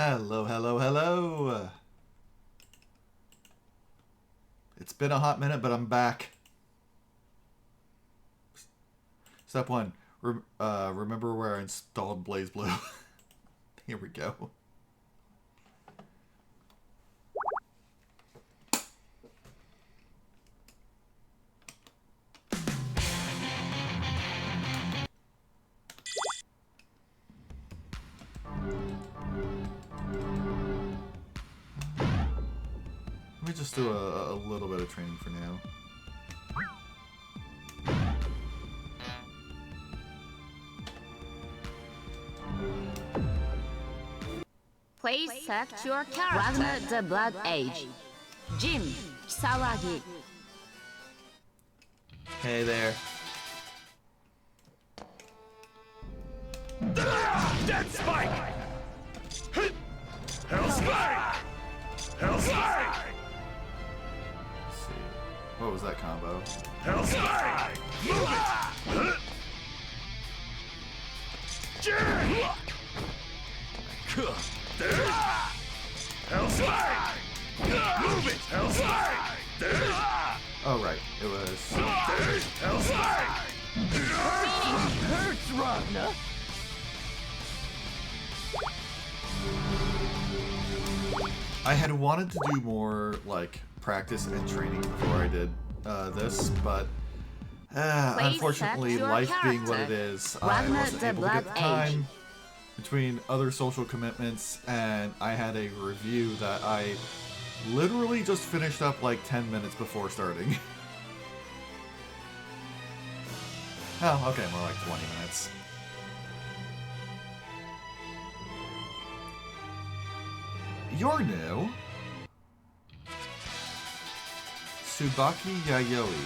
Hello, hello, hello. It's been a hot minute, but I'm back. Step 1. Remember where I installed BlazBlue. Here we go. Let me just do a little bit of training for now. Please select your character. Wagner the Blood Age. Jim Sawagi. Hey there. Dead Spike! Hell Spike! Hell Spike! Let's see. What was that combo? Hell Spike! Move it! Hell Spike! Move it! Hell Spike! Oh, right. It was... Hell Spike! Hurts, Ragnar. I had wanted to do more, like, practice and training before I did this, but unfortunately, life being what it is, I wasn't able to get the time between other social commitments, and I had a review that I literally just finished up like 10 minutes before starting. Oh, okay, more like 20 minutes. You're new. Tsubaki Yayoi.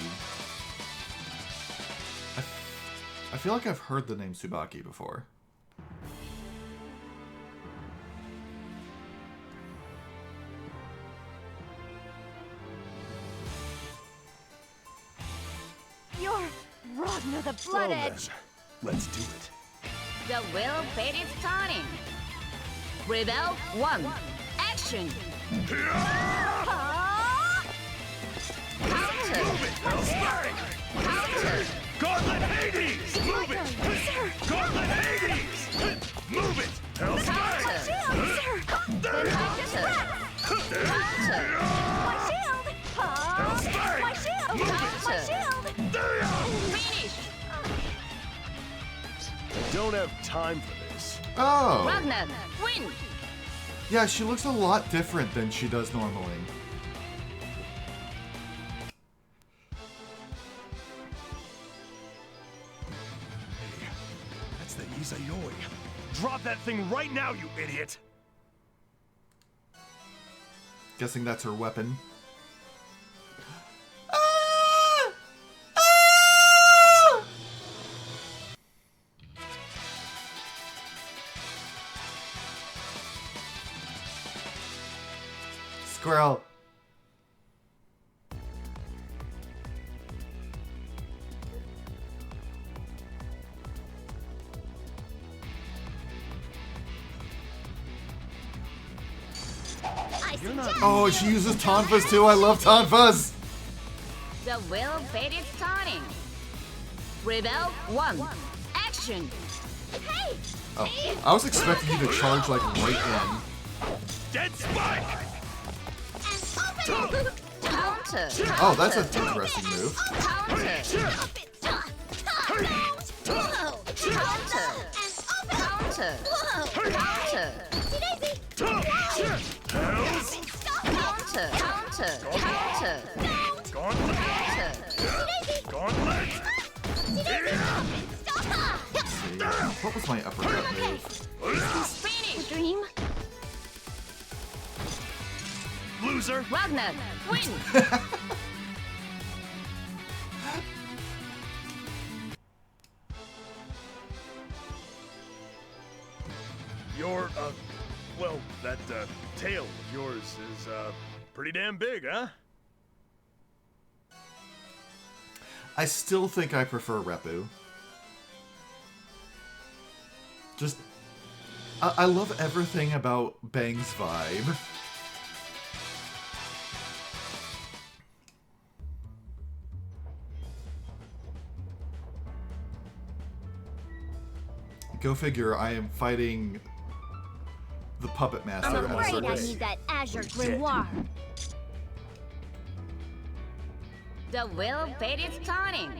I feel like I've heard the name Tsubaki before. You're Ragnar the Blood Edge. Let's do it. The wheel of fate is turning. Rebel 1. Action. Counter. Hell Spike! Counter. Gauntlet Hades! Move it! Gauntlet Hades! Move it! Hell Spike! Counter. Counter. Hell Spike! Finish. I don't have time for this. Oh! Ragnar, win. Yeah, she looks a lot different than she does normally. That's the Izayoi. Drop that thing right now, you idiot! Guessing that's her weapon. Squirrel. Oh, she uses tonfas too. I love tonfas. The wheel of fate is turning. Rebel 1. Action. Hey. Oh, I was expecting you to charge like right in. Dead Spike! Counter. Oh, that's an interesting move. Counter. Counter. Counter. Counter. Hells! Counter. Counter. Counter. Gauntlet! Gauntlet! Let's see. What was my uppercut move? Finish. Dream. Loser! Wagner, win. Your, well, that, tail of yours is, pretty damn big, huh? I still think I prefer Repu. Just I love everything about Bang's vibe. Go figure, I am fighting the Puppet Master I'm at a afraid I circus. need that Azure Grimoire. The will fate is turning.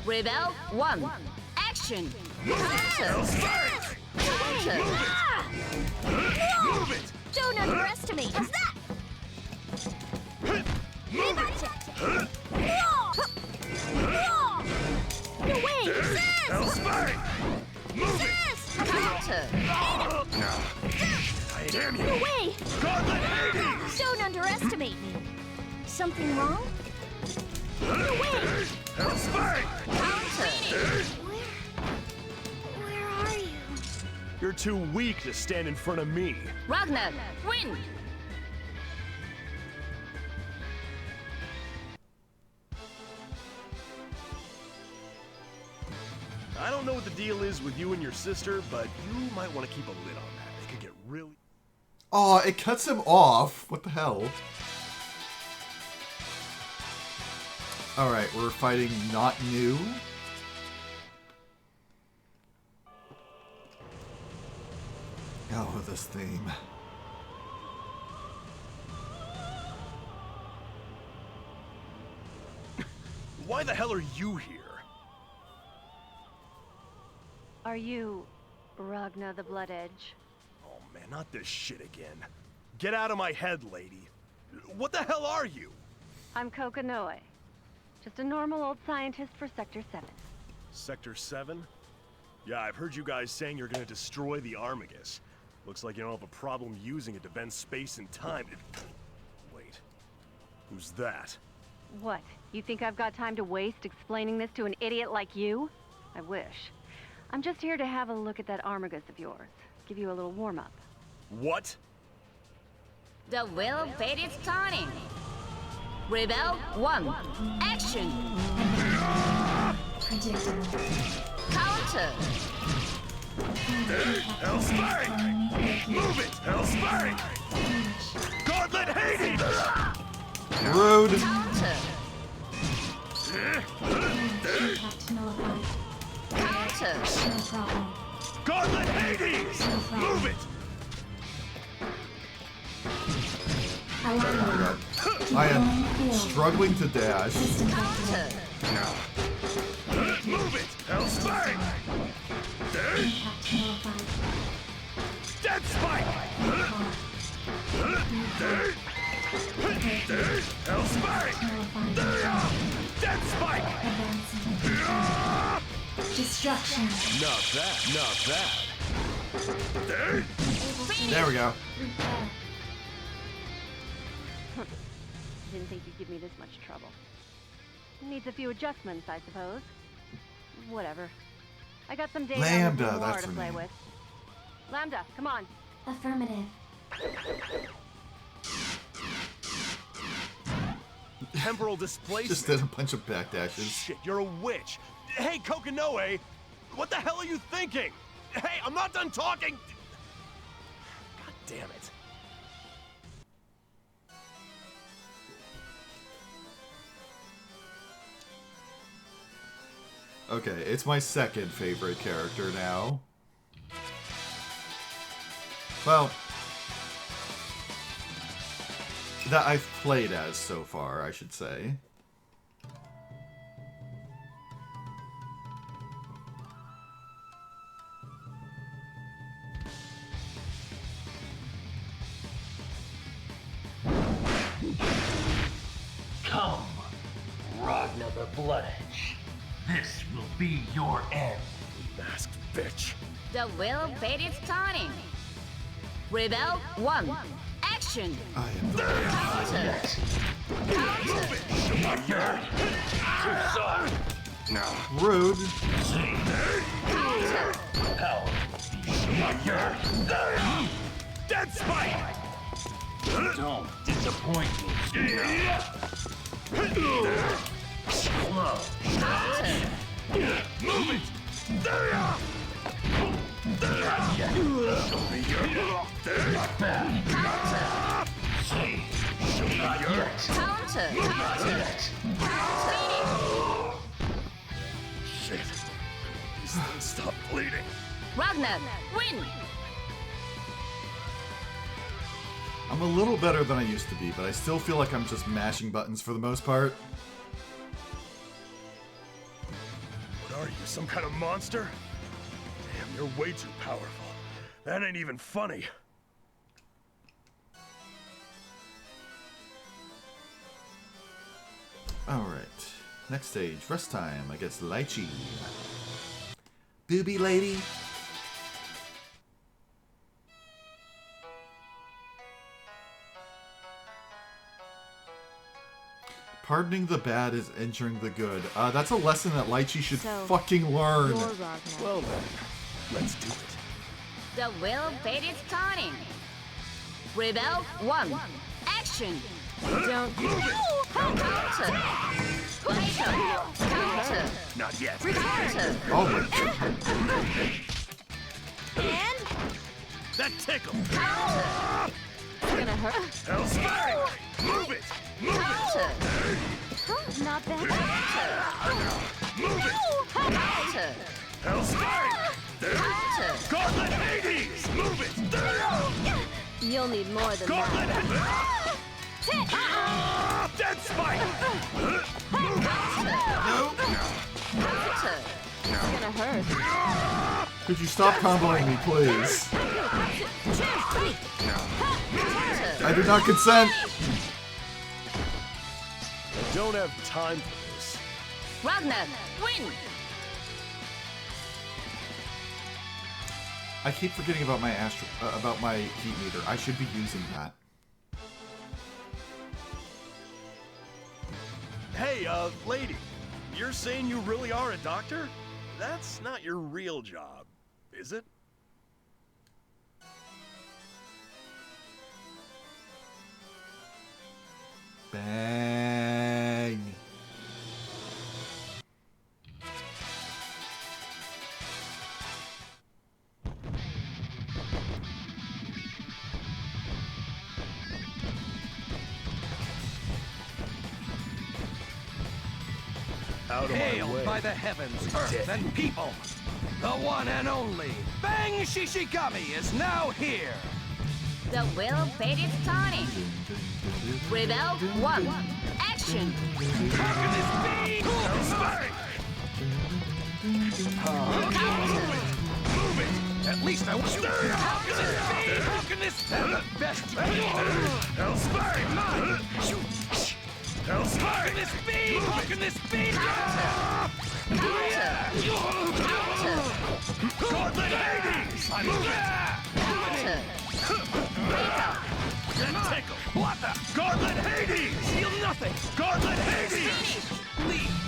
Rebel 1. Action. Counter. Counter. Move it! Don't underestimate. What's that? No way! Hellspire! Move it! Counter. Damn No you! way! Godlet Hades! Don't underestimate me. Something wrong? No way! Hellspire! Counter. Where are you? You're too weak to stand in front of me. Ragnar, win. I don't know what the deal is with you and your sister, but you might want to keep a lid on that. It could get really... Aw, it cuts him off. What the hell? Alright, we're fighting Not New. Oh, this theme. Why the hell are you here? Are you Ragnar the Blood Edge? Oh man, not this shit again. Get out of my head, lady. What the hell are you? I'm Kokanoe. Just a normal old scientist for Sector 7. Sector 7? Yeah, I've heard you guys saying you're gonna destroy the Armagus. Looks like you don't have a problem using it to bend space and time. Wait. Who's that? What? You think I've got time to waste explaining this to an idiot like you? I wish. I'm just here to have a look at that Armagus of yours. Give you a little warm-up. What? The will fate is turning. Rebel 1. Action. Counter. Hellspire! Move it! Hellspire! Godlet Hades! Rude. Counter. Counter. Godlet Hades! Move it! Oh my god. I am struggling to dash. Counter. Move it! Hellspire! Dead Spike! Hellspire! Dead Spike! Destruction. Not bad, not bad. There we go. Didn't think you'd give me this much trouble. Needs a few adjustments, I suppose. Whatever. I got some data Lambda, on the that's to her play name. with. Lambda, come on. Affirmative. Temporal displacement. Just did a bunch of backdashes. Shit, you're a witch. Hey, Kokanoe, what the hell are you thinking? Hey, I'm not done talking. God damn it. Okay, it's my second favorite character now. Well, that I've played as so far, I should say. Come, Ragnar the Blood Edge. This will be your end. Masked bitch. The will fate is turning. Rebel 1. Action. I am Counter. Counter. rude. Counter. Dead Spike! Don't disappoint me. Slow. Counter. Move it! Show me your... Not bad. Counter. See? Show me Not your... yet. Counter. Not yet. Shit. These things stop bleeding. Ragnar, win! I'm a little better than I used to be, but I still feel like I'm just mashing buttons for the most part. What are you, some kind of monster? Damn, you're way too powerful. That ain't even funny. Alright. Next stage, rest time against Lychee. Booby lady. Pardoning the bad is injuring the good. That's a lesson that Lychee should So, fucking learn. You're Ragnar. Well then, let's do it. The wheel of fate is turning. Rebel 1. Action! Don't Counter! Later! Counter! Not yet. Counter! Oh my god. and That tickle. it's gonna hurt. Hellspire! Move it! Move it! Counter! Not bad. Move it! Counter! Hellspire! Counter! Gauntlet Hades! Move it! You'll need more than Gauntlet that. Dead Spike! Counter! It's gonna hurt. Could you stop comboing me, please? I do not consent! I don't have time for this. Ragnar, win! I keep forgetting about my about my heat meter. I should be using that. Hey, lady. You're saying you really are a doctor? That's not your real job, is it? Bang. Out of my Hailed way. by the heavens, earth, and people, the one and only Bang Shishigami is now here! The wheel of fate is turning. Rebel 1. Action! How can this be? Hellspire! Move it! At least I wish you. How can this be? How can this be the best? Hellspire! How Hellspire! can this be? How can this be? Gauntlet Hades! Move it! Counter! Later! That tickle! What the? Gauntlet Hades! Feel nothing. Gauntlet Hades! Leave.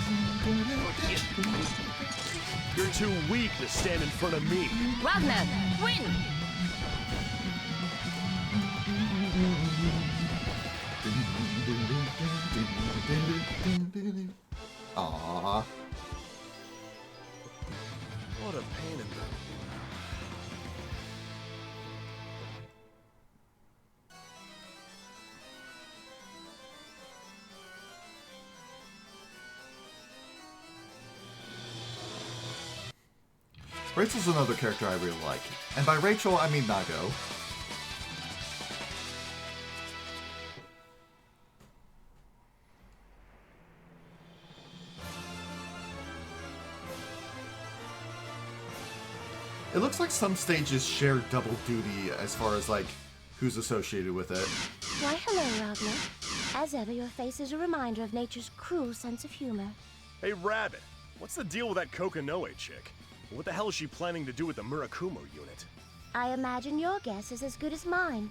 You're too weak to stand in front of me. Ragnar, win! Aww. What a pain in the... Rachel's another character I really like. And by Rachel, I mean Nago. It looks like some stages share double duty as far as, like, who's associated with it. Why, hello, Ragnar. As ever, your face is a reminder of nature's cruel sense of humor. Hey, Rabbit, what's the deal with that Kokanoe chick? What the hell is she planning to do with the Murakumo unit? I imagine your guess is as good as mine.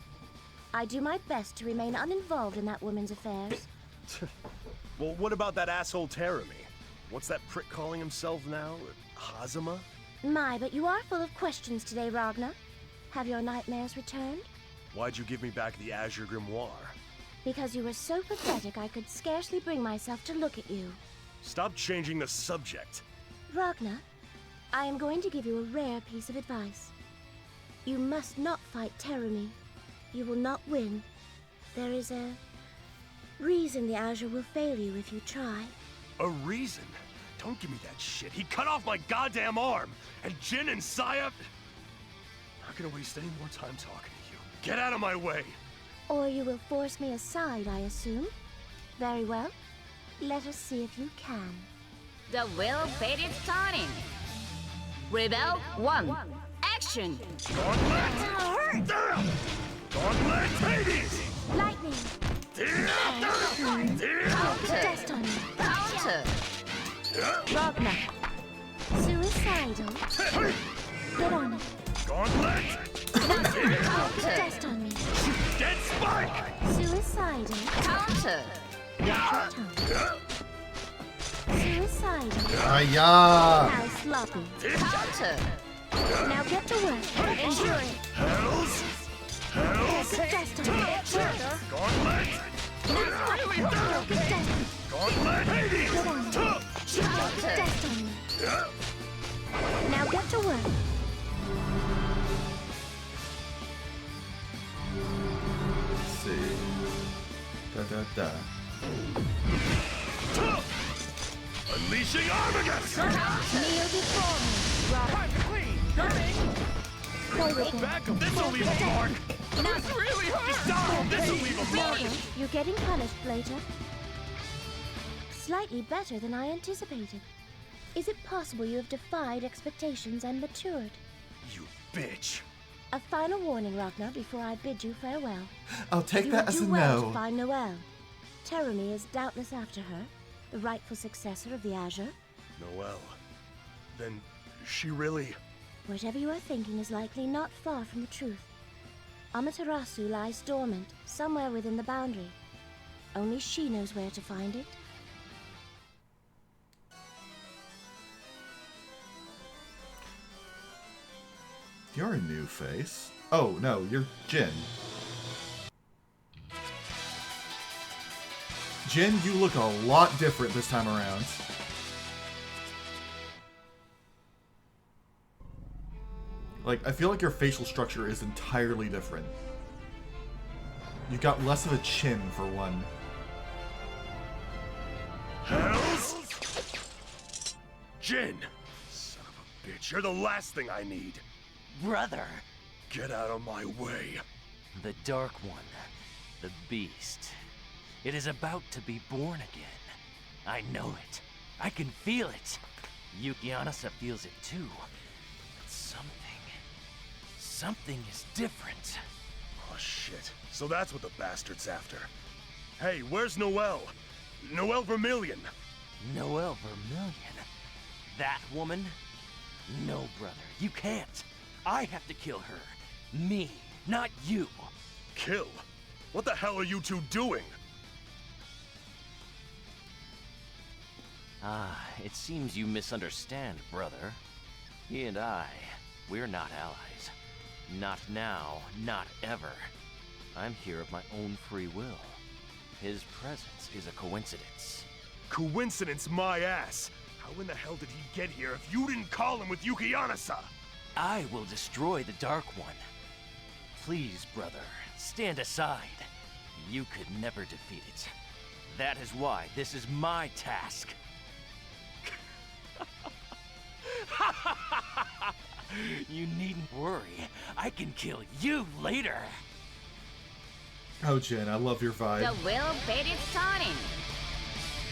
I do my best to remain uninvolved in that woman's affairs. Well, what about that asshole Terumi? What's that prick calling himself now? Hazama? My, but you are full of questions today, Ragnar. Have your nightmares returned? Why'd you give me back the Azure Grimoire? Because you were so pathetic I could scarcely bring myself to look at you. Stop changing the subject. Ragnar, I am going to give you a rare piece of advice. You must not fight Terumi. You will not win. There is a reason the Azure will fail you if you try. A reason? Don't give me that shit. He cut off my goddamn arm. And Jin and Saya... Not gonna waste any more time talking to you. Get out of my way. Or you will force me aside, I assume? Very well. Let us see if you can. The wheel of fate is turning. Rebel 1. Action! Gauntlet! Gauntlet Hades! Lightning! Dust on me. Counter! Ragnar. Suicidal. Get on it. Gauntlet! Dust on me. Dead Spike! Suicidal. Counter! Suicidal. Aya! How sloppy. Counter! Now get to work. Enjoy it. Hells! Hells! Dust on me. Gauntlet! Gauntlet Hades! Get on it. Dust on me. Now get to work. Let's see. Da. Unleashing Armageddon! Kneel before me. Play with them. Back up, this'll leave a mark! That's really hard! Stop! This'll leave a mark! You're getting punished later. Slightly better than I anticipated. Is it possible you have defied expectations and matured? You bitch! A final warning, Ragnar, before I bid you farewell. I'll take You that would as do a well no. to find Noelle. Terumi is doubtless after her, the rightful successor of the Azure. Noelle. Then she really... Whatever you are thinking is likely not far from the truth. Amaterasu lies dormant, somewhere within the boundary. Only she knows where to find it. You're a new face. Oh, no, you're Jin. Jin, you look a lot different this time around. Like, I feel like your facial structure is entirely different. You got less of a chin, for one. Hells! Jin! Son of a bitch, you're the last thing I need. Brother, Get out of my way. the Dark One, the Beast. It is about to be born again. I know it. I can feel it. Yuki Anasa feels it too. But something is different. Oh shit. So that's what the bastard's after. Hey, where's Noelle? Noelle Vermillion. Noelle Vermillion? That woman? No, brother, you can't. I have to kill her. Me, not you. Kill? What the hell are you two doing? Ah, it seems you misunderstand, brother. He and I, we're not allies. Not now, not ever. I'm here of my own free will. His presence is a coincidence. Coincidence my ass. How in the hell did he get here if you didn't call him with Yuki Anasa? I will destroy the Dark One. Please, brother, stand aside. You could never defeat it. That is why this is my task. You needn't worry. I can kill you later. Oh, Jin, I love your vibe. The wheel of fate is turning.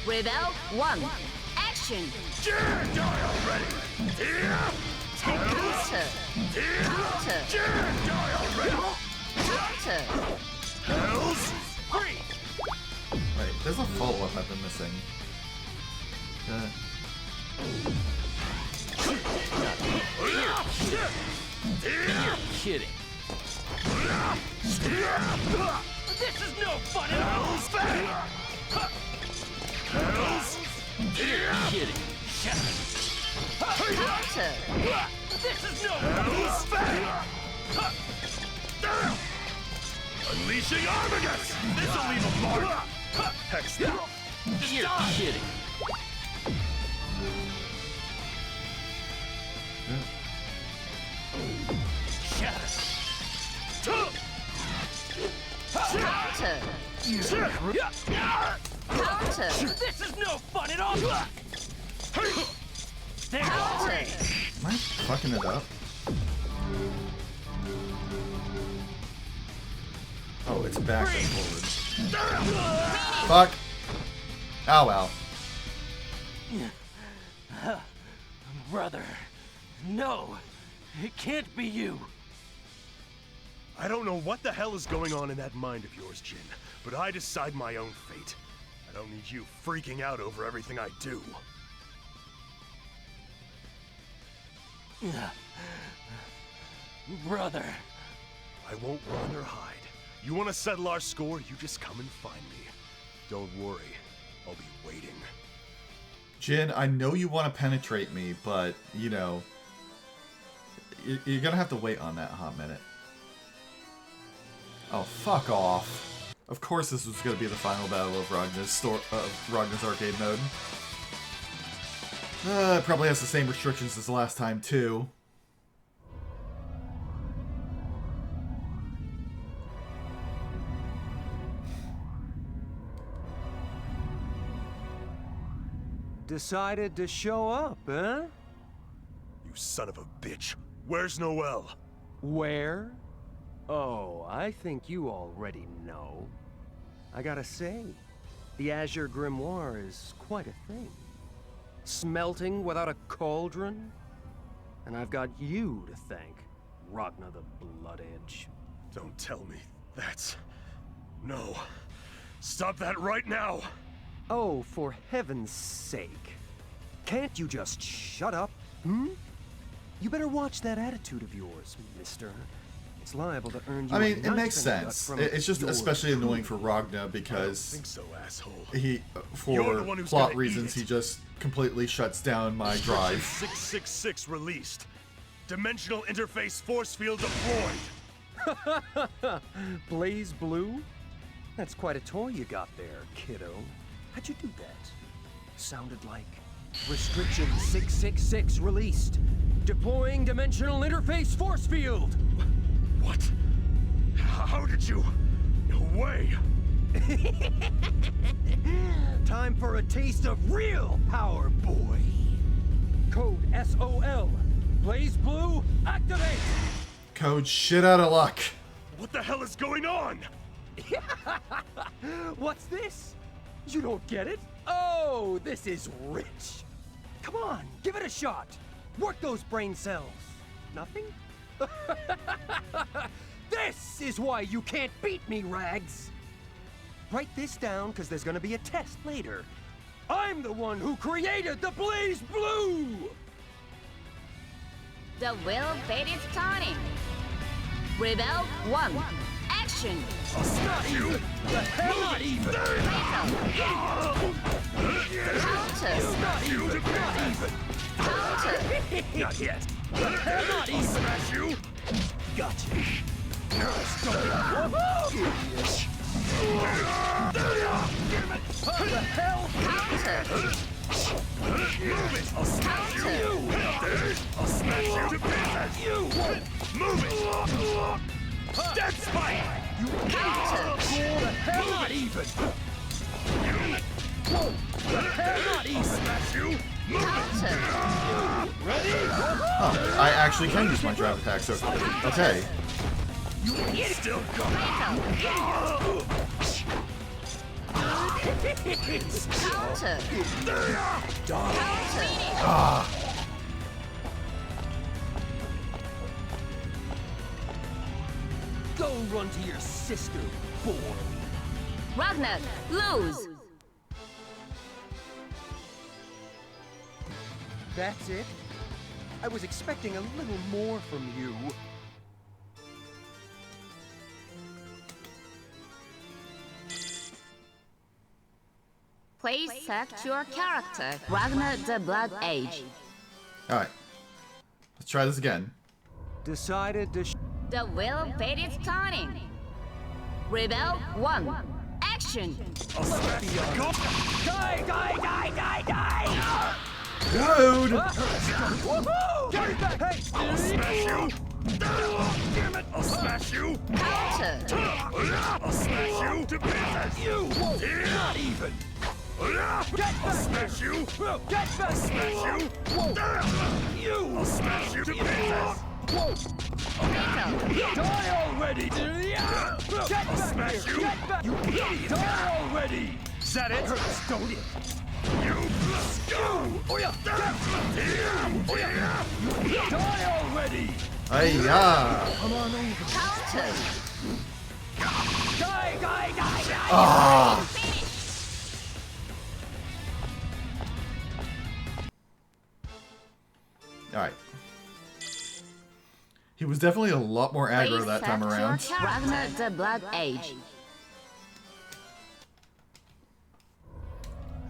Rebel 1. Action! Die already! Counter! Counter! Die already! Counter! Hells! Wait, there's a follow-up I've been missing. You're kidding. This is no fun at all. You're kidding. Counter! This is no Unleashing Armageddon! This'll leave a mark! Heck, stop! You're kidding. Shut up. Counter. This is no fun at all! Counter. Am I fucking it up? Oh, it's back and forward. Fuck! Ow, ow. Brother, no! It can't be you! I don't know what the hell is going on in that mind of yours, Jin, but I decide my own fate. I don't need you freaking out over everything I do. Brother. I won't run or hide. You want to settle our score, you just come and find me. Don't worry, I'll be waiting. Jin, I know you want to penetrate me, but, you know, you're gonna have to wait on that a hot minute. Oh, fuck off. Of course this was gonna be the final battle of Ragnar's arcade mode. It probably has the same restrictions as the last time, too. Decided to show up, huh? You son of a bitch. Where's Noelle? Where? Oh, I think you already know. I gotta say, the Azure Grimoire is quite a thing. Smelting without a cauldron? And I've got you to thank, Ragnar the Blood Edge. Don't tell me that's... No. Stop that right now! Oh, for heaven's sake. Can't you just shut up, hmm? You better watch that attitude of yours, mister. It's liable to earn you I mean, a it makes knife in the sense. gut from It's just your especially annoying crew. for Ragnar I don't because think so, asshole. he, You're for the one who's plot gonna eat reasons, it. he just completely shuts down my drive. 666 released. Dimensional interface force field deployed. BlazBlue? That's quite a toy you got there, kiddo. How'd you do that? Sounded like Restriction 666 released. Deploying dimensional interface force field. What? How did you? No way. Time for a taste of real power, boy. Code SOL. BlazBlue, activate. Code shit out of luck. What the hell is going on? What's this? You don't get it? Oh, this is rich. Come on, give it a shot. Work those brain cells. Nothing? This is why you can't beat me, Rags. Write this down, because there's gonna be a test later. I'm the one who created the BlazBlue! The wheel of fate is turning. Rebel 1. Action. Not even! The hell not even! Counter. Not even! Not even! Counter. Not yet. The hell not even! Smash you. Gotcha! What the hell? Counter. Move it. I'll smash you. Counter. I'll smash you to pieces. You won't! Move it. Dead spike. Counter. The hell not even! Whoa! The hell not even! Smash you. Counter. Oh, I actually can use my drive attack, so okay. Still going. Counter. Counter. Go run to your sister, boy! Ragnar, lose. That's it? I was expecting a little more from you. Please select your character. Ragnar the Blood Age. Alright. Let's try this again. Decided to The wheel of fate is turning. Rebel 1. Action. I'll smash you. Go. Die, die, die, die, die! Dude! Woohoo! Get back! Hey! I'll smash you. Damn it! I'll smash you! Counter. I'll smash you to pieces! You won't! Not even! I'll smash you! I'll smash you! You! I'll smash you to pieces! Die already! I'll smash you! You idiot! Die already! Is that it? Don't it? You go! Die already! Hiya! Come on over. Counter. Die! Ah! Alright. He was definitely a lot more aggro Please that time select your around. character. Wagner the Blood Age.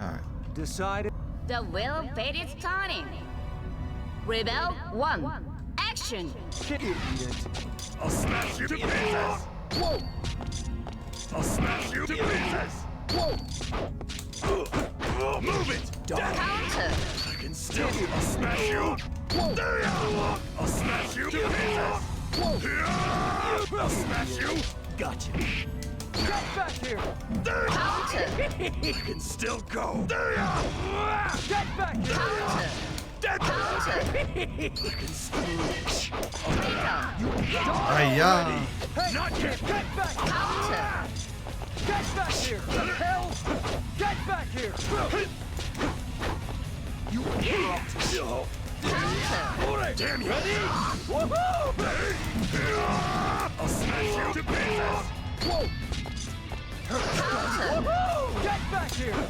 Alright. Decided. The wheel of fate is turning. Rebel 1. Action. Idiot. I'll smash you to pieces! I'll smash you to pieces! Move it! Counter. I can still smash you! I'll smash you to pieces! I'll smash you! Gotcha! Get back here! Counter. I can still go! Get back here! Counter. Counter. Hiya! Not yet! Get back! Counter. Get back here! The hell! Get back here! You idiot! Damn you! Ready? I'll smash you to pieces! Get back here!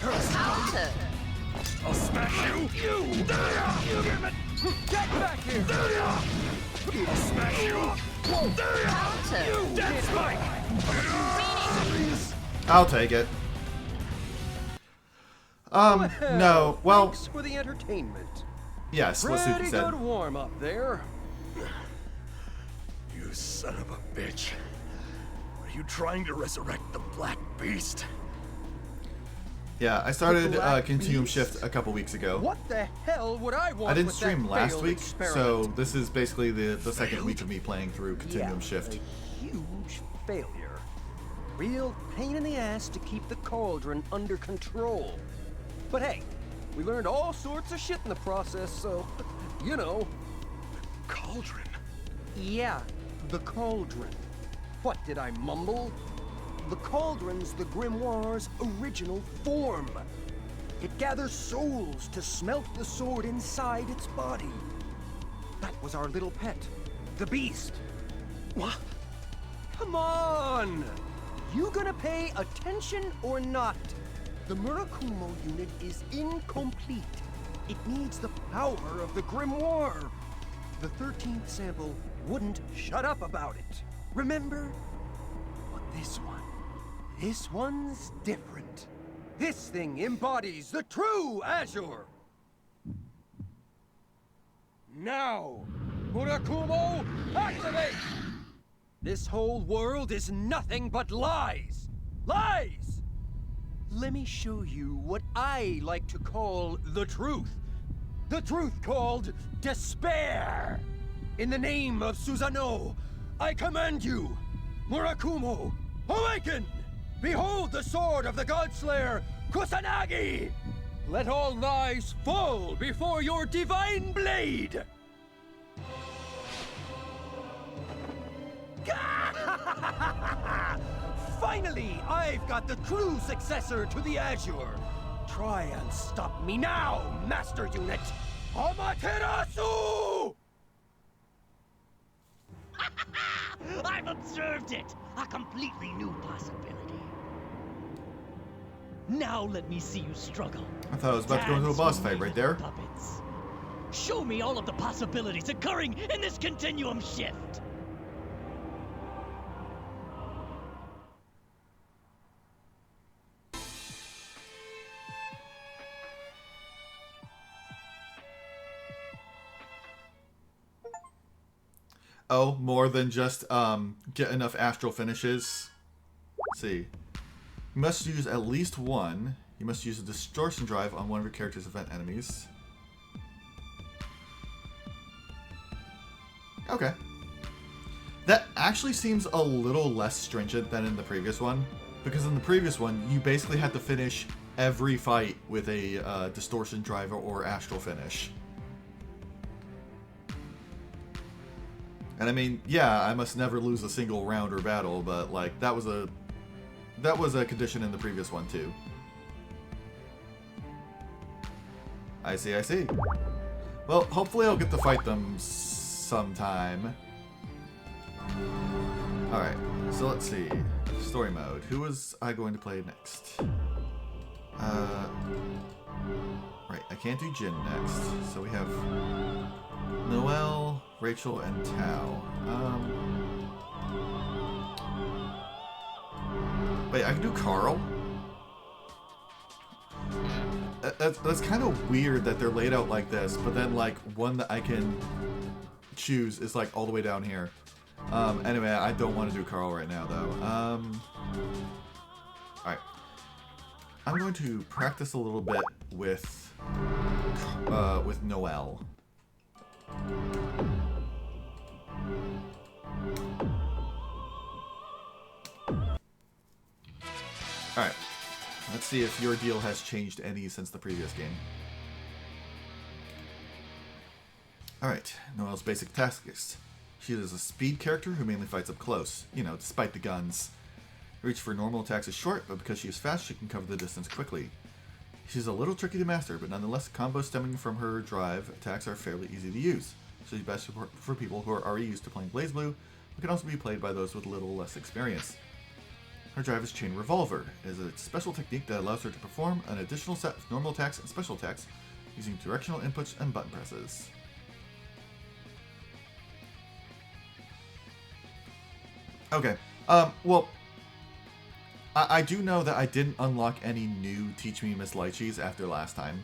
Counter. I'll smash you! Damn it! Get back here! I'll smash you! Counter. Dead spike! I'll take it. No. Well, Thanks for the entertainment. yes, what Suki Pretty said. good warm up there. You son of a bitch. Are you trying to resurrect the Black Beast? Yeah, I started Black Continuum Beast? Shift a couple weeks ago. What the hell would I want I didn't with stream that last failed week, experiment? so this is basically the second week of me playing through Continuum Shift. A huge failure. Real pain in the ass to keep the cauldron under control. But hey, we learned all sorts of shit in the process, so, you know. Cauldron? Yeah, the cauldron. What did I mumble? The cauldron's the grimoire's original form. It gathers souls to smelt the sword inside its body. That was our little pet, the beast. What? Come on! You gonna pay attention or not? The Murakumo unit is incomplete. It needs the power of the grimoire. The 13th sample wouldn't shut up about it. Remember? But this one's different. This thing embodies the true Azure. Now, Murakumo, activate! This whole world is nothing but lies. Lies! Let me show you what I like to call the truth. The truth called despair. In the name of Susanoo, I command you, Murakumo, awaken! Behold the sword of the Godslayer, Kusanagi! Let all lies fall before your divine blade! Finally, I've got the true successor to the Azure. Try and stop me now, Master Unit! Amaterasu! I've observed it! A completely new possibility. Now let me see you struggle. I thought I was about to go into a boss fight right there. Puppets. Show me all of the possibilities occurring in this continuum shift. Oh, more than just get enough astral finishes. Let's see. You must use at least one. You must use a distortion drive on one of your character's event enemies. Okay. That actually seems a little less stringent than in the previous one, because in the previous one, you basically had to finish every fight with a distortion driver or astral finish. And I mean, yeah, I must never lose a single round or battle, but like that was a condition in the previous one too. I see, I see. Well, hopefully I'll get to fight them sometime. Alright, so let's see. Story mode. Who was I going to play next? Right, I can't do Jin next. So we have Noelle, Rachel, and Tao. Wait, I can do Carl? That's kind of weird that they're laid out like this, but then like one that I can choose is like all the way down here. Anyway, I don't want to do Carl right now though. Alright. I'm going to practice a little bit with Noelle. Alright. Let's see if your deal has changed any since the previous game. Alright, Noelle's basic tactics. She is a speed character who mainly fights up close, you know, despite the guns. Her reach for normal attacks is short, but because she is fast, she can cover the distance quickly. She's a little tricky to master, but nonetheless, combos stemming from her drive attacks are fairly easy to use. She's best for people who are already used to playing BlazBlue, but can also be played by those with a little less experience. Her drive is Chain Revolver. It is a special technique that allows her to perform an additional set of normal attacks and special attacks using directional inputs and button presses. Okay, well, I do know that I didn't unlock any new Teach Me Miss Lychees after last time.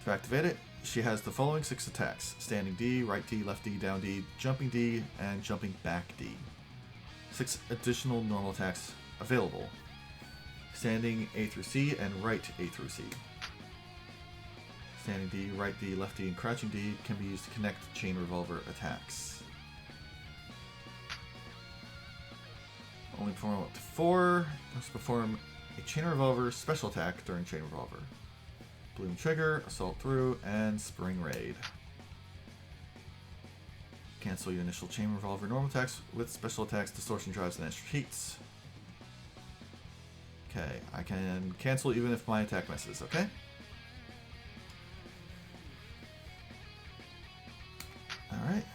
To activate it, she has the following 6 attacks: Standing D, Right D, Left D, Down D, Jumping D, and Jumping Back D. 6 additional normal attacks available: Standing A through C and Right A through C. Standing D, Right D, Left D, and Crouching D can be used to connect Chain Revolver attacks. Only perform up to 4. Must perform a Chain Revolver special attack during Chain Revolver. Bloom Trigger, Assault Through, and Spring Raid. Cancel your initial Chain Revolver normal attacks with special attacks, distortion drives, and extra heats. Okay, I can cancel even if my attack misses, okay? Alright.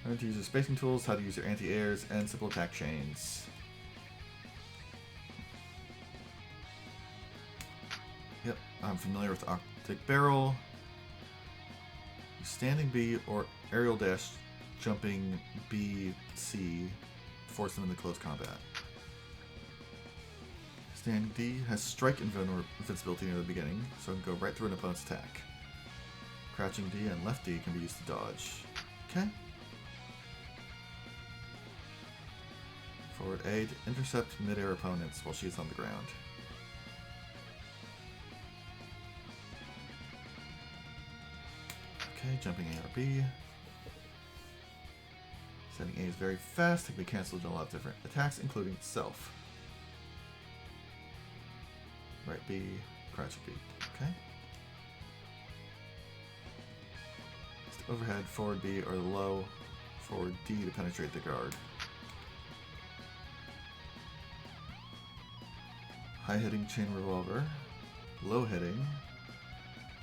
Learn to use your spacing tools, how to use your anti-airs, and simple attack chains. Yep, I'm familiar with Optic Barrel. Standing B or aerial dash, jumping B, C, force them into close combat. Standing D has strike invincibility near the beginning, so it can go right through an opponent's attack. Crouching D and left D can be used to dodge. Okay. Forward A to intercept mid-air opponents while she's on the ground. Okay, jumping A or B. Setting A is very fast, it can be cancelled in a lot of different attacks, including itself. Right B, crouching B. Okay. Overhead, forward B, or low, forward D to penetrate the guard. High hitting Chain Revolver, low hitting,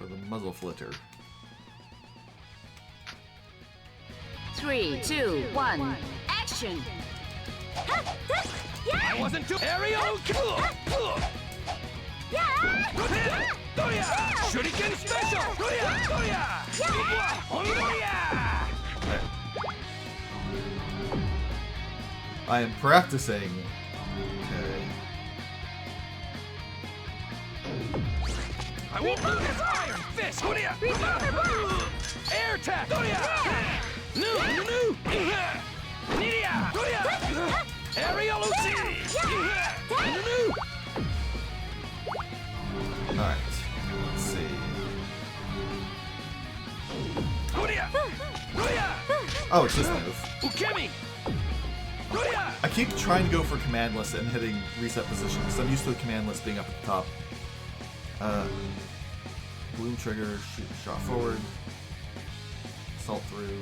or the Muzzle Flitter. 3, 2, 1, action! I wasn't too aerial. Shuriken special. I am practicing. Okay. I won't lose this iron fist. Air attack. Aerial Alright, let's see. Oh, it's this move. Ukemi! I keep trying to go for command list and hitting reset position because I'm used to the command list being up at the top. Bloom trigger, shoot, shot forward, assault through.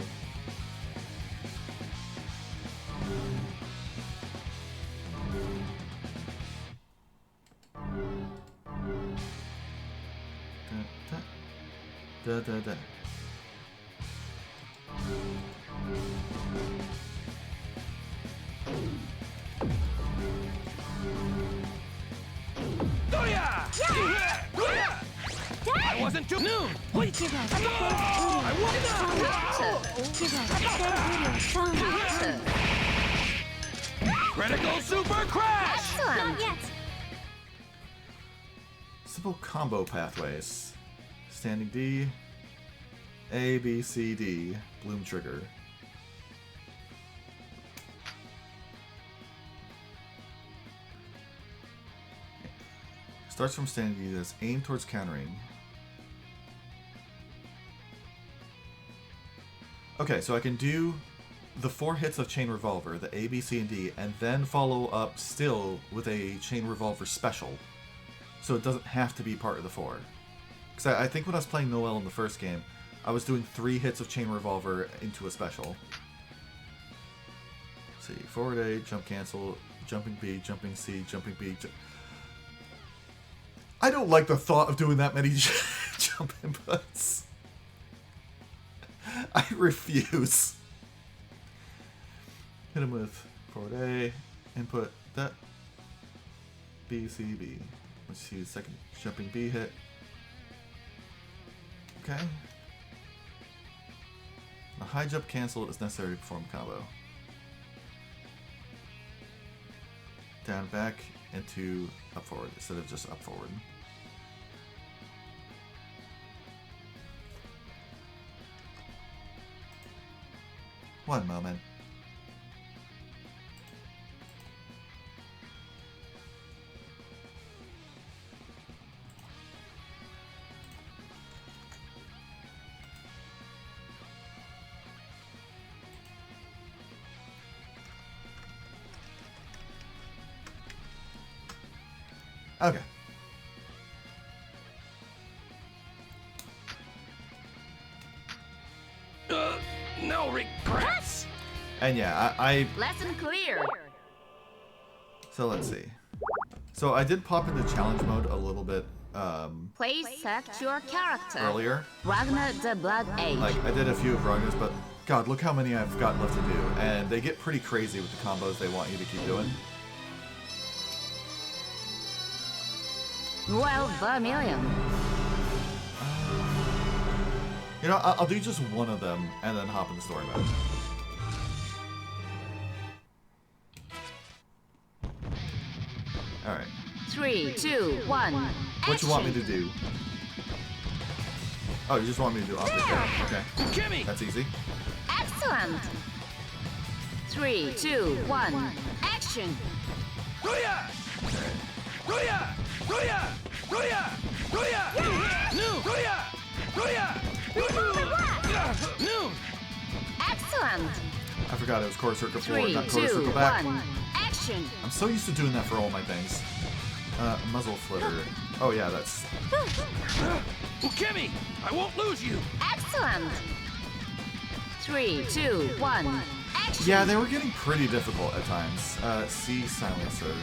Da, da, da. I wasn't too noon. Wait. Critical super crash. Not yet. Simple combo pathways. Standing D, A, B, C, D, Bloom trigger. Starts from standing D, that's aim towards countering. Okay, so I can do the 4 hits of Chain Revolver, the A, B, C, and D, and then follow up still with a Chain Revolver special. So it doesn't have to be part of the 4. Because I think when I was playing Noel in the first game, I was doing 3 hits of Chain Revolver into a special. Let's see, forward A, jump cancel, jumping B, jumping C, jumping B. I don't like the thought of doing that many jump inputs. I refuse. Hit him with forward A, input that, B, C, B. Let's see the second jumping B hit. Okay. A high jump cancel is necessary to perform the combo. Down, back, into up forward instead of just up forward. One moment. Okay. No regrets. And yeah, I Lesson clear. so let's see. So I did pop into challenge mode a little bit Please select your character. earlier. Ragnar the Blood Age. Like I did a few of Ragnar's, but God, look how many I've got left to do, and they get pretty crazy with the combos they want you to keep doing. Well, Vermilion. You know, I'll do just one of them and then hop in the story mode. Alright. 3, 2, 1. What you want me to do? Oh, you just want me to do opposite there. Okay. Kimmy! That's easy. Excellent. 3, 2, 1. Action. Booyah! Booyah! Booyah! Booyah! Booyah! No! Booyah! Booyah! No! Excellent. I forgot it was quarter circle forward, 3, not quarter 2, circle back. 1. Action. I'm so used to doing that for all my things. Muzzle flitter. Oh yeah, that's... Ukemi! I won't lose you! Excellent. 3, 2, 1. Action. Yeah, they were getting pretty difficult at times. C silencer.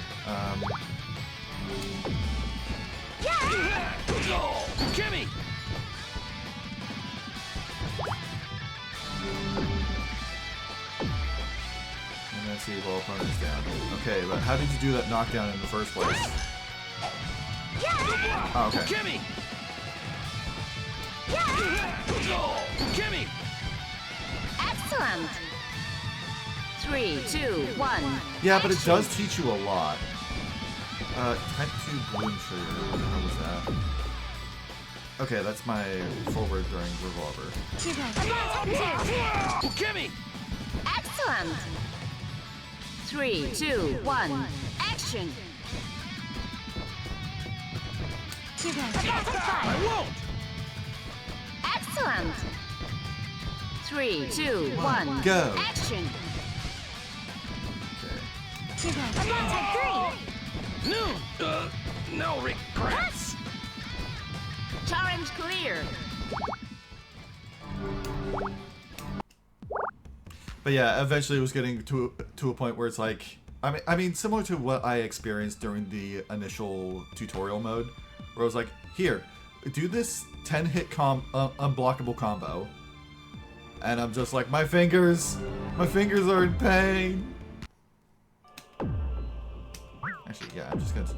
Ukemi! And then see while opponent's down. Okay, but how did you do that knockdown in the first place? Oh, okay. Ukemi! Ukemi! Excellent. 3, 2, 1. Yeah, but it does teach you a lot. Type 2 Bloom trigger. How was that? Okay, that's my forward during revolver. Ukemi! Excellent. 3, 2, 1. Action. I won't! Excellent. 3, 2, 1, Go. action! Okay. I'm on type 3! No regrets. Challenge clear! But yeah, eventually it was getting to a point where it's like, I mean, similar to what I experienced during the initial tutorial mode, where I was like, here, do this 10-hit unblockable combo, and I'm just like, my fingers are in pain. Actually, yeah, I'm just gonna,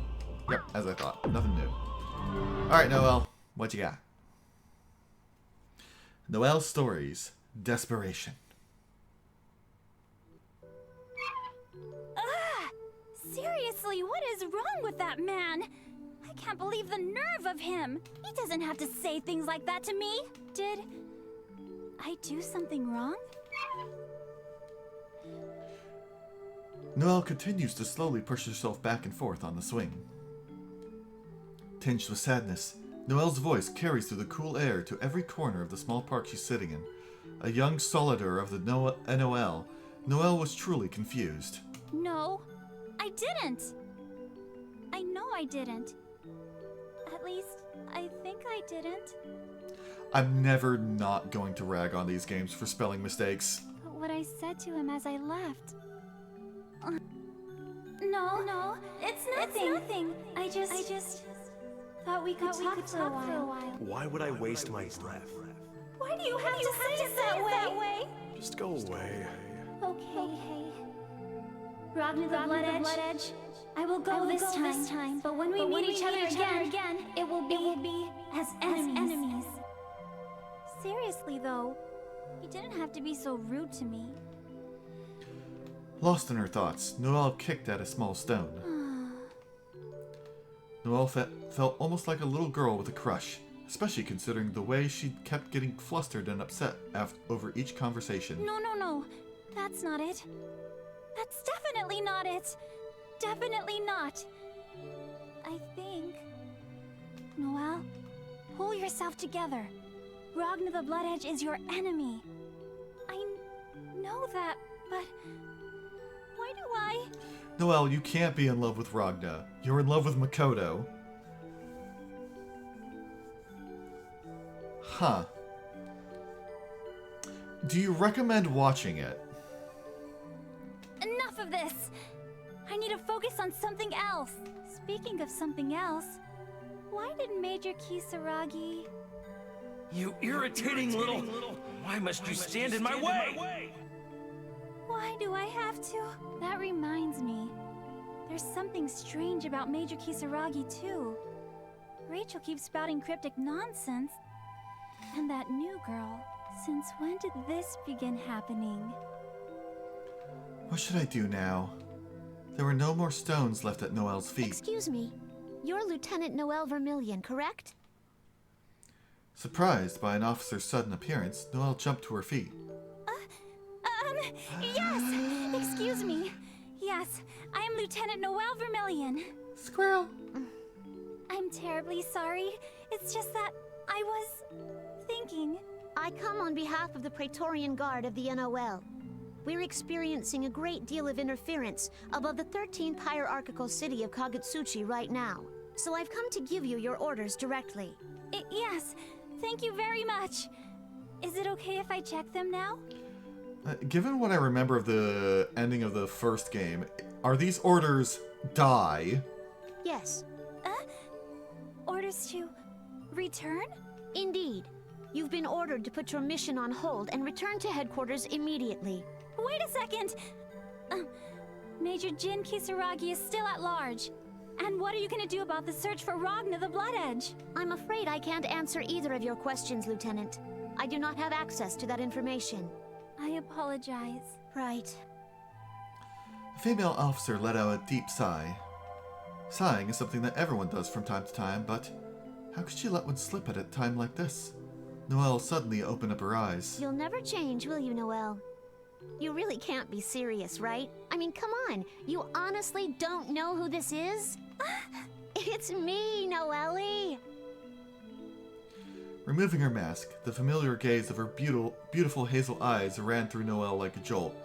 yep, as I thought, nothing new. All right, Noelle, what you got? Noelle's stories, desperation. Seriously, what is wrong with that man? I can't believe the nerve of him. He doesn't have to say things like that to me. Did I do something wrong? Noelle continues to slowly push herself back and forth on the swing. Tinged with sadness, Noelle's voice carries through the cool air to every corner of the small park she's sitting in. A young solitaire of the NOL, Noelle was truly confused. No, I didn't. I know I didn't. At least, I think I didn't. I'm never not going to rag on these games for spelling mistakes. But what I said to him as I left... No, it's nothing. I just thought we could talk for a while. Why would I waste my breath? Why do you have to say it that way? Just go away. Okay. Ragnar the Blood Edge, I will go this time. But when we meet each other again, it will be as enemies. Seriously though, you didn't have to be so rude to me. Lost in her thoughts, Noelle kicked at a small stone. Noelle felt almost like a little girl with a crush, especially considering the way she kept getting flustered and upset over each conversation. No. That's not it. That's definitely not it. Definitely not. I think... Noelle, pull yourself together. Ragnar the Blood Edge is your enemy. I know that, but... Why do I... Noelle, you can't be in love with Ragnar. You're in love with Makoto. Huh. Do you recommend watching it? Enough of this! I need to focus on something else. Speaking of something else, why did Major Kisaragi... You irritating little... Why must you stand in my way? Why do I have to? That reminds me. There's something strange about Major Kisaragi, too. Rachel keeps spouting cryptic nonsense. And that new girl. Since when did this begin happening? What should I do now? There were no more stones left at Noelle's feet. Excuse me. You're Lieutenant Noelle Vermillion, correct? Surprised by an officer's sudden appearance, Noelle jumped to her feet. Yes! Excuse me. Yes, I am Lieutenant Noelle Vermillion. Squirrel! I'm terribly sorry. It's just that I was... thinking... I come on behalf of the Praetorian Guard of the NOL. We're experiencing a great deal of interference above the 13th hierarchical city of Kagutsuchi right now. So I've come to give you your orders directly. Yes, thank you very much. Is it okay if I check them now? Given what I remember of the ending of the first game, are these orders die? Yes. Orders to... return? Indeed. You've been ordered to put your mission on hold and return to headquarters immediately. Wait a second! Major Jin Kisaragi is still at large. And what are you gonna do about the search for Ragnar the Blood Edge? I'm afraid I can't answer either of your questions, Lieutenant. I do not have access to that information. I apologize. Right. The female officer let out a deep sigh. Sighing is something that everyone does from time to time, but how could she let one slip at a time like this? Noelle suddenly opened up her eyes. You'll never change, will you, Noelle? You really can't be serious, right? I mean, come on. You honestly don't know who this is? It's me, Noelle. Removing her mask, the familiar gaze of her beautiful hazel eyes ran through Noelle like a jolt.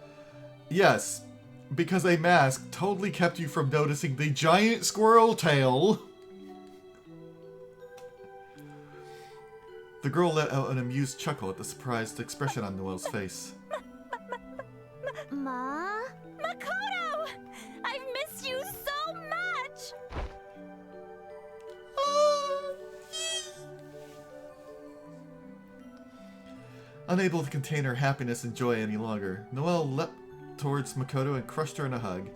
Yes, because a mask totally kept you from noticing the giant squirrel tail. The girl let out an amused chuckle at the surprised expression on Noelle's face. Ma? Makoto! I've missed you so much! Unable to contain her happiness and joy any longer, Noelle leapt towards Makoto and crushed her in a hug.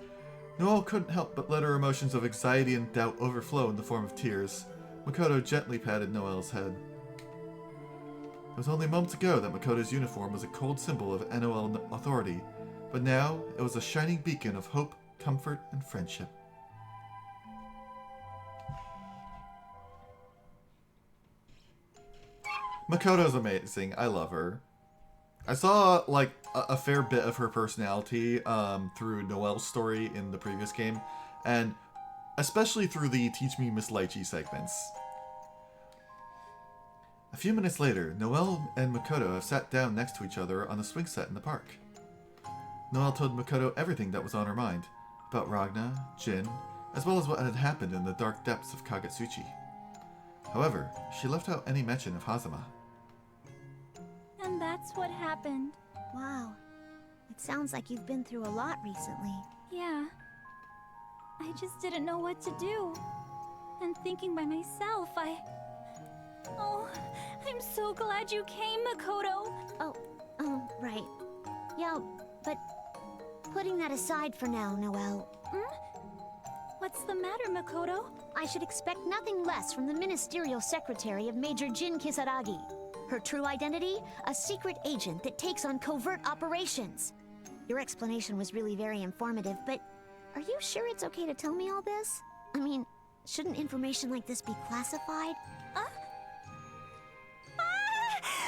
Noelle couldn't help but let her emotions of anxiety and doubt overflow in the form of tears. Makoto gently patted Noelle's head. It was only moments ago that Makoto's uniform was a cold symbol of NOL authority, but now it was a shining beacon of hope, comfort, and friendship. Makoto's amazing. I love her. I saw like a fair bit of her personality through Noelle's story in the previous game, and especially through the Teach Me Miss Lychee segments. A few minutes later, Noelle and Makoto have sat down next to each other on a swing set in the park. Noelle told Makoto everything that was on her mind, about Ragna, Jin, as well as what had happened in the dark depths of Kagetsuchi. However, she left out any mention of Hazama. And that's what happened. Wow. It sounds like you've been through a lot recently. Yeah. I just didn't know what to do. And thinking by myself, Oh, I'm so glad you came, Makoto. Oh, right. Yeah, but putting that aside for now, Noelle. What's the matter, Makoto? I should expect nothing less from the ministerial secretary of Major Jin Kisaragi. Her true identity? A secret agent that takes on covert operations. Your explanation was really very informative, but are you sure it's okay to tell me all this? I mean, shouldn't information like this be classified?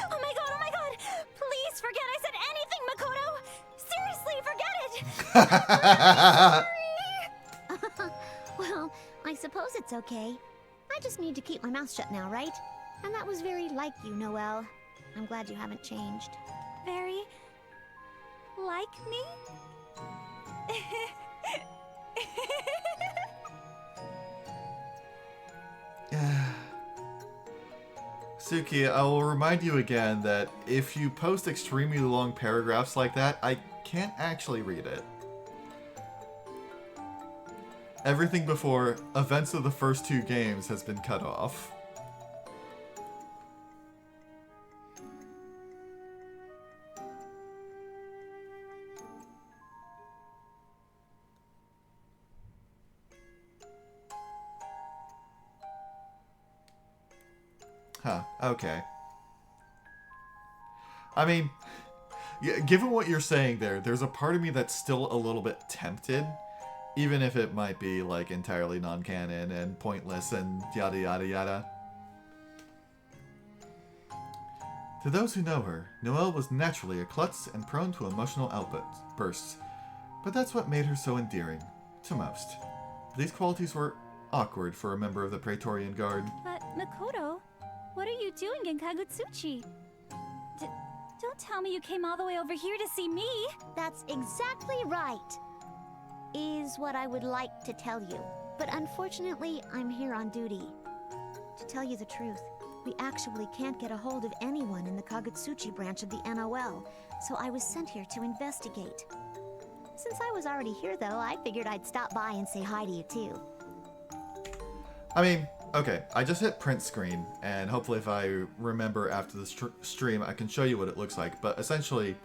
Oh my god! Please forget I said anything, Makoto! Seriously, forget it! Well, I suppose it's okay. I just need to keep my mouth shut now, right? And that was very like you, Noelle. I'm glad you haven't changed. Very... like me? Suki, I will remind you again that if you post extremely long paragraphs like that, I can't actually read it. Everything before events of the first two games has been cut off. Huh, okay. I mean, yeah, given what you're saying there's a part of me that's still a little bit tempted, even if it might be, like, entirely non-canon and pointless and yada yada yada. To those who know her, Noelle was naturally a klutz and prone to emotional outbursts, but that's what made her so endearing, to most. These qualities were awkward for a member of the Praetorian Guard. But, Makoto, what are you doing in Kagetsuchi? Don't tell me you came all the way over here to see me! That's exactly right. Is what I would like to tell you. But unfortunately, I'm here on duty. To tell you the truth, we actually can't get a hold of anyone in the Kagetsuchi branch of the NOL, so I was sent here to investigate. Since I was already here though, I figured I'd stop by and say hi to you too. I mean, okay, I just hit print screen, and hopefully if I remember after the stream, I can show you what it looks like. But essentially,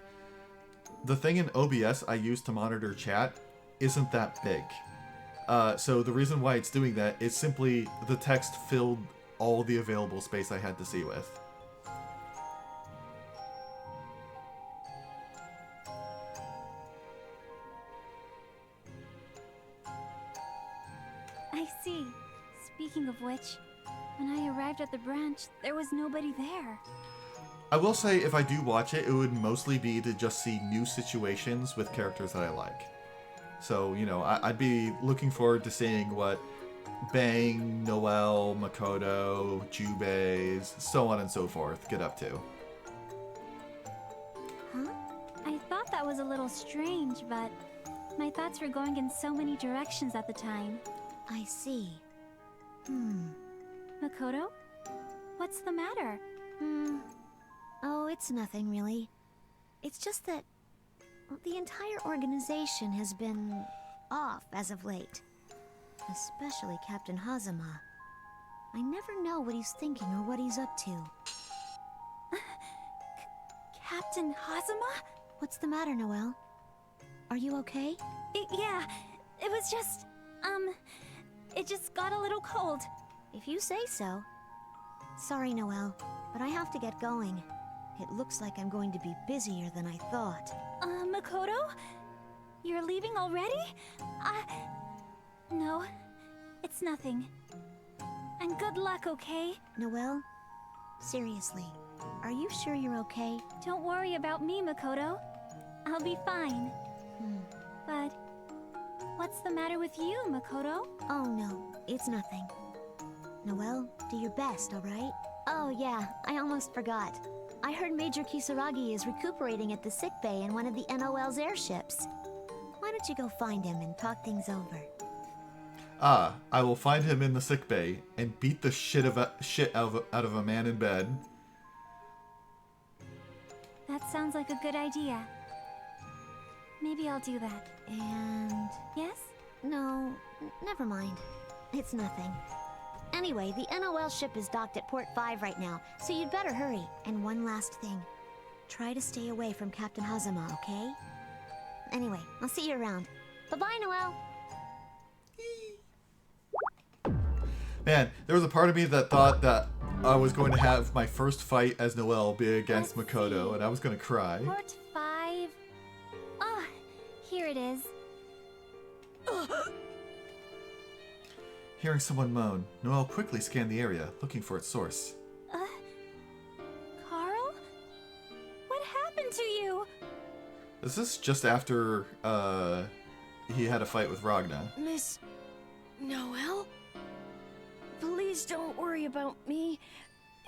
the thing in OBS I use to monitor chat isn't that big. So the reason why it's doing that is simply the text filled all the available space I had to see with. I see. Speaking of which, when I arrived at the branch, there was nobody there. I will say if I do watch it, it would mostly be to just see new situations with characters that I like. So, you know, I'd be looking forward to seeing what Bang, Noelle, Makoto, Jubei, so on and so forth get up to? Huh? I thought that was a little strange, but my thoughts were going in so many directions at the time. I see. Makoto? What's the matter? Oh, it's nothing really. It's just that the entire organization has been off as of late. Especially Captain Hazama. I never know what he's thinking or what he's up to. Captain Hazama? What's the matter, Noelle? Are you okay? Yeah, it was just, it just got a little cold. If you say so. Sorry, Noelle, but I have to get going. It looks like I'm going to be busier than I thought. Makoto? You're leaving already? No, it's nothing. And good luck, okay? Noelle, seriously, are you sure you're okay? Don't worry about me, Makoto. I'll be fine. But what's the matter with you, Makoto? Oh no, it's nothing. Noelle, do your best, alright? Oh yeah, I almost forgot. I heard Major Kisaragi is recuperating at the sickbay in one of the NOL's airships. Why don't you go find him and talk things over? I will find him in the sickbay and beat the shit out of a man in bed. That sounds like a good idea. Maybe I'll do that. And... Yes? No, never mind. It's nothing. Anyway, the NOL ship is docked at Port 5 right now, so you'd better hurry. And one last thing. Try to stay away from Captain Hazama, okay? Anyway, I'll see you around. Bye-bye, Noelle! Man, there was a part of me that thought that I was going to have my first fight as Noelle be against Makoto, and I was going to cry. Port 5... Ah, here it is. Hearing someone moan, Noelle quickly scanned the area, looking for its source. Carl? What happened to you? Is this just after, he had a fight with Ragna? Miss... Noelle? Please don't worry about me.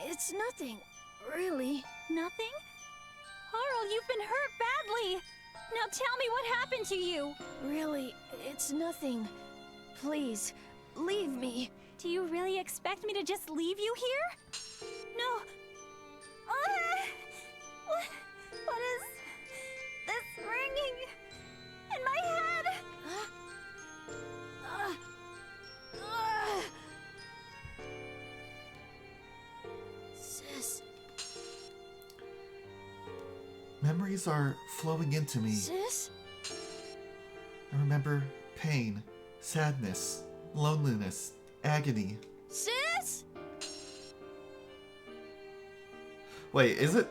It's nothing, really. Nothing? Carl, you've been hurt badly! Now tell me what happened to you! Really, it's nothing. Please, leave me. Do you really expect me to just leave you here? No. What is this ringing in my head? Sis. Memories are flowing into me. Sis? I remember pain, sadness, loneliness, agony. Sis? Wait, is it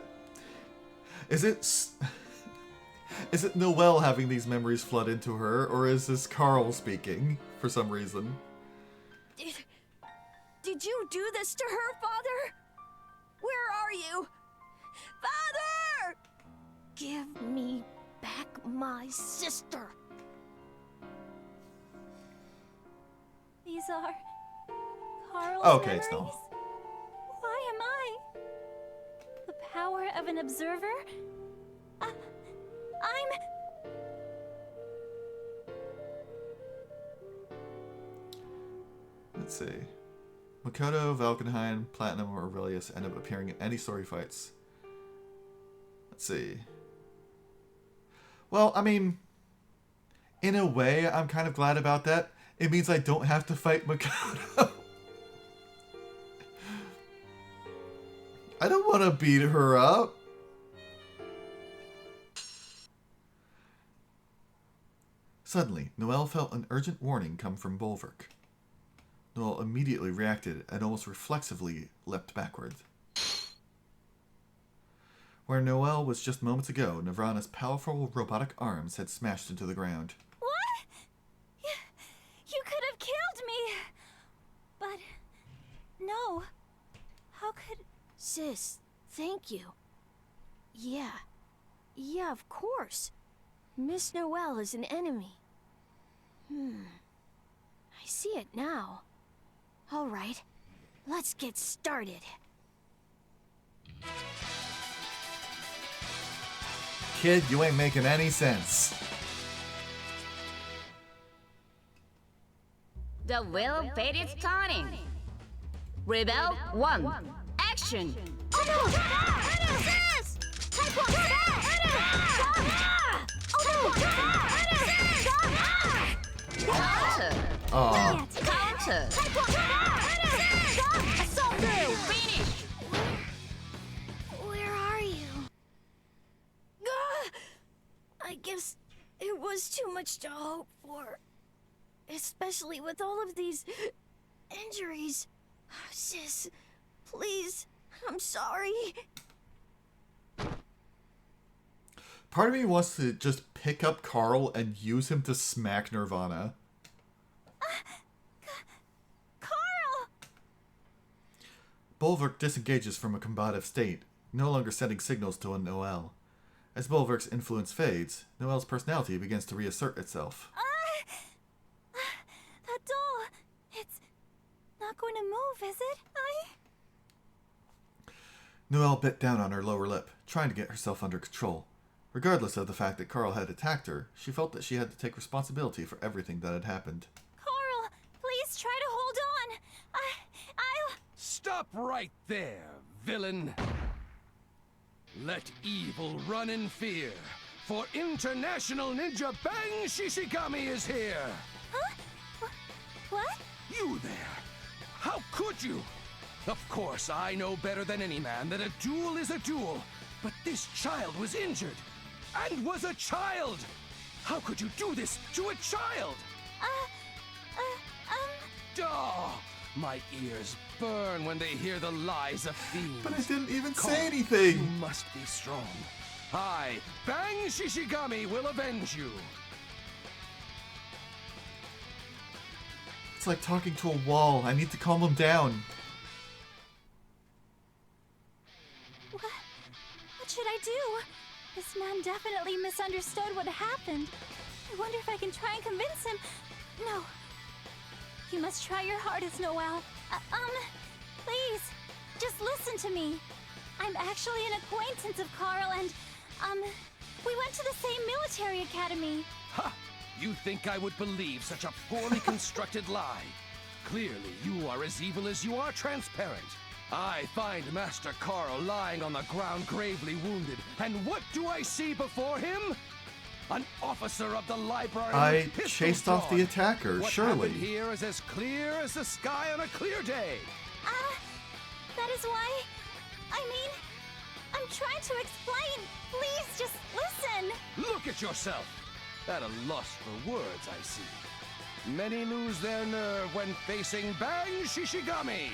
Noelle having these memories flood into her, or is this Carl speaking for some reason? Did you do this to her, Father? Where are you? Father! Give me back my sister. These are Carl's Okay, memories? it's no. Why am I? The power of an observer? I'm... Let's see. Makoto, Valkenheim, Platinum, or Aurelius end up appearing in any story fights. Let's see. Well, I mean, in a way, I'm kind of glad about that. It means I don't have to fight Makoto. I don't want to beat her up. Suddenly, Noelle felt an urgent warning come from Bulwark. Noelle immediately reacted and almost reflexively leapt backward. Where Noelle was just moments ago, Nirvana's powerful robotic arms had smashed into the ground. What? You could have killed me! But... no. How could... Sis, thank you. Yeah, of course. Miss Noelle is an enemy. I see it now. All right, let's get started. Kid, you ain't making any sense. The wheel of fate is turning. Rebel 1. Action! Counter! Aw. Counter! Assault through! Finish! Where are you? I guess it was too much to hope for. Especially with all of these injuries. Sis, please, I'm sorry. Part of me wants to just pick up Carl and use him to smack Nirvana. Carl! Bulwark disengages from a combative state, no longer sending signals to Noelle. As Bulwark's influence fades, Noelle's personality begins to reassert itself. That doll, it's not going to move, is it? Noelle bit down on her lower lip, trying to get herself under control. Regardless of the fact that Carl had attacked her, she felt that she had to take responsibility for everything that had happened. Carl, please try to hold on. I'll... Stop right there, villain. Let evil run in fear, for International Ninja Bang Shishigami is here! Huh? What? You there! How could you? Of course, I know better than any man that a duel is a duel, but this child was injured, and was a child! How could you do this to a child? Duh! My ears burn when they hear the lies of fiends. But I didn't even Carl, say anything! You must be strong. I, Bang Shishigami, will avenge you. It's like talking to a wall. I need to calm him down. What should I do? This man definitely misunderstood what happened. I wonder if I can try and convince him. No. You must try your hardest, Noelle. Please, just listen to me. I'm actually an acquaintance of Carl and, we went to the same military academy. Ha! You think I would believe such a poorly constructed lie? Clearly, you are as evil as you are transparent. I find Master Carl lying on the ground gravely wounded, and what do I see before him? An officer of the library I with pistols chased off the drawn. attacker, What surely. happened here is as clear as the sky on a clear day. That is why... I'm trying to explain. Please, just listen. Look at yourself! At a loss for words, I see. Many lose their nerve when facing Bang Shishigami.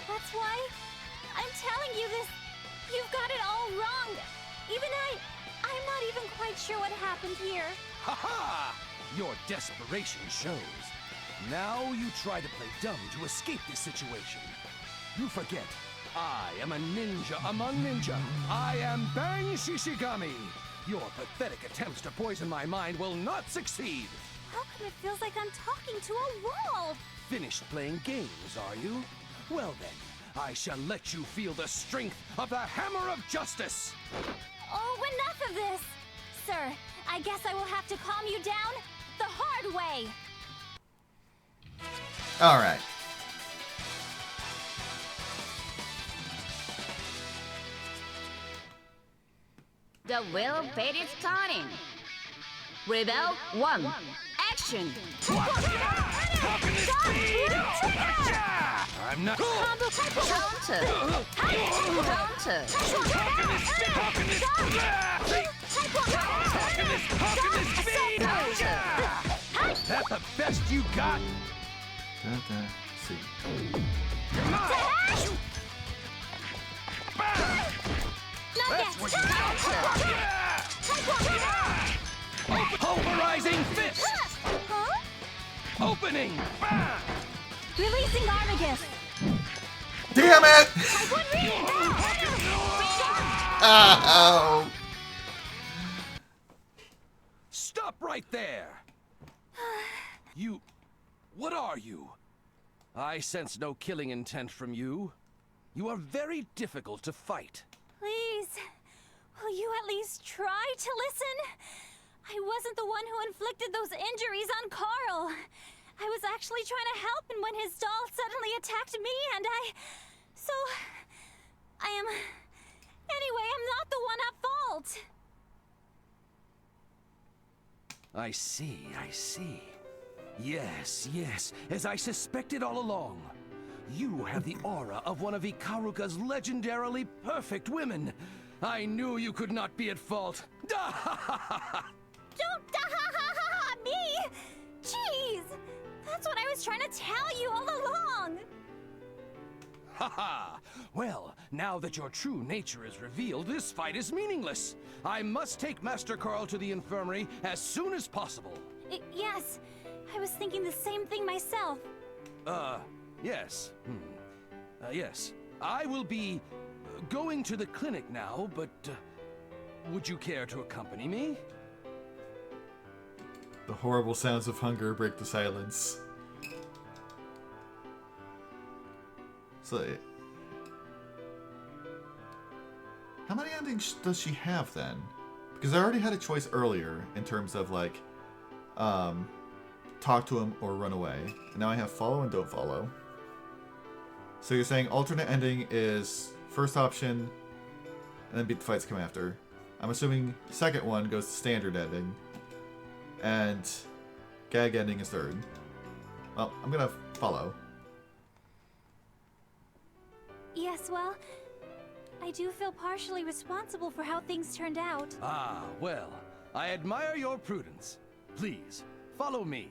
That's why I'm telling you this. You've got it all wrong. Even I'm not even quite sure what happened here. Ha ha! Your desperation shows. Now you try to play dumb to escape this situation. You forget, I am a ninja among ninja. I am Bang Shishigami. Your pathetic attempts to poison my mind will not succeed. How come it feels like I'm talking to a wall? Finished playing games, are you? Well then, I shall let you feel the strength of the Hammer of Justice! Oh, enough of this! Sir, I guess I will have to calm you down the hard way! Alright. The wheel of fate is turning. Rebel 1. Action! I'm not... Counter! Counter! That the best you got? See. That's what you Pulverizing fist! Huh? Opening! Releasing Armagus! Damn it! Oh. Stop right there! You... What are you? I sense no killing intent from you. You are very difficult to fight. Please, will you at least try to listen? I wasn't the one who inflicted those injuries on Carl. I was actually trying to help him when his doll suddenly attacked me, and So, I am... Anyway, I'm not the one at fault. I see, I see. Yes, yes, as I suspected all along. You have the aura of one of Ikaruga's legendarily perfect women. I knew you could not be at fault. Don't me! Jeez! That's what I was trying to tell you all along! Haha! Well, now that your true nature is revealed, this fight is meaningless. I must take Master Carl to the infirmary as soon as possible. Yes, I was thinking the same thing myself. Yes. Yes. I will be going to the clinic now, but would you care to accompany me? The horrible sounds of hunger break the silence. So, how many endings does she have then? Because I already had a choice earlier in terms of like, talk to him or run away. And now I have follow and don't follow. So you're saying alternate ending is first option, and then beat the fights come after. I'm assuming second one goes to standard ending, and gag ending is third. Well, I'm gonna follow. Yes, well, I do feel partially responsible for how things turned out. Ah, well, I admire your prudence. Please, follow me.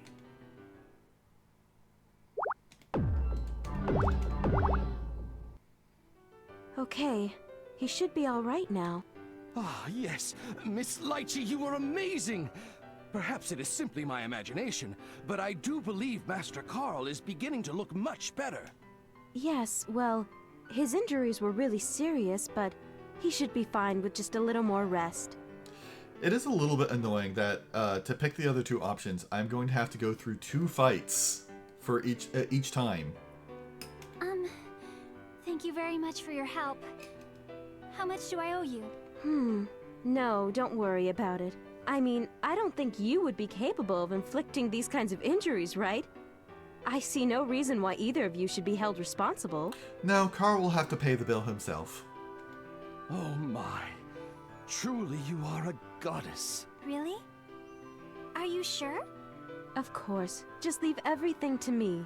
Okay, he should be all right now. Ah, yes. Miss Lychee, you were amazing! Perhaps it is simply my imagination, but I do believe Master Carl is beginning to look much better. Yes, well, his injuries were really serious, but he should be fine with just a little more rest. It is a little bit annoying that to pick the other two options, I'm going to have to go through 2 fights for each time. Thank you very much for your help. How much do I owe you? No, don't worry about it. I mean, I don't think you would be capable of inflicting these kinds of injuries, right? I see no reason why either of you should be held responsible. No, Carl will have to pay the bill himself. Oh my. Truly you are a goddess. Really? Are you sure? Of course. Just leave everything to me.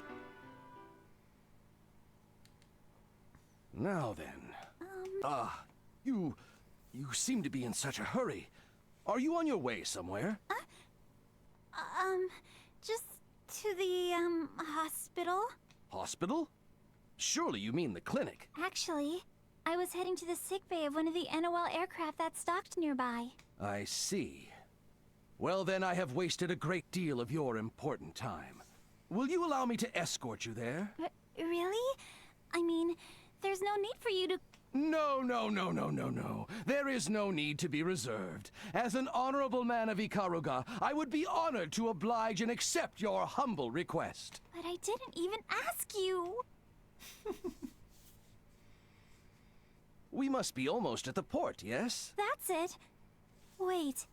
Now then. You seem to be in such a hurry. Are you on your way somewhere? Just to the, hospital? Hospital? Surely you mean the clinic. Actually, I was heading to the sickbay of one of the NOL aircraft that's docked nearby. I see. Well then, I have wasted a great deal of your important time. Will you allow me to escort you there? Really? I mean, there's no need for you to... No. There is no need to be reserved. As an honorable man of Ikaruga, I would be honored to oblige and accept your humble request. But I didn't even ask you. We must be almost at the port, yes? That's it. Wait.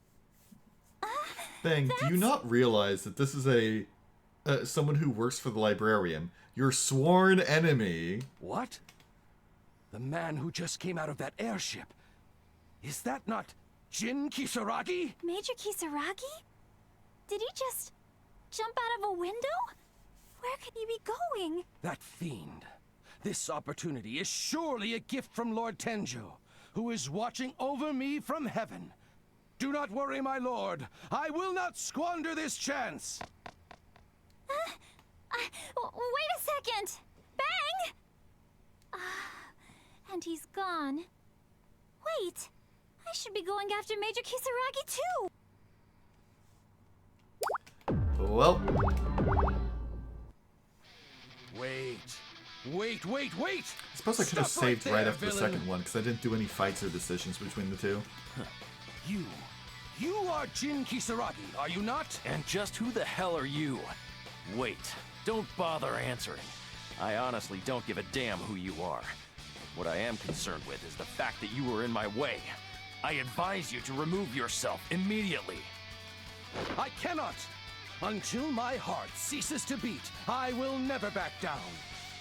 Bang, do you not realize that this is someone who works for the librarian? Your sworn enemy. What? The man who just came out of that airship. Is that not Jin Kisaragi? Major Kisaragi? Did he just jump out of a window? Where could he be going? That fiend. This opportunity is surely a gift from Lord Tenjo, who is watching over me from heaven. Do not worry, my lord. I will not squander this chance. Wait a second! Bang! And he's gone. Wait! I should be going after Major Kisaragi too! Well. Wait. I suppose I could have saved right after the second one, because I didn't do any fights or decisions between the two. You are Jin Kisaragi, are you not? And just who the hell are you? Wait, don't bother answering. I honestly don't give a damn who you are. What I am concerned with is the fact that you were in my way. I advise you to remove yourself immediately. I cannot! Until my heart ceases to beat, I will never back down.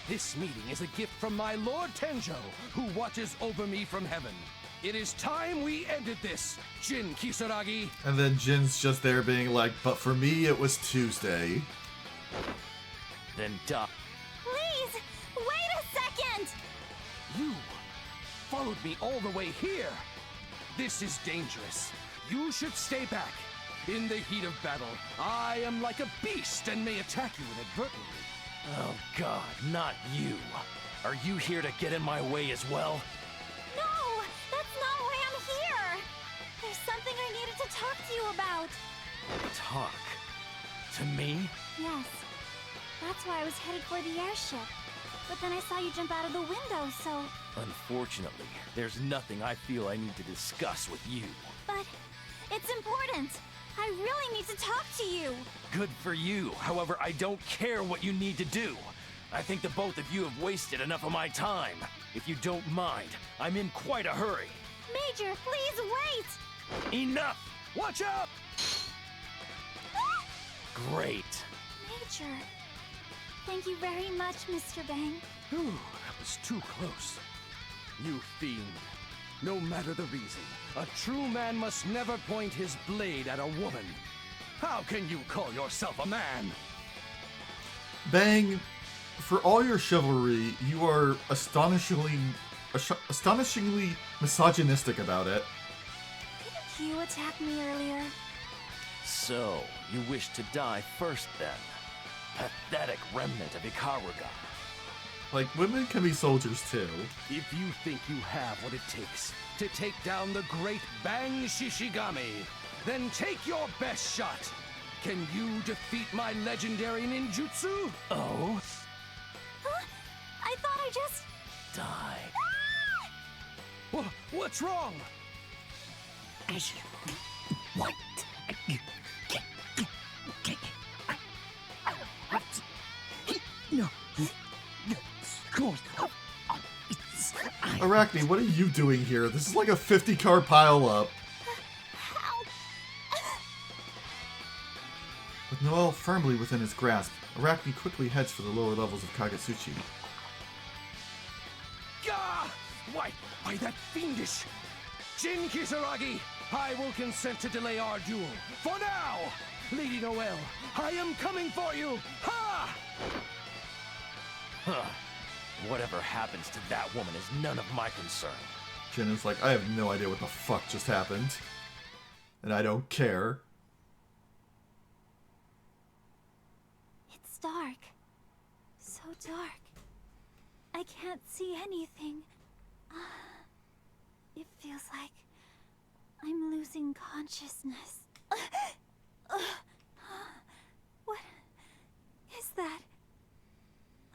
This meeting is a gift from my Lord Tenjo, who watches over me from heaven. It is time we ended this, Jin Kisaragi. And then Jin's just there being like, but for me it was Tuesday. Then duh. Please, wait a second! You followed me all the way here. This is dangerous. You should stay back. In the heat of battle, I am like a beast and may attack you inadvertently. Oh God, not you. Are you here to get in my way as well? No, that's not why I'm here. There's something I needed to talk to you about. Talk? To me? Yes. That's why I was headed for the airship. But then I saw you jump out of the window, so... Unfortunately, there's nothing I feel I need to discuss with you. But it's important. I really need to talk to you. Good for you. However, I don't care what you need to do. I think the both of you have wasted enough of my time. If you don't mind, I'm in quite a hurry. Major, please wait! Enough! Watch out! Great. Major. Thank you very much, Mr. Bang. Whew, that was too close. You fiend. No matter the reason, a true man must never point his blade at a woman. How can you call yourself a man? Bang, for all your chivalry, you are astonishingly misogynistic about it. Didn't you attack me earlier? So, you wish to die first then? Pathetic remnant of Ikaruga. Like, women can be soldiers too. If you think you have what it takes to take down the great Bang Shishigami, then take your best shot. Can you defeat my legendary ninjutsu? Oh? Huh? I thought I just... Die. What's wrong? What? No. Arachne, what are you doing here? This is like a 50-car pileup. With Noel firmly within his grasp, Arachne quickly heads for the lower levels of Kagetsuchi. Gah! Why that fiendish? Jin Kisaragi, I will consent to delay our duel. For now! Lady Noel, I am coming for you! Ha! Huh. Whatever happens to that woman is none of my concern. Jin is like, I have no idea what the fuck just happened. And I don't care. It's dark. So dark. I can't see anything. It feels like I'm losing consciousness. What is that?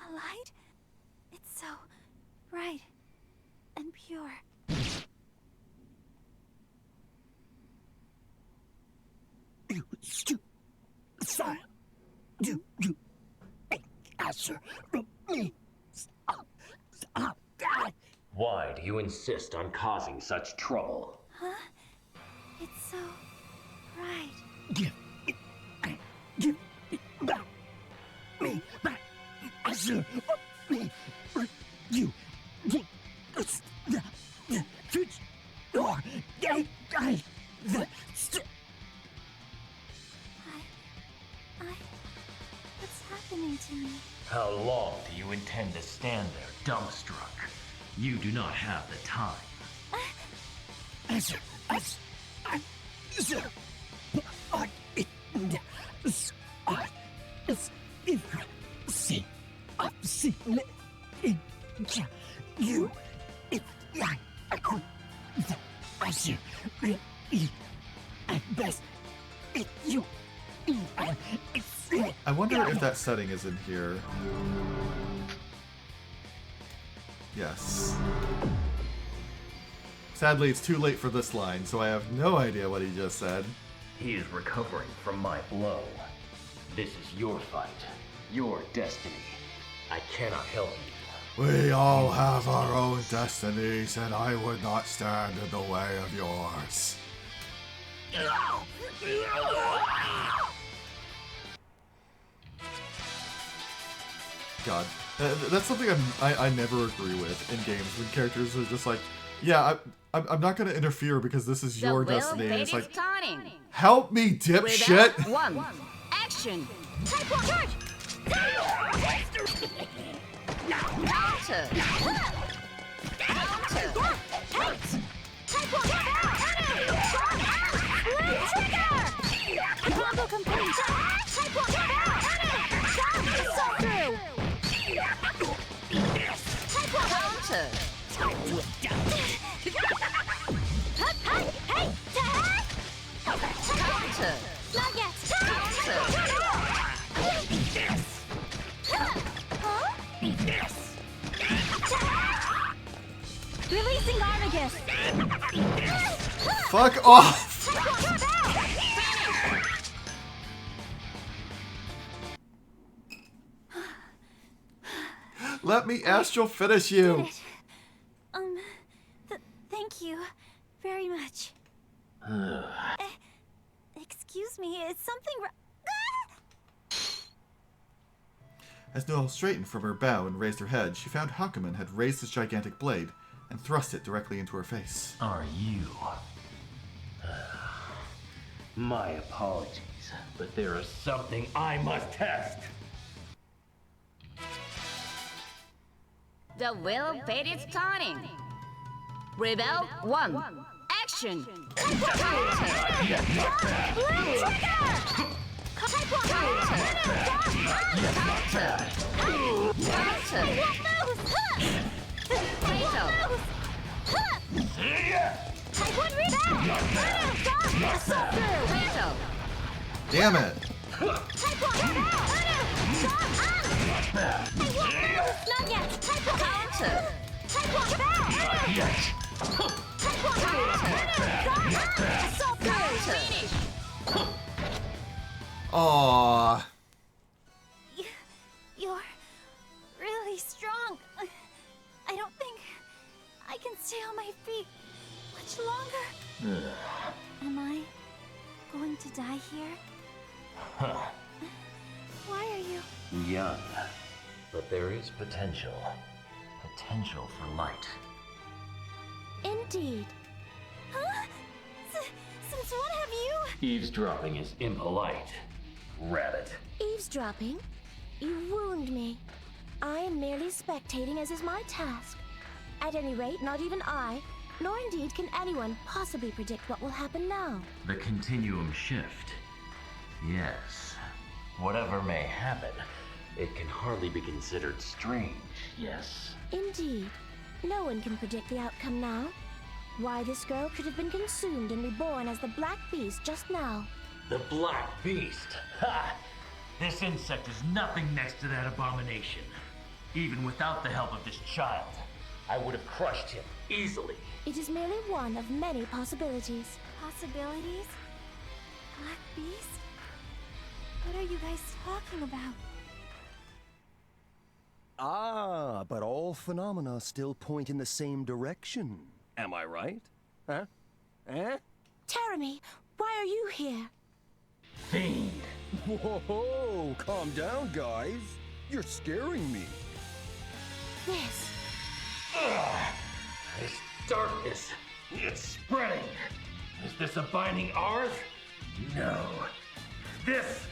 A light? It's so bright and pure. Why do you insist on causing such trouble? Huh? It's so bright. Give it back. Me back. Me. You. The future. What's happening to me? How long do you intend to stand there, dumbstruck? You do not have the time. I wonder if that setting is in here. Yes. Sadly, it's too late for this line, so I have no idea what he just said. He is recovering from my blow. This is your fight, your destiny. I cannot help you. We all have our own destinies, and I would not stand in the way of yours. God, that's something I never agree with in games when characters are just like, yeah, I'm not gonna interfere because this is your destiny. And it's like, help me, dipshit! 1. Action! Charge! Counter! Combo complete! Assault through! Counter! Counter! Not yet! Releasing Armagus! Fuck off! Let me astral finish you. Thank you very much. Excuse me, is something As Noelle straightened from her bow and raised her head, she found Hakumen had raised his gigantic blade and thrust it directly into her face. Are you? My apologies, but there is something I must test. The wheel of fate is turning. Rebel 1. Action! Damn it! Not yet! Counter! Aww. You're really strong. I don't think I can stay on my feet much longer. Am I going to die here? Why are you? Young, but there is potential. Potential for light. Indeed. Huh? Since when have you? Eavesdropping is impolite. Rabbit. Eavesdropping? You wound me. I am merely spectating, as is my task. At any rate, not even I, nor indeed can anyone possibly predict what will happen now. The Continuum shift. Yes. Whatever may happen, it can hardly be considered strange, yes? Indeed. No one can predict the outcome now. Why this girl could have been consumed and reborn as the Black Beast just now. The Black Beast? Ha! This insect is nothing next to that abomination. Even without the help of this child, I would have crushed him easily. It is merely one of many possibilities. Possibilities? Black Beast? What are you guys talking about? Ah, but all phenomena still point in the same direction. Am I right? Huh? Eh? Tarami, why are you here? Fiend! Whoa, calm down, guys. You're scaring me. This. This darkness, it's spreading. Is this a binding ours? No. This...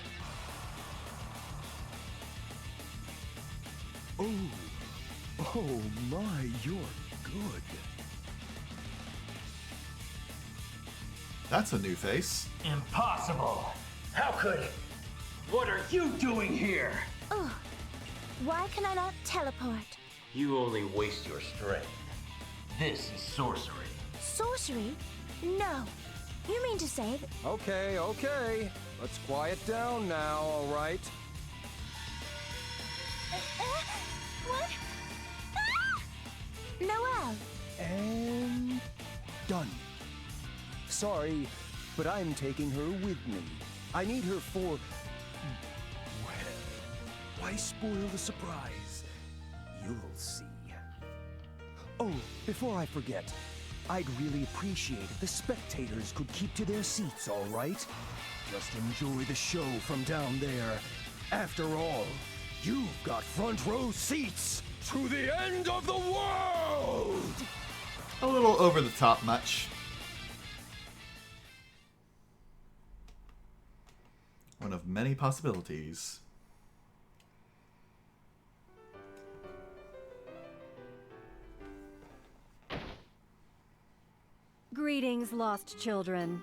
Oh my, you're good. That's a new face. Impossible! How could... What are you doing here? Ugh. Why can I not teleport? You only waste your strength. This is sorcery. Sorcery? No. You mean to say that... Okay. Let's quiet down now, all right? What? Ah! Noelle! And... done. Sorry, but I'm taking her with me. I need her for... Well, why spoil the surprise? You'll see. Oh, before I forget, I'd really appreciate if the spectators could keep to their seats, all right? Just enjoy the show from down there. After all, you've got front row seats to the end of the world! A little over the top much. One of many possibilities. Greetings, lost children.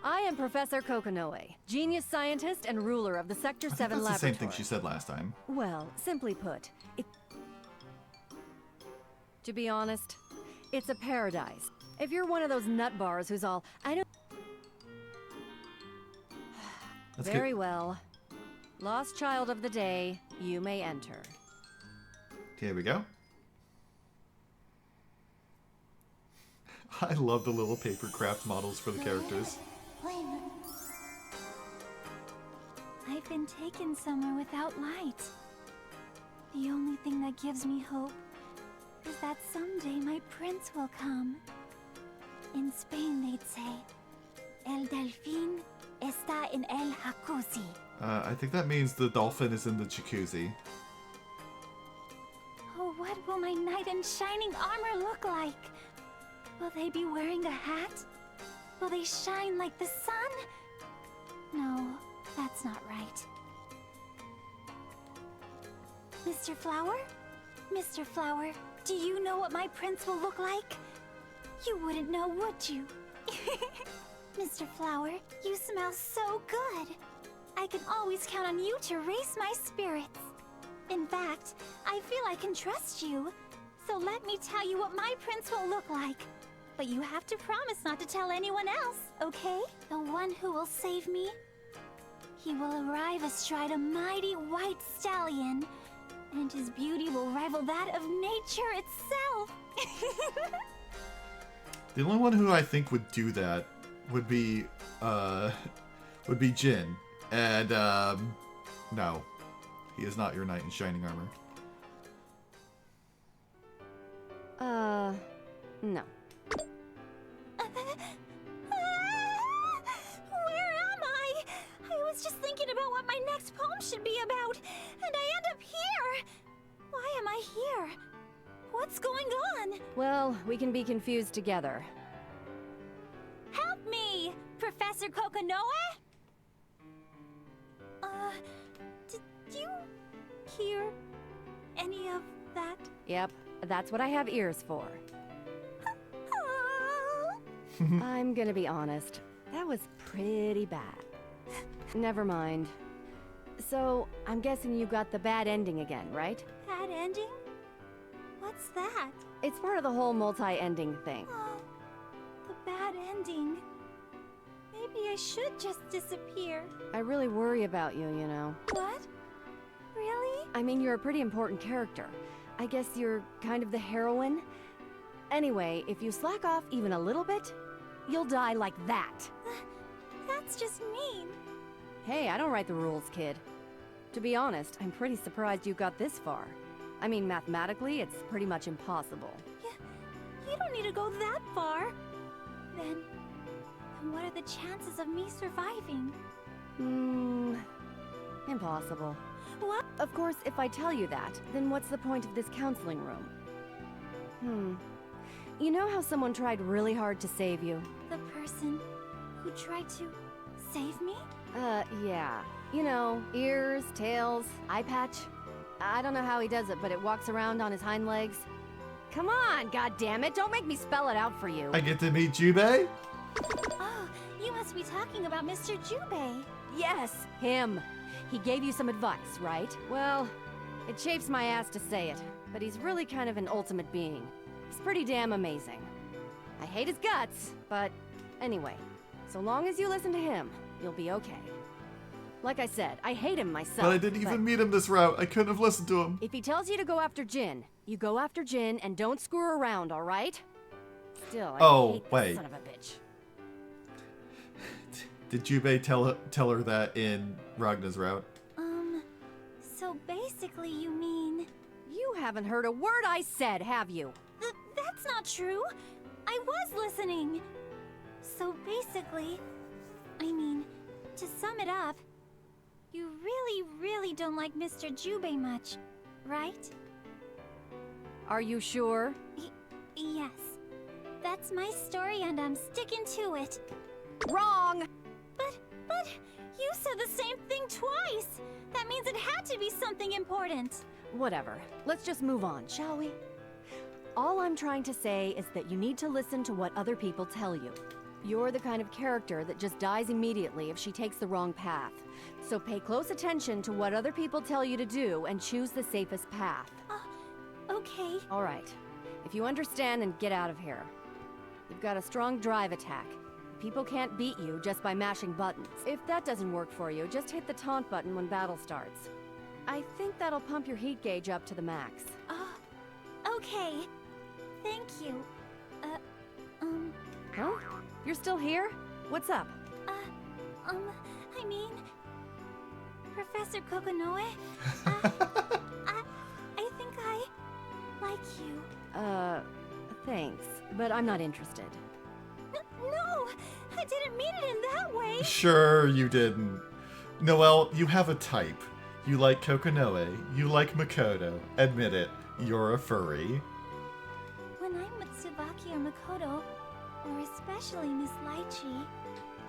I am Professor Kokonoe, genius scientist and ruler of the Sector 7 That's laboratory. the same thing she said last time. Well, simply put, to be honest, it's a paradise. If you're one of those nut bars who's all, I don't... Very well. Lost child of the day, you may enter. Here we go. I love the little paper craft models for the characters. I've been taken somewhere without light. The only thing that gives me hope is that someday my prince will come. In Spain, they'd say, El delfín está en el jacuzzi. I think that means the dolphin is in the jacuzzi. Oh, what will my knight in shining armor look like? Will they be wearing a hat? Will they shine like the sun? No, that's not right. Mr. Flower? Mr. Flower, do you know what my prince will look like? You wouldn't know, would you? Mr. Flower, you smell so good. I can always count on you to raise my spirits. In fact, I feel I can trust you. So let me tell you what my prince will look like. But you have to promise not to tell anyone else, okay? The one who will save me. He will arrive astride a mighty white stallion, and his beauty will rival that of nature itself. The only one who I think would do that would be Jin. And no. He is not your knight in shining armor. No. Where am I? I was just thinking about what my next poem should be about, and I end up here. Why am I here? What's going on? Well, we can be confused together. Help me, Professor Kokonoe? Did you hear any of that? Yep, that's what I have ears for. I'm gonna be honest. That was pretty bad. Never mind. So, I'm guessing you got the bad ending again, right? Bad ending? What's that? It's part of the whole multi-ending thing. Oh, the bad ending. Maybe I should just disappear. I really worry about you, you know. What? Really? I mean, you're a pretty important character. I guess you're kind of the heroine. Anyway, if you slack off even a little bit, you'll die like that. That's just mean. Hey, I don't write the rules, kid. To be honest, I'm pretty surprised you got this far. I mean, mathematically, it's pretty much impossible. You don't need to go that far. Then what are the chances of me surviving? Impossible. What? Of course, if I tell you that, then what's the point of this counseling room? You know how someone tried really hard to save you? The person who tried to save me? Yeah. You know, ears, tails, eye patch. I don't know how he does it, but it walks around on his hind legs. Come on, goddammit, don't make me spell it out for you. I get to meet Jubei? Oh, you must be talking about Mr. Jubei. Yes, him. He gave you some advice, right? Well, it chafes my ass to say it, but he's really kind of an ultimate being. He's pretty damn amazing. I hate his guts, but anyway, so long as you listen to him, you'll be okay. Like I said, I hate him myself. But I didn't even meet him this route. I couldn't have listened to him. If he tells you to go after Jin, you go after Jin and don't screw around, all right? Still, I hate this son of a bitch. Did Jubei tell her that in Ragna's route? So basically you mean... You haven't heard a word I said, have you? That's not true. I was listening. So basically, to sum it up, you really, really don't like Mr. Jubei much, right? Are you sure? Yes. That's my story and I'm sticking to it. Wrong! But you said the same thing twice! That means it had to be something important. Whatever. Let's just move on, shall we? All I'm trying to say is that you need to listen to what other people tell you. You're the kind of character that just dies immediately if she takes the wrong path. So pay close attention to what other people tell you to do and choose the safest path. Okay. All right. If you understand, then get out of here. You've got a strong drive attack. People can't beat you just by mashing buttons. If that doesn't work for you, just hit the taunt button when battle starts. I think that'll pump your heat gauge up to the max. Okay. Thank you. Huh? You're still here? What's up? Professor Kokonoe? I think I like you. Thanks, but I'm not interested. No! I didn't mean it in that way! Sure you didn't. Noelle, you have a type. You like Kokonoe, you like Makoto. Admit it, you're a furry. When I'm with Tsubaki or Makoto, or especially Miss Lychee,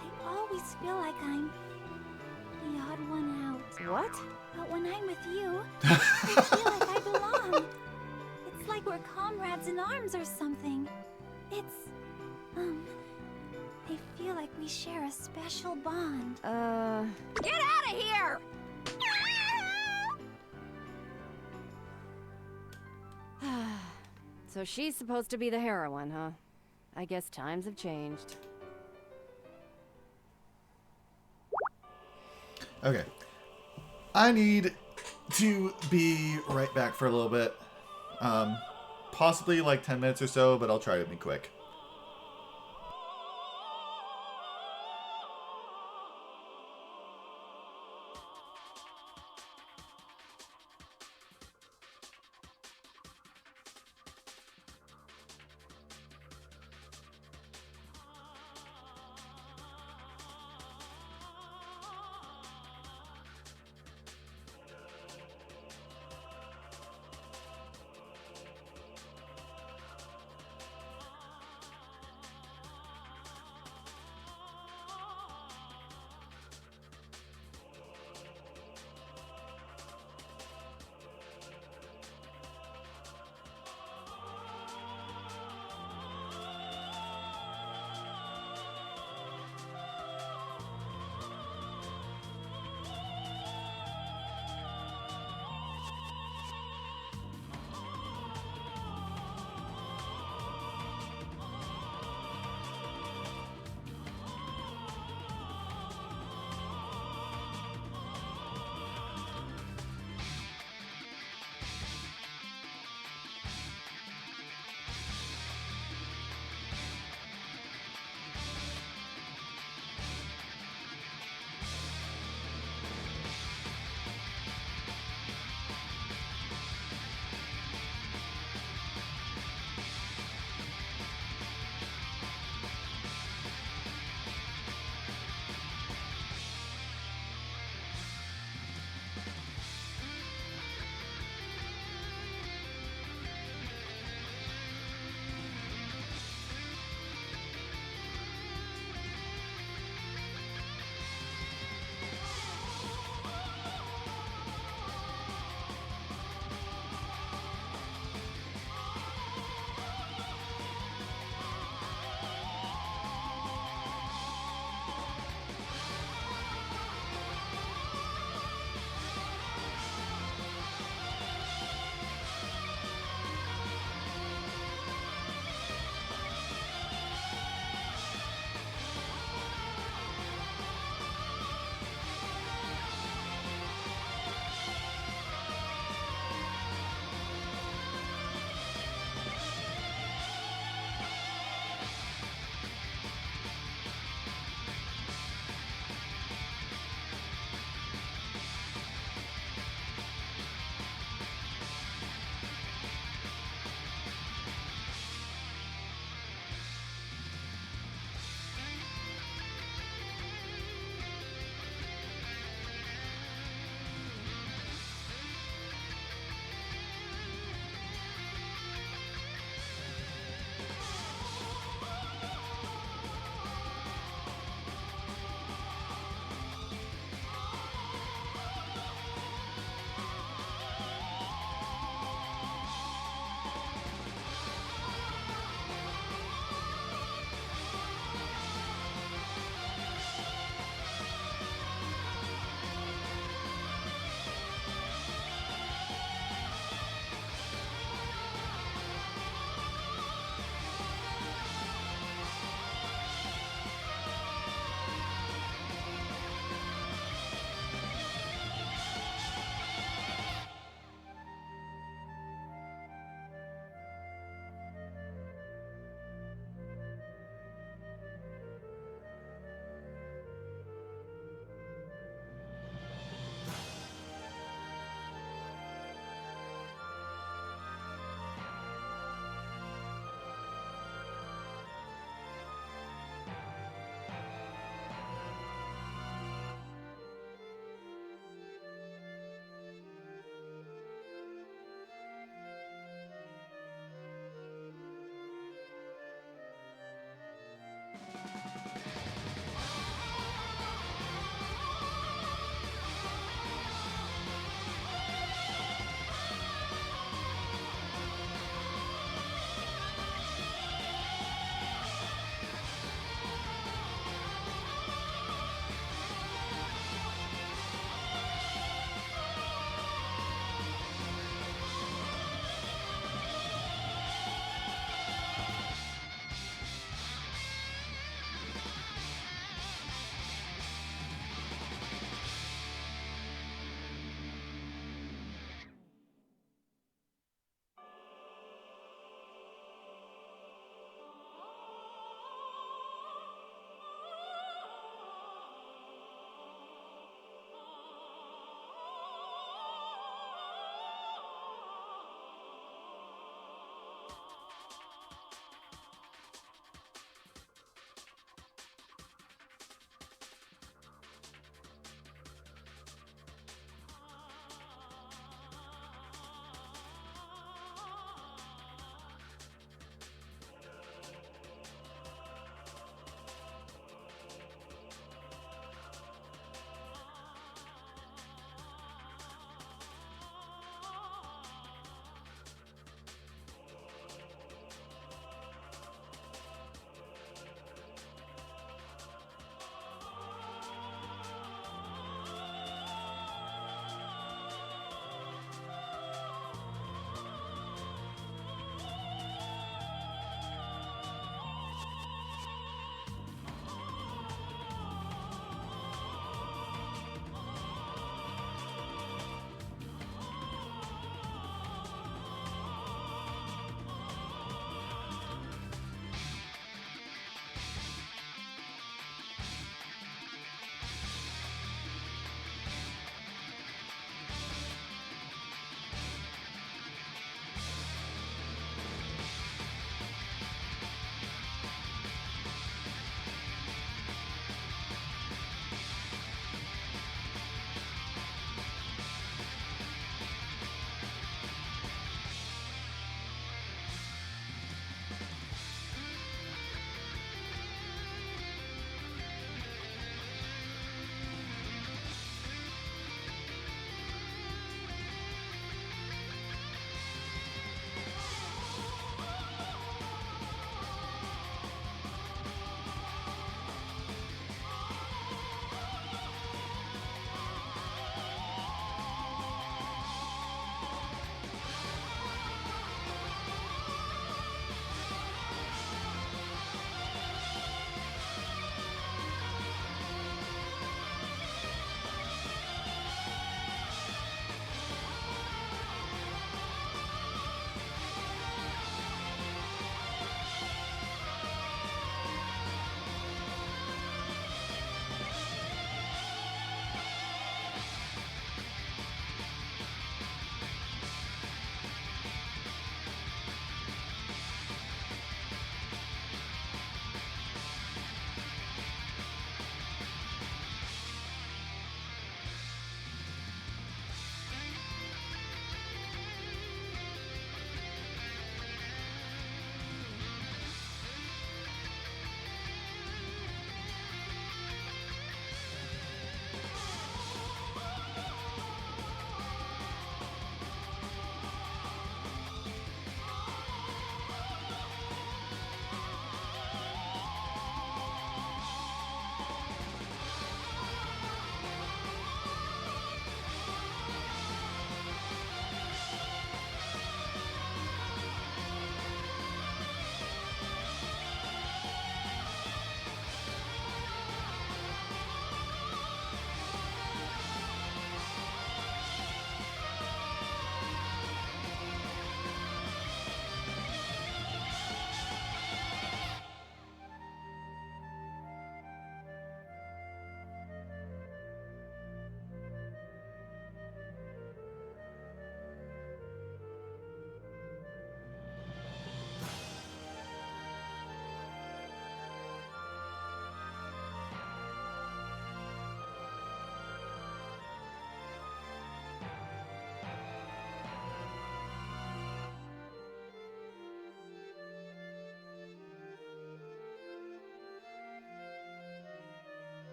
I always feel like I'm the odd one out. What? But when I'm with you, I feel like I belong. It's like we're comrades in arms or something. It's, I feel like we share a special bond. Get out of here! So she's supposed to be the heroine, huh? I guess times have changed. Okay. I need to be right back for a little bit. Possibly like 10 minutes or so, but I'll try to be quick.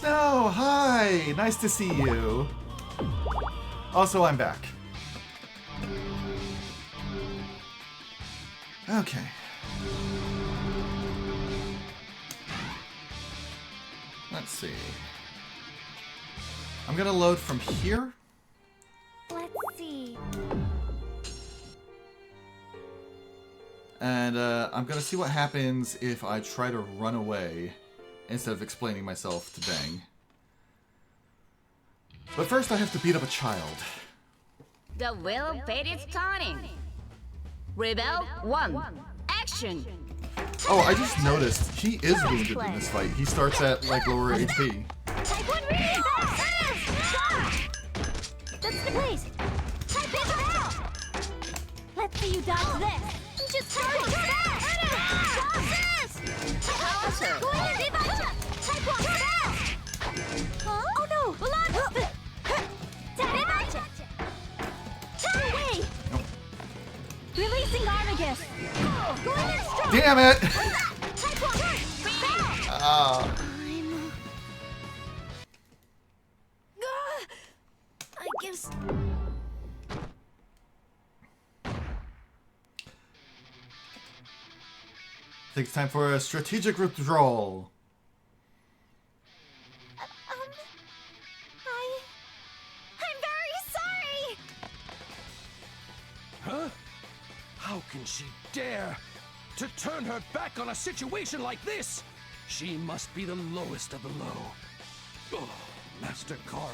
Snow, hi! Nice to see you. Also, I'm back. Okay. Let's see. I'm gonna load from here. Let's see. And I'm gonna see what happens if I try to run away instead of explaining myself to Bang. But first I have to beat up a child. The wheel of fate is turning. Rebel 1. Action! Oh, I just noticed he is wounded in this fight. He starts at like lower HP. Type 1 read! That's the place! Type it out! Let's see you dodge this! Just hurry! Go ahead, Revive! Type 1 fast! Oh no! Revive! Away! Releasing Armagus! Go in there strong! Damn it! Type 1 fast! I guess. I think it's time for a strategic withdrawal. I'm very sorry! Huh? How can she dare to turn her back on a situation like this? She must be the lowest of the low. Oh, Master Carl.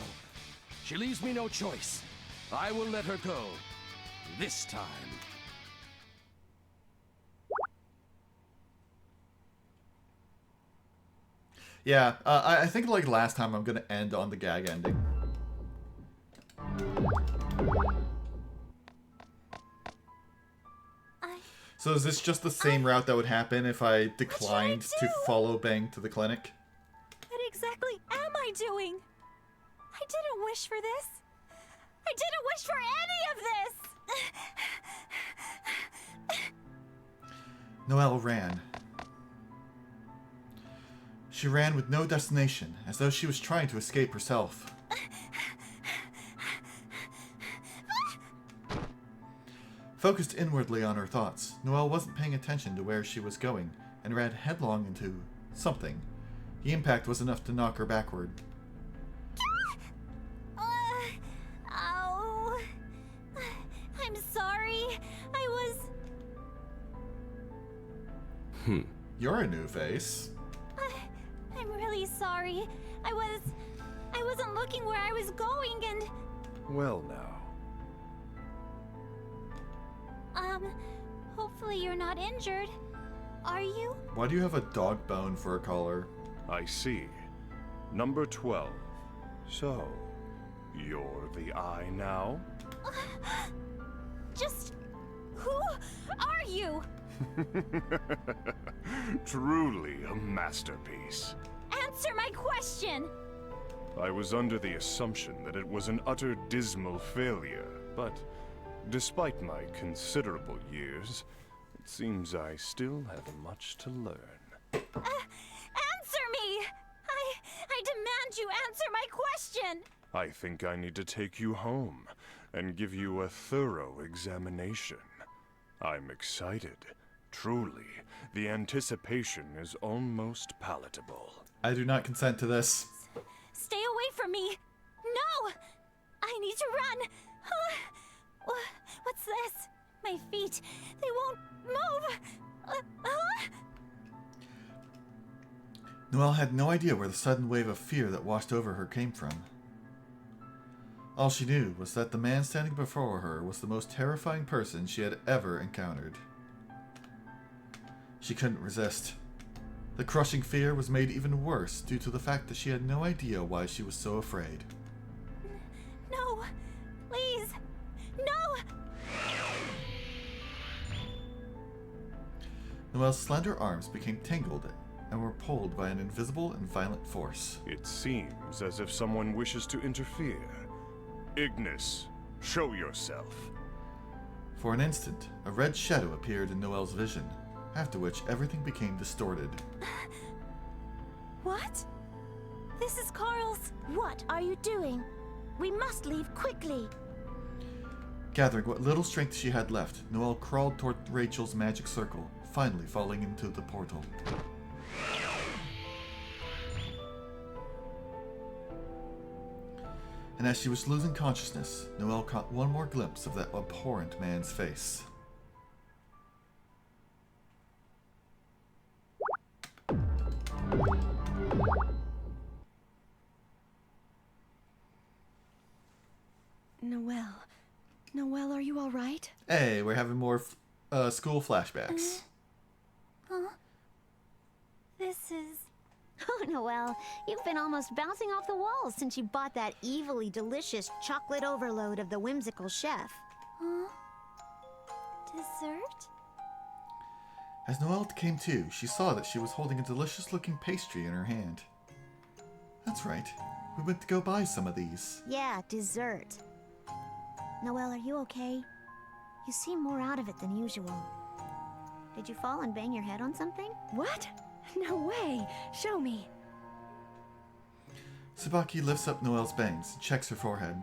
She leaves me no choice. I will let her go. This time. Yeah, I think like last time I'm gonna end on the gag ending. So is this just the same route that would happen if I declined to follow Bang to the clinic? What exactly am I doing? I didn't wish for this. I didn't wish for any of this! Noelle ran. She ran with no destination, as though she was trying to escape herself. Focused inwardly on her thoughts, Noelle wasn't paying attention to where she was going, and ran headlong into something. The impact was enough to knock her backward. Ow. I'm sorry. I was... You're a new face. I'm really sorry. I wasn't looking where I was going and... Well now. Hopefully you're not injured. Are you? Why do you have a dog bone for a collar? I see. Number 12. So, you're the Eye now? Just... who are you? Truly a masterpiece. Answer my question! I was under the assumption that it was an utter dismal failure, but despite my considerable years, it seems I still have much to learn. Answer me! I demand you answer my question! I think I need to take you home and give you a thorough examination. I'm excited. Truly, the anticipation is almost palatable. I do not consent to this. Stay away from me! No! I need to run! What's this? My feet, they won't move! Noelle had no idea where the sudden wave of fear that washed over her came from. All she knew was that the man standing before her was the most terrifying person she had ever encountered. She couldn't resist. The crushing fear was made even worse due to the fact that she had no idea why she was so afraid. No! Please! No! Noelle's slender arms became tangled and were pulled by an invisible and violent force. It seems as if someone wishes to interfere. Ignis, show yourself. For an instant, a red shadow appeared in Noelle's vision, after which everything became distorted. What? This is Carl's. What are you doing? We must leave quickly. Gathering what little strength she had left, Noelle crawled toward Rachel's magic circle, finally falling into the portal. And as she was losing consciousness, Noelle caught one more glimpse of that abhorrent man's face. Noelle, are you all right? Hey, we're having more school flashbacks. Huh? This is... Oh, Noelle, you've been almost bouncing off the walls since you bought that evilly delicious chocolate overload of the whimsical chef. Huh? Dessert? As Noelle came to, she saw that she was holding a delicious-looking pastry in her hand. That's right. We went to go buy some of these. Yeah, dessert. Noelle, are you okay? You seem more out of it than usual. Did you fall and bang your head on something? What? No way! Show me! Tsubaki lifts up Noelle's bangs and checks her forehead.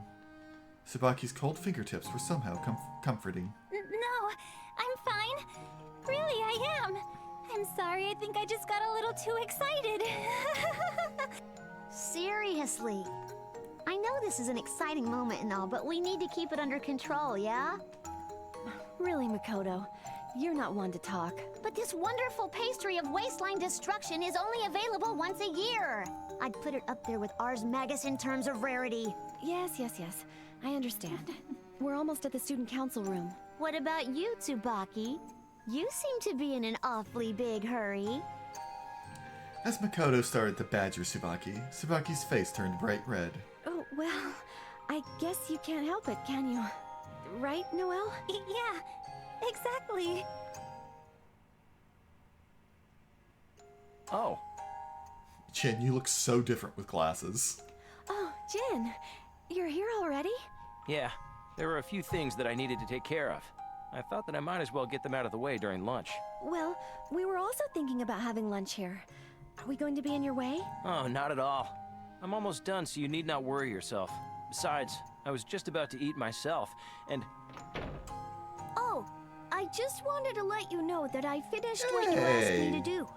Tsubaki's cold fingertips were somehow comforting. No, I'm fine. Really, I am. I'm sorry, I think I just got a little too excited. Seriously. I know this is an exciting moment and all, but we need to keep it under control, yeah? Really, Makoto, you're not one to talk. But this wonderful pastry of wasteland destruction is only available once a year. I'd put it up there with Ars Magus in terms of rarity. Yes. I understand. We're almost at the student council room. What about you, Tsubaki? You seem to be in an awfully big hurry. As Makoto started to badger Tsubaki, Tsubaki's face turned bright red. Oh, well, I guess you can't help it, can you? Right, Noelle? Yeah, exactly. Oh. Jin, you look so different with glasses. Oh, Jin, you're here already? Yeah, there were a few things that I needed to take care of. I thought that I might as well get them out of the way during lunch. Well, we were also thinking about having lunch here. Are we going to be in your way? Oh, not at all. I'm almost done, so you need not worry yourself. Besides, I was just about to eat myself, and... Oh, I just wanted to let you know that I finished what you asked me to do.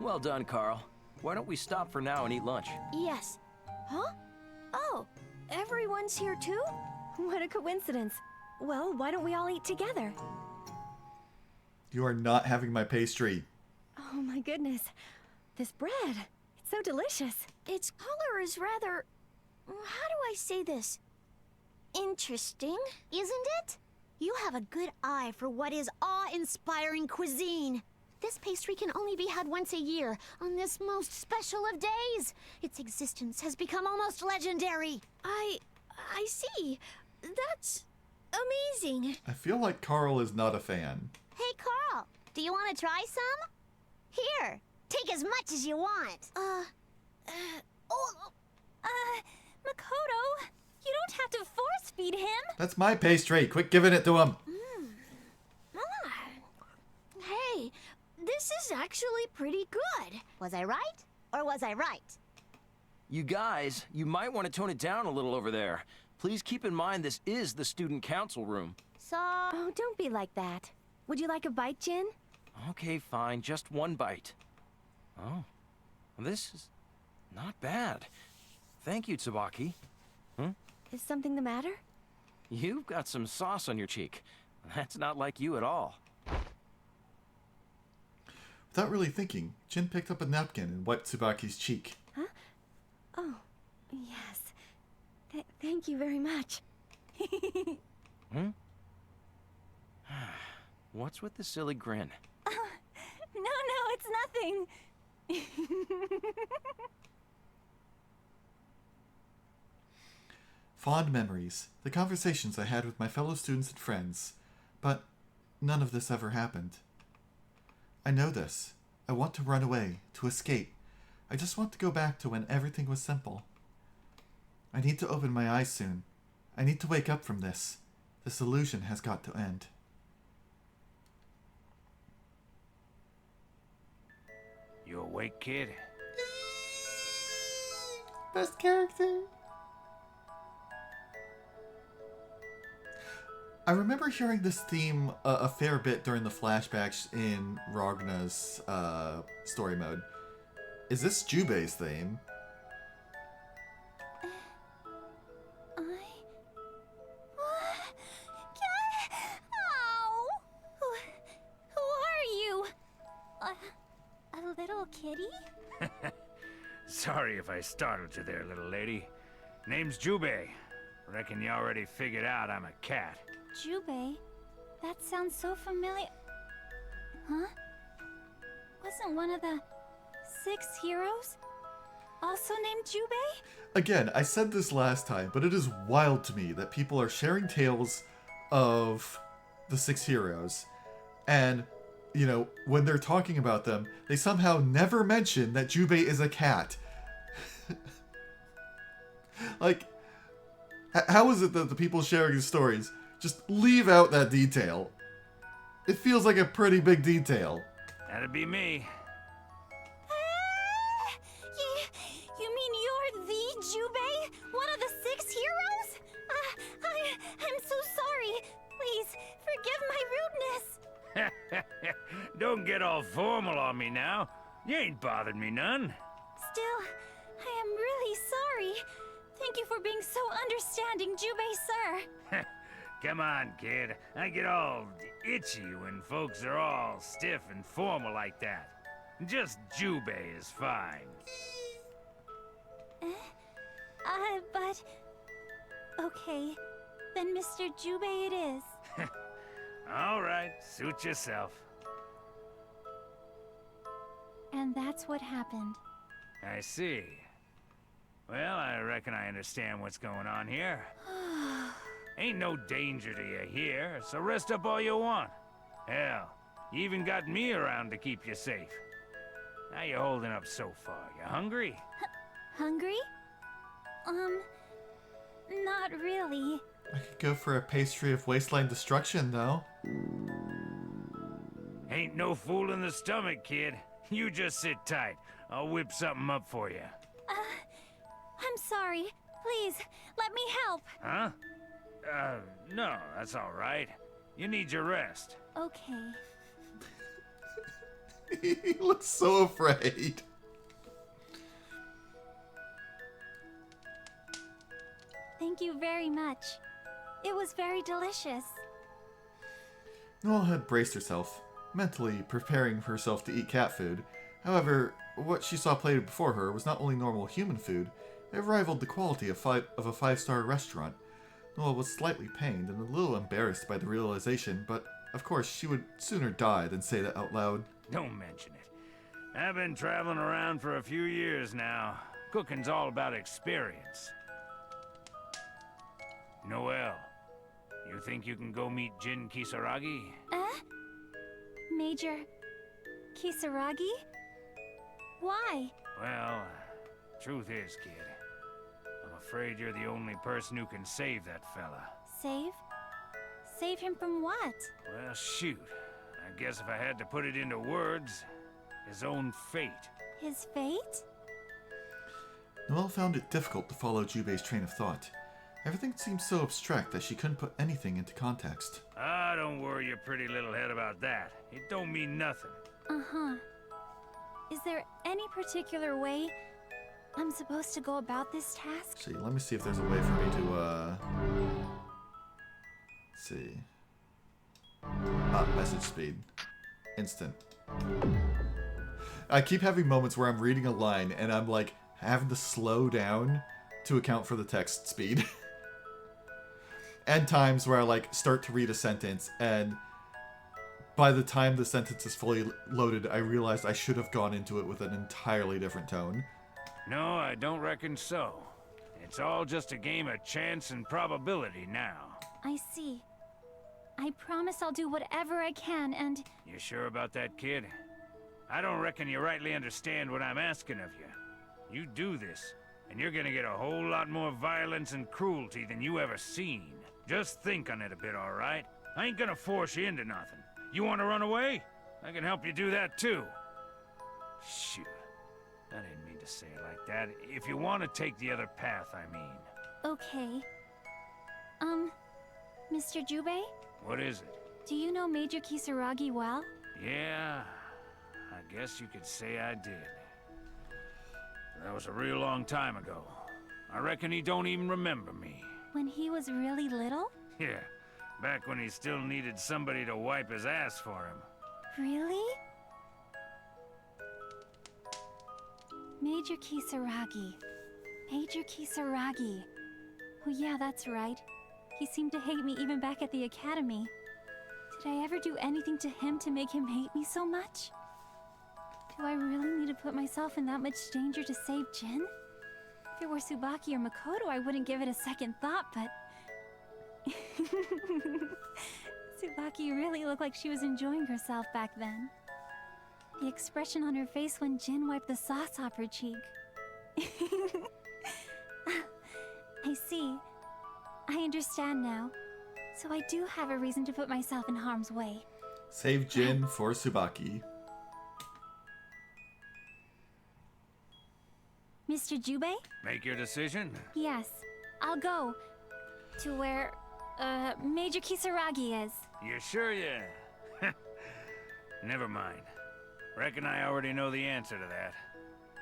Well done, Carl. Why don't we stop for now and eat lunch? Yes. Huh? Oh, everyone's here too? What a coincidence. Well, why don't we all eat together? You are not having my pastry. Oh my goodness. This bread, it's so delicious. Its color is rather... how do I say this? Interesting. Isn't it? You have a good eye for what is awe-inspiring cuisine. This pastry can only be had once a year, on this most special of days. Its existence has become almost legendary. I see. That's amazing. I feel like Carl is not a fan. Hey, Carl, do you want to try some? Here, take as much as you want. Makoto, you don't have to force feed him. That's my pastry. Quit giving it to him. Hey, this is actually pretty good. Was I right? Or was I right? You guys, you might want to tone it down a little over there. Please keep in mind this is the student council room. So... Oh, don't be like that. Would you like a bite, Jin? Okay, fine. Just one bite. Oh. This is not bad. Thank you, Tsubaki. Is something the matter? You've got some sauce on your cheek. That's not like you at all. Without really thinking, Jin picked up a napkin and wiped Tsubaki's cheek. Huh? Oh, yes. Thank you very much. What's with the silly grin? No, it's nothing. Fond memories, the conversations I had with my fellow students and friends, but none of this ever happened. I know this. I want to run away, to escape. I just want to go back to when everything was simple. I need to open my eyes soon. I need to wake up from this. This illusion has got to end. You awake, kid? Best character. I remember hearing this theme a fair bit during the flashbacks in Ragna's story mode. Is this Jubei's theme? Ow! Who are you? A little kitty? Sorry if I startled you there, little lady. Name's Jubei. Reckon you already figured out I'm a cat. Jubei? That sounds so familiar. Huh? Wasn't one of the 6 heroes also named Jubei? Again, I said this last time, but it is wild to me that people are sharing tales of the 6 heroes, and, you know, when they're talking about them, they somehow never mention that Jubei is a cat. Like, how is it that the people sharing the stories just leave out that detail? It feels like a pretty big detail. That'd be me. You mean you're the Jubei? One of the 6 heroes? I'm so sorry. Please, forgive my rudeness. Don't get all formal on me now. You ain't bothered me none. Still, I am really sorry. Thank you for being so understanding, Jubei, sir. Come on, kid. I get all itchy when folks are all stiff and formal like that. Just Jubei is fine. But... Okay, then Mr. Jubei it is. All right, suit yourself. And that's what happened. I see. Well, I reckon I understand what's going on here. Ain't no danger to you here, so rest up all you want. Hell, you even got me around to keep you safe. How you holding up so far? You hungry? Hungry? Not really. I could go for a pastry of wasteland destruction, though. Ain't no fool in the stomach, kid. You just sit tight. I'll whip something up for you. I'm sorry. Please, let me help. Huh? No, that's all right. You need your rest. Okay. He looks so afraid. Thank you very much. It was very delicious. Noelle had braced herself, mentally preparing herself to eat cat food. However, what she saw plated before her was not only normal human food, it rivaled the quality of a 5-star restaurant. Noelle was slightly pained and a little embarrassed by the realization, but of course she would sooner die than say that out loud. Don't mention it. I've been traveling around for a few years now. Cooking's all about experience. Noelle, you think you can go meet Jin Kisaragi? Major Kisaragi? Why? Well, truth is, kid, I'm afraid you're the only person who can save that fella. Save? Save him from what? Well, shoot. I guess if I had to put it into words, his own fate. His fate? Noelle found it difficult to follow Jubei's train of thought. Everything seemed so abstract that she couldn't put anything into context. Ah, don't worry your pretty little head about that. It don't mean nothing. Uh-huh. Is there any particular way I'm supposed to go about this task? See, let me see if there's a way for me to, let's see. Message speed. Instant. I keep having moments where I'm reading a line and I'm like having to slow down to account for the text speed. And times where I like start to read a sentence and by the time the sentence is fully loaded, I realized I should have gone into it with an entirely different tone. No, I don't reckon so. It's all just a game of chance and probability now. I see. I promise I'll do whatever I can and... You sure about that, kid? I don't reckon you rightly understand what I'm asking of you. You do this, and you're gonna get a whole lot more violence and cruelty than you ever seen. Just think on it a bit, alright? I ain't gonna force you into nothing. You wanna run away? I can help you do that too. Shoot. I didn't mean to say it like that. If you want to take the other path, I mean. Okay. Mr. Jubei? What is it? Do you know Major Kisaragi well? Yeah, I guess you could say I did. That was a real long time ago. I reckon he don't even remember me. When he was really little? Yeah, back when he still needed somebody to wipe his ass for him. Really? Major Kisaragi. Major Kisaragi. Oh yeah, that's right. He seemed to hate me even back at the academy. Did I ever do anything to him to make him hate me so much? Do I really need to put myself in that much danger to save Jin? If it were Tsubaki or Makoto, I wouldn't give it a second thought, but... Tsubaki really looked like she was enjoying herself back then. The expression on her face when Jin wiped the sauce off her cheek. I see. I understand now. So I do have a reason to put myself in harm's way. Save Jin for Tsubaki. Mr. Jubei? Make your decision? Yes. I'll go. To where, Major Kisaragi is. You sure you... Never mind. Reckon I already know the answer to that.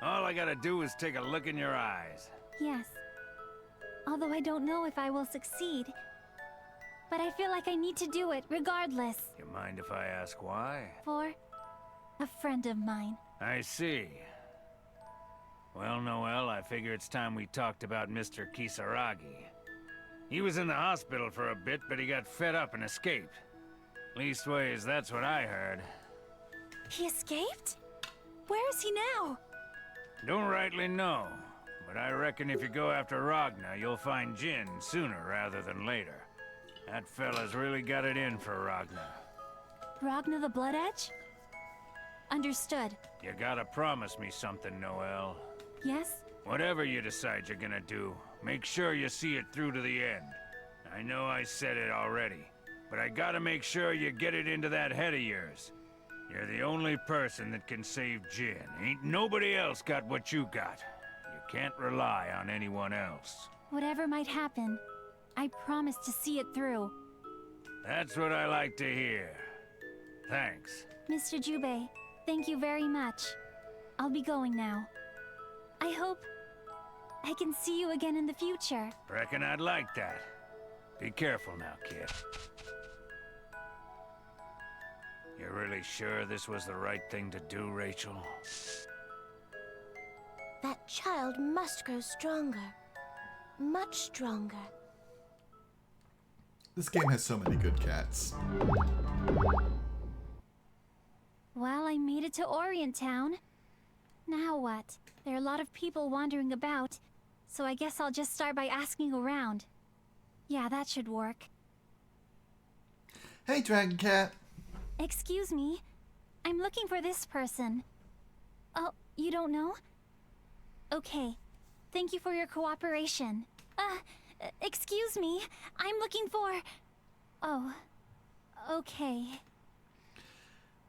All I gotta do is take a look in your eyes. Yes. Although I don't know if I will succeed. But I feel like I need to do it, regardless. You mind if I ask why? For a friend of mine. I see. Well, Noel, I figure it's time we talked about Mr. Kisaragi. He was in the hospital for a bit, but he got fed up and escaped. Leastways, that's what I heard. He escaped? Where is he now? Don't rightly know, but I reckon if you go after Ragna, you'll find Jin sooner rather than later. That fella's really got it in for Ragna. Ragna the Blood Edge? Understood. You gotta promise me something, Noel. Yes? Whatever you decide you're gonna do, make sure you see it through to the end. I know I said it already, but I gotta make sure you get it into that head of yours. You're the only person that can save Jin. Ain't nobody else got what you got. You can't rely on anyone else. Whatever might happen, I promise to see it through. That's what I like to hear. Thanks. Mr. Jubei, thank you very much. I'll be going now. I hope I can see you again in the future. Reckon I'd like that. Be careful now, kid. You're really sure this was the right thing to do, Rachel? That child must grow stronger. Much stronger. This game has so many good cats. Well, I made it to Orient Town. Now what? There are a lot of people wandering about, so I guess I'll just start by asking around. Yeah, that should work. Hey, Dragon Cat. Excuse me. I'm looking for this person. Oh, you don't know? Okay. Thank you for your cooperation. Excuse me. I'm looking for... Oh. Okay.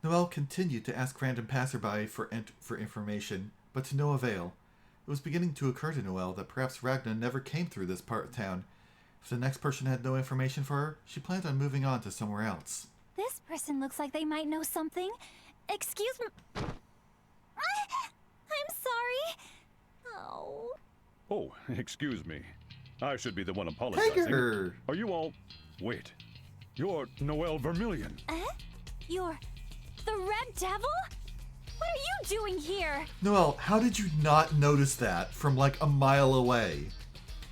Noel continued to ask random passerby for information, but to no avail. It was beginning to occur to Noel that perhaps Ragna never came through this part of town. If the next person had no information for her, she planned on moving on to somewhere else. This person looks like they might know something. Excuse me. I'm sorry. Oh. Oh, excuse me. I should be the one apologizing. Tiger! Are you all... Wait. You're Noel Vermillion. You're the Red Devil? What are you doing here? Noel, how did you not notice that from like a mile away?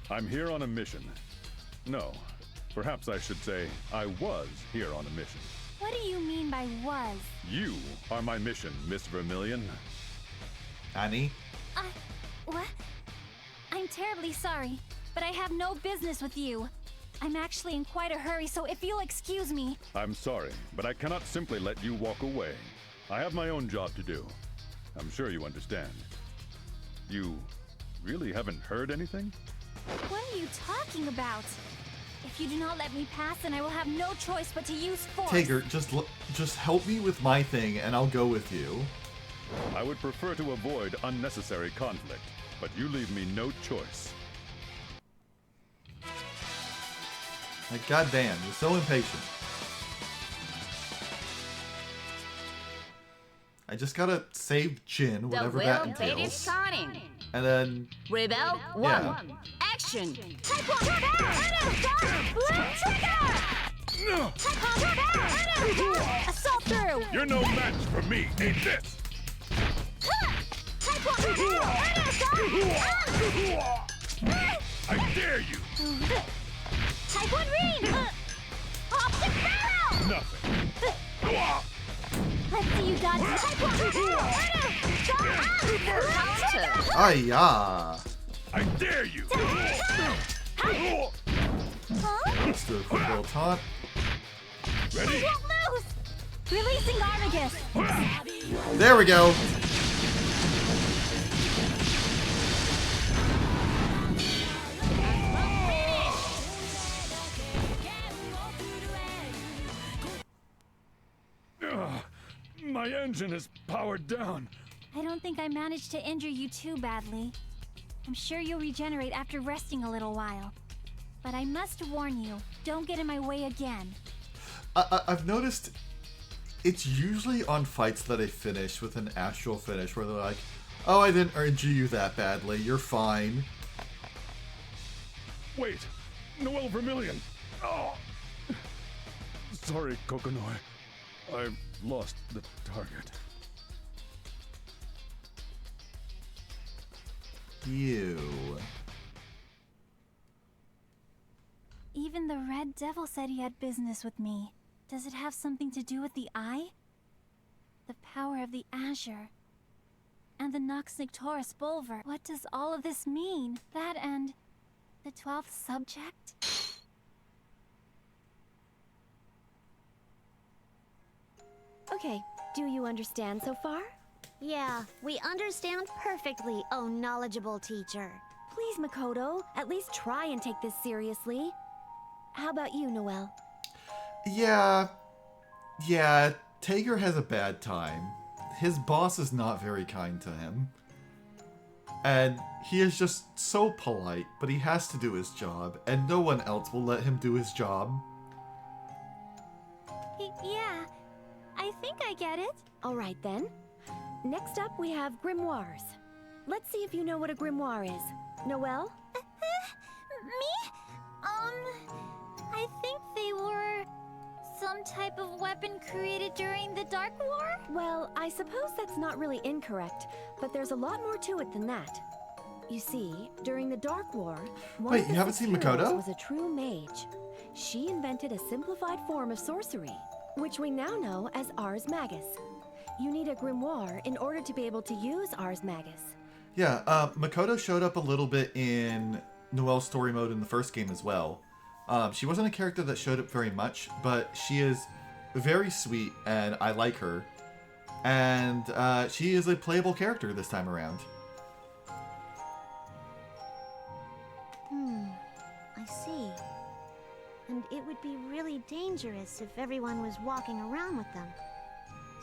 I'm here on a mission. No, perhaps I should say I was here on a mission. What do you mean by was? You are my mission, Miss Vermillion. Annie? What? I'm terribly sorry, but I have no business with you. I'm actually in quite a hurry, so if you'll excuse me... I'm sorry, but I cannot simply let you walk away. I have my own job to do. I'm sure you understand. You really haven't heard anything? What are you talking about? If you do not let me pass, then I will have no choice but to use force. Tiger, just help me with my thing and I'll go with you. I would prefer to avoid unnecessary conflict, but you leave me no choice. Like, goddamn, you're so impatient. I just gotta save Jin, whatever that entails. And then... Rebel 1. Yeah. Action! Assault through! You're no match for me, ain't this? I dare you! Type 1 ring! Optic barrel! Nothing. Let's see you got Ay-ya! I dare you! Let's do a quick little taunt. Ready? Won't lose! Releasing Armagus! There we go! My engine is powered down. I don't think I managed to injure you too badly. I'm sure you'll regenerate after resting a little while. But I must warn you, don't get in my way again. I've noticed it's usually on fights that I finish with an astral finish where they're like, oh, I didn't injure you that badly, you're fine. Wait, Noel Vermillion. Oh. Sorry, Kokonoi. I lost the target. You. Even the Red Devil said he had business with me. Does it have something to do with the eye? The power of the Azure? And the Nox Nictoris Bulver? What does all of this mean? That and the 12th subject? Okay, do you understand so far? Yeah, we understand perfectly, oh knowledgeable teacher. Please, Makoto, at least try and take this seriously. How about you, Noel? Yeah, Tager has a bad time. His boss is not very kind to him. And he is just so polite, but he has to do his job, and no one else will let him do his job. Yeah, I think I get it. All right, then. Next up, we have grimoires. Let's see if you know what a grimoire is. Noel? Me? I think they were some type of weapon created during the Dark War? Well, I suppose that's not really incorrect, but there's a lot more to it than that. You see, during the Dark War, one of the you haven't seen heroes Makoto? was a true mage. She invented a simplified form of sorcery, which we now know as Ars Magus. You need a grimoire in order to be able to use Ars Magus. Yeah, Makoto showed up a little bit in Noel's story mode in the first game as well. She wasn't a character that showed up very much, but she is very sweet and I like her. And she is a playable character this time around. I see. And it would be really dangerous if everyone was walking around with them.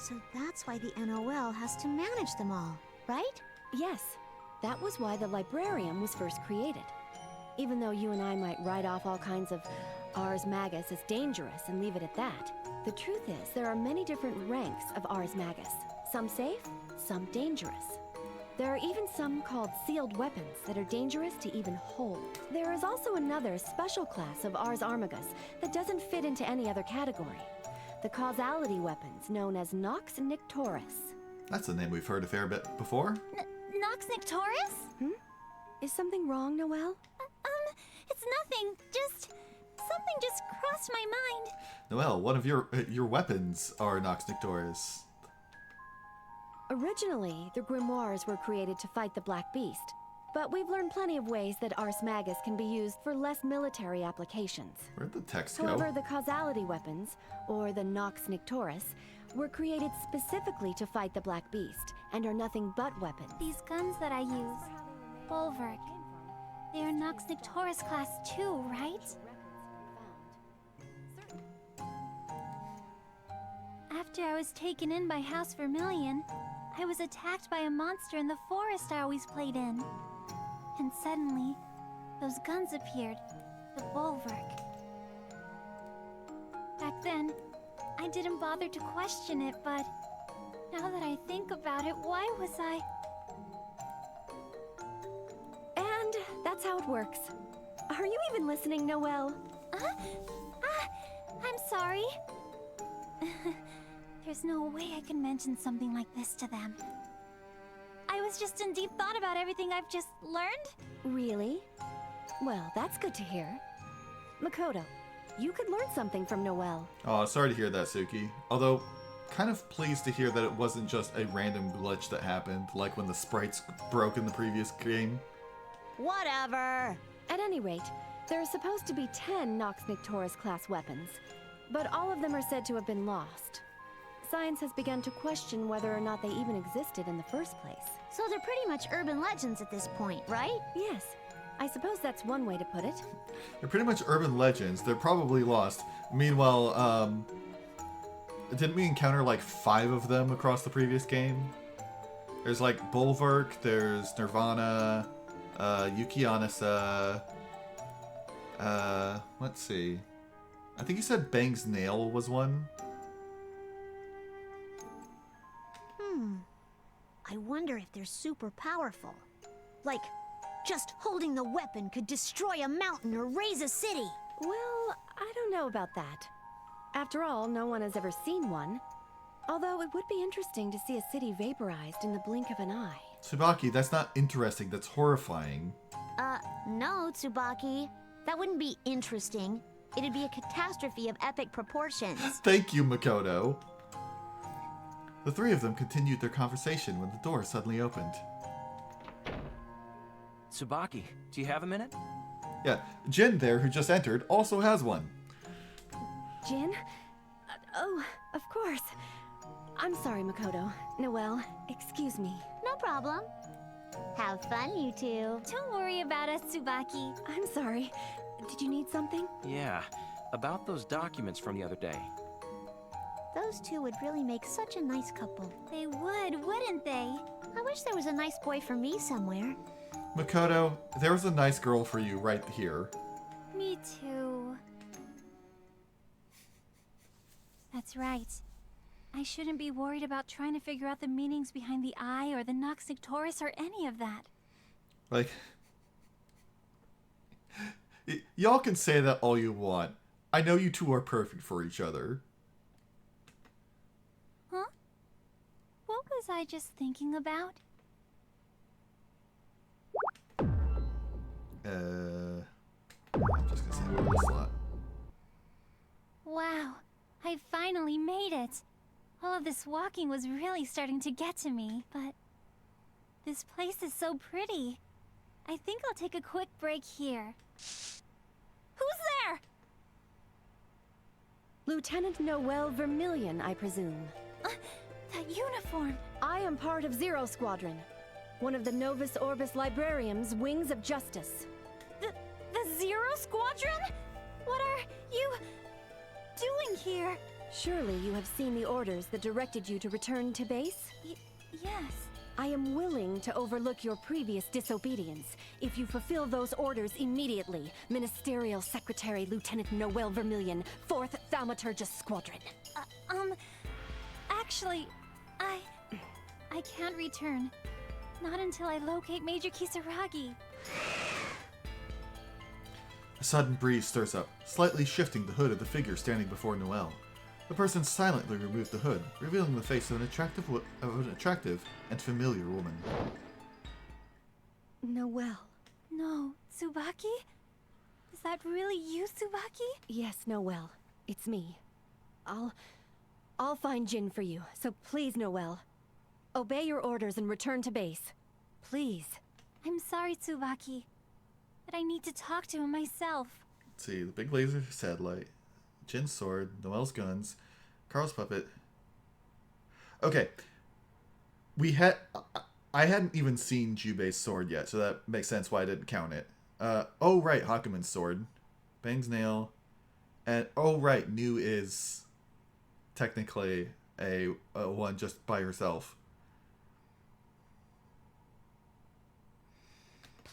So that's why the NOL has to manage them all, right? Yes, that was why the librarium was first created. Even though you and I might write off all kinds of Ars Magus as dangerous and leave it at that, the truth is there are many different ranks of Ars Magus. Some safe, some dangerous. There are even some called sealed weapons that are dangerous to even hold. There is also another special class of Ars Armagus that doesn't fit into any other category. The causality weapons known as Nox Nictoris. That's a name we've heard a fair bit before. Nox Nictoris? Is something wrong, Noel? It's nothing. Something just crossed my mind. Noel, one of your weapons are Nox Nictoris. Originally, the grimoires were created to fight the Black Beast, but we've learned plenty of ways that Ars Magus can be used for less military applications. Where'd the text go? However, the causality weapons, or the Nox Nictoris, were created specifically to fight the Black Beast, and are nothing but weapons. These guns that I use, Bulwark, they are Nox Nictoris class 2, right? After I was taken in by House Vermillion, I was attacked by a monster in the forest I always played in. And suddenly, those guns appeared. The bulwark. Back then, I didn't bother to question it, but now that I think about it, why was I... And that's how it works. Are you even listening, Noelle? I'm sorry. There's no way I can mention something like this to them. I was just in deep thought about everything I've just learned. Really? Well, that's good to hear. Makoto, you could learn something from Noelle. Oh, sorry to hear that, Suki. Although, kind of pleased to hear that it wasn't just a random glitch that happened, like when the sprites broke in the previous game. Whatever. At any rate, there are supposed to be 10 Nox Nictoris class weapons, but all of them are said to have been lost. Science has begun to question whether or not they even existed in the first place. So they're pretty much urban legends at this point, right? Yes. I suppose that's one way to put it. They're pretty much urban legends. They're probably lost. Meanwhile, didn't we encounter like 5 of them across the previous game? There's like Bulwark, there's Nirvana, Yukianasa, let's see. I think you said Bang's Nail was one. I wonder if they're super powerful. Like, just holding the weapon could destroy a mountain or raise a city. Well, I don't know about that. After all, no one has ever seen one. Although it would be interesting to see a city vaporized in the blink of an eye. Tsubaki, that's not interesting, that's horrifying. No, Tsubaki. That wouldn't be interesting. It'd be a catastrophe of epic proportions. Thank you, Makoto. The 3 of them continued their conversation when the door suddenly opened. Tsubaki, do you have a minute? Yeah, Jin there, who just entered, also has one. Jin? Oh, of course. I'm sorry, Makoto. Noelle, excuse me. No problem. Have fun, you two. Don't worry about us, Tsubaki. I'm sorry. Did you need something? Yeah, about those documents from the other day. Those two would really make such a nice couple. They would, wouldn't they? I wish there was a nice boy for me somewhere. Makoto, there was a nice girl for you right here. Me too. That's right. I shouldn't be worried about trying to figure out the meanings behind the eye or the Nox Nictoris or any of that. Like, y'all can say that all you want. I know you two are perfect for each other. Huh? What was I just thinking about? I'm just gonna say over the slot. Wow, I finally made it. All of this walking was really starting to get to me, but this place is so pretty. I think I'll take a quick break here. Who's there? Lieutenant Noelle Vermillion, I presume. That uniform. I am part of Zero Squadron, one of the Novus Orbis Librarium's Wings of Justice. The Zero Squadron? What are you doing here? Surely you have seen the orders that directed you to return to base? Yes. I am willing to overlook your previous disobedience if you fulfill those orders immediately, Ministerial Secretary Lieutenant Noelle Vermillion, 4th Thaumaturgist Squadron. Actually, I can't return. Not until I locate Major Kisaragi. A sudden breeze stirs up, slightly shifting the hood of the figure standing before Noelle. The person silently removed the hood, revealing the face of an attractive and familiar woman. Noelle. No, Tsubaki? Is that really you, Tsubaki? Yes, Noelle. It's me. I'll find Jin for you, so please, Noelle. Obey your orders and return to base. Please. I'm sorry, Tsubaki, but I need to talk to him myself. Let's see, the big laser satellite, Jin's sword, Noelle's guns, Carl's puppet. Okay. I hadn't even seen Jubei's sword yet, so that makes sense why I didn't count it. Oh right, Hakumen's sword. Bang's nail. And oh right, New is technically a one just by herself.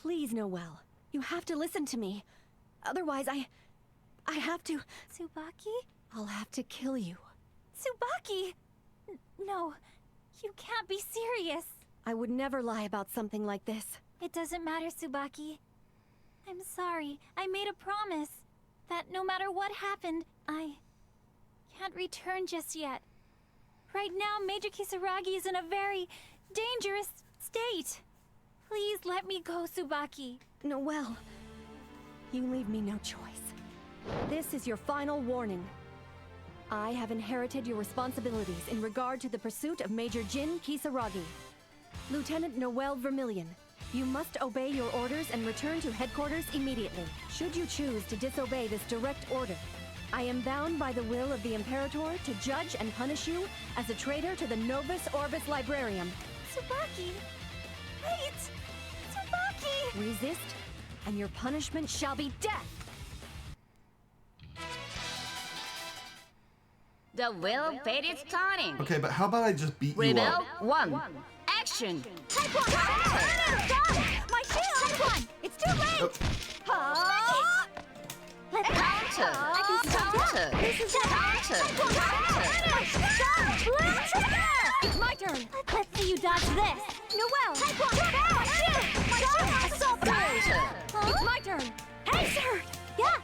Please, Noelle. You have to listen to me. Otherwise, I have to... Tsubaki? I'll have to kill you. Tsubaki! No, you can't be serious. I would never lie about something like this. It doesn't matter, Tsubaki. I'm sorry. I made a promise that no matter what happened, I can't return just yet. Right now, Major Kisaragi is in a very dangerous state. Please let me go, Tsubaki. Noelle, you leave me no choice. This is your final warning. I have inherited your responsibilities in regard to the pursuit of Major Jin Kisaragi. Lieutenant Noelle Vermillion, you must obey your orders and return to headquarters immediately. Should you choose to disobey this direct order, I am bound by the will of the Imperator to judge and punish you as a traitor to the Novus Orbis Librarium. Tsubaki! Wait! Tsubaki! Resist, and your punishment shall be death! The will of fate is starting. Okay, but how about I just beat you Rebel up? 1. Action. My shield! Taekwon! It's too late! Let's Counter. I can stop Counter. This is Counter. It's my turn! Let's see you dodge this! Noelle! Taekwon! My shield! My shield! Assault Counter. It's my turn! Hey, sir! Yeah!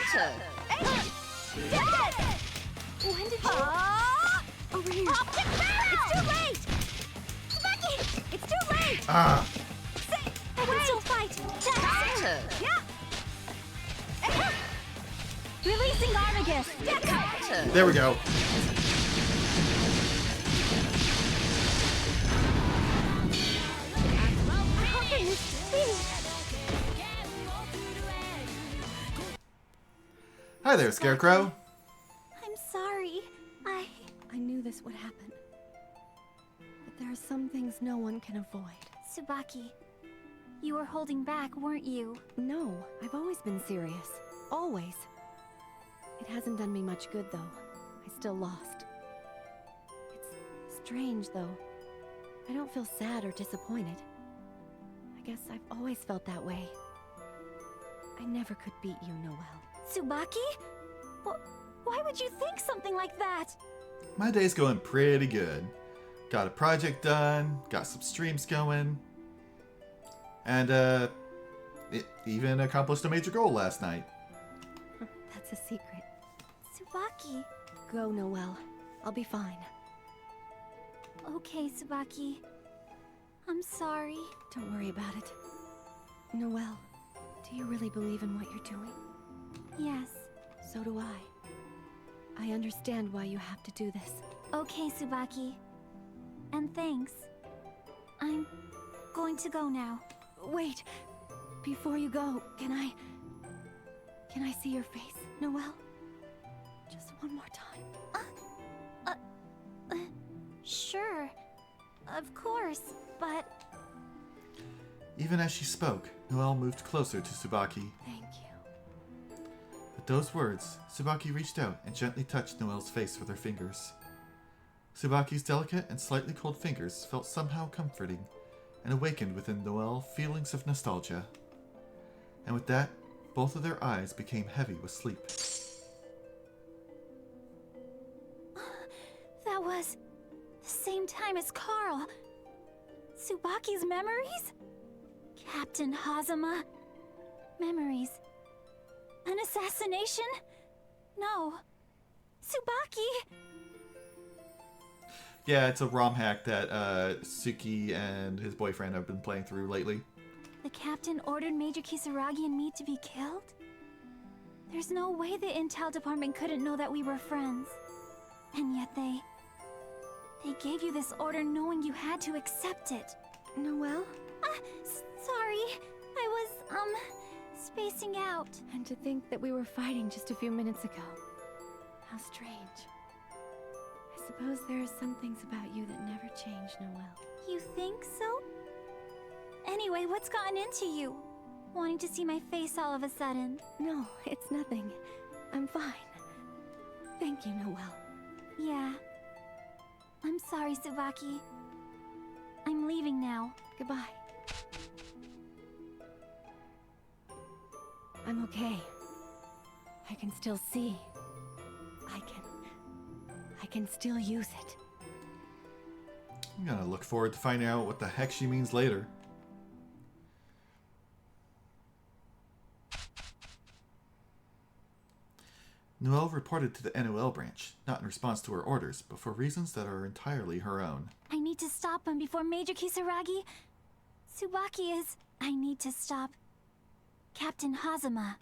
Counter. When did you... Over here. Optic barrel! It's too late! Tsubaki! It's too late! Ah! I can still fight! Counter. Yeah! Releasing Armagus! Counter. There we go. How can this be? Hi there, Scarecrow. I'm sorry. I knew this would happen. But there are some things no one can avoid. Tsubaki, you were holding back, weren't you? No, I've always been serious. Always. It hasn't done me much good, though. I still lost. It's strange, though. I don't feel sad or disappointed. I guess I've always felt that way. I never could beat you, Noelle. Tsubaki? Why would you think something like that? My day's going pretty good. Got a project done, got some streams going, and it even accomplished a major goal last night. That's a secret. Tsubaki. Go, Noelle. I'll be fine. Okay, Tsubaki. I'm sorry. Don't worry about it. Noelle, do you really believe in what you're doing? Yes. So do I. I understand why you have to do this. Okay, Tsubaki. And thanks. I'm going to go now. Wait. Before you go, can I see your face, Noelle? Just one more time. Sure. Of course, but... Even as she spoke, Noelle moved closer to Tsubaki. Thank you. At those words, Tsubaki reached out and gently touched Noelle's face with her fingers. Tsubaki's delicate and slightly cold fingers felt somehow comforting and awakened within Noelle feelings of nostalgia. And with that, both of their eyes became heavy with sleep. That was the same time as Carl. Tsubaki's memories? Captain Hazama? Memories. An assassination? No. Tsubaki! Yeah, it's a ROM hack that Suki and his boyfriend have been playing through lately. The captain ordered Major Kisaragi and me to be killed? There's no way the intel department couldn't know that we were friends. And yet they gave you this order knowing you had to accept it. Noelle? Sorry. I was, spacing out. And to think that we were fighting just a few minutes ago. How strange. I suppose there are some things about you that never change, Noelle. You think so? Anyway, what's gotten into you? Wanting to see my face all of a sudden? No, it's nothing. I'm fine. Thank you, Noelle. Yeah. I'm sorry, Tsubaki. I'm leaving now. Goodbye. I'm okay. I can still see. I can still use it. I'm gonna look forward to finding out what the heck she means later. Noelle reported to the NOL branch, not in response to her orders, but for reasons that are entirely her own. I need to stop him before Major Kisaragi... Tsubaki is... I need to stop... Captain Hazama.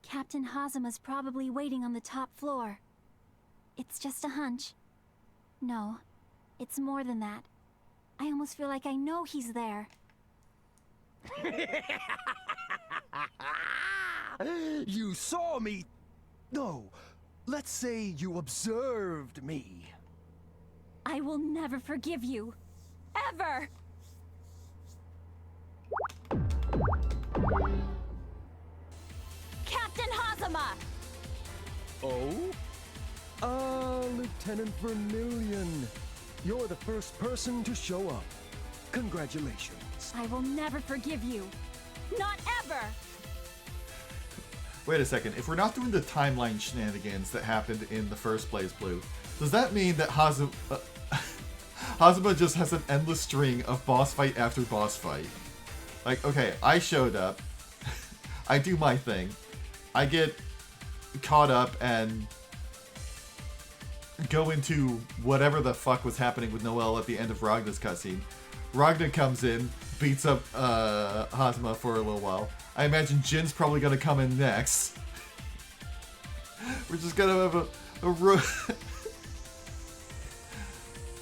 Captain Hazama's probably waiting on the top floor. It's just a hunch. No, it's more than that. I almost feel like I know he's there. You saw me... No, let's say you observed me. I will never forgive you. Ever! Captain Hazama! Oh? Lieutenant Vermilion. You're the first person to show up. Congratulations. I will never forgive you. Not ever! Wait a second, if we're not doing the timeline shenanigans that happened in the first BlazBlue, does that mean that Hazama just has an endless string of boss fight after boss fight? Like, okay, I showed up, I do my thing, I get caught up and go into whatever the fuck was happening with Noelle at the end of Ragna's cutscene. Ragna comes in, beats up Hazama for a little while. I imagine Jin's probably gonna come in next. We're just gonna have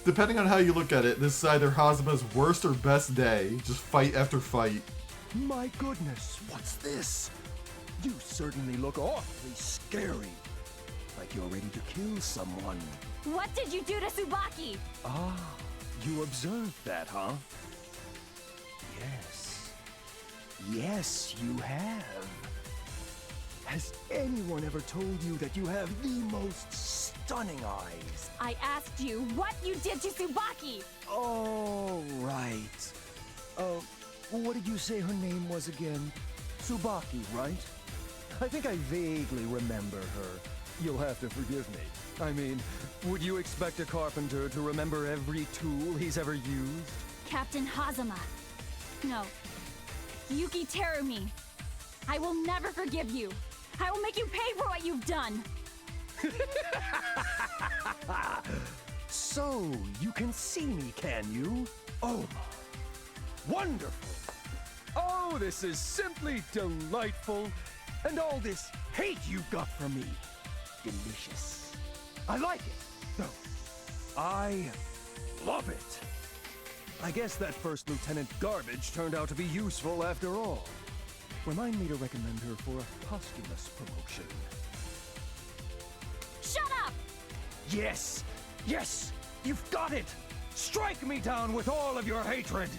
depending on how you look at it, this is either Hazama's worst or best day. Just fight after fight. My goodness, what's this? You certainly look awfully scary. Like you're ready to kill someone. What did you do to Tsubaki? Ah, you observed that, huh? Yes. Yes, you have. Has anyone ever told you that you have the most stunning eyes? I asked you what you did to Tsubaki! Oh, right. What did you say her name was again? Tsubaki, right? I think I vaguely remember her. You'll have to forgive me. I mean, would you expect a carpenter to remember every tool he's ever used? Captain Hazama. No. Yuki Terumi. I will never forgive you. I will make you pay for what you've done. So, you can see me, can you? Oh, wonderful. Oh, this is simply delightful. And all this hate you've got for me. Delicious. I like it. No, I love it. I guess that first lieutenant garbage turned out to be useful after all. Remind me to recommend her for a posthumous promotion. Shut up! Yes! Yes! You've got it! Strike me down with all of your hatred!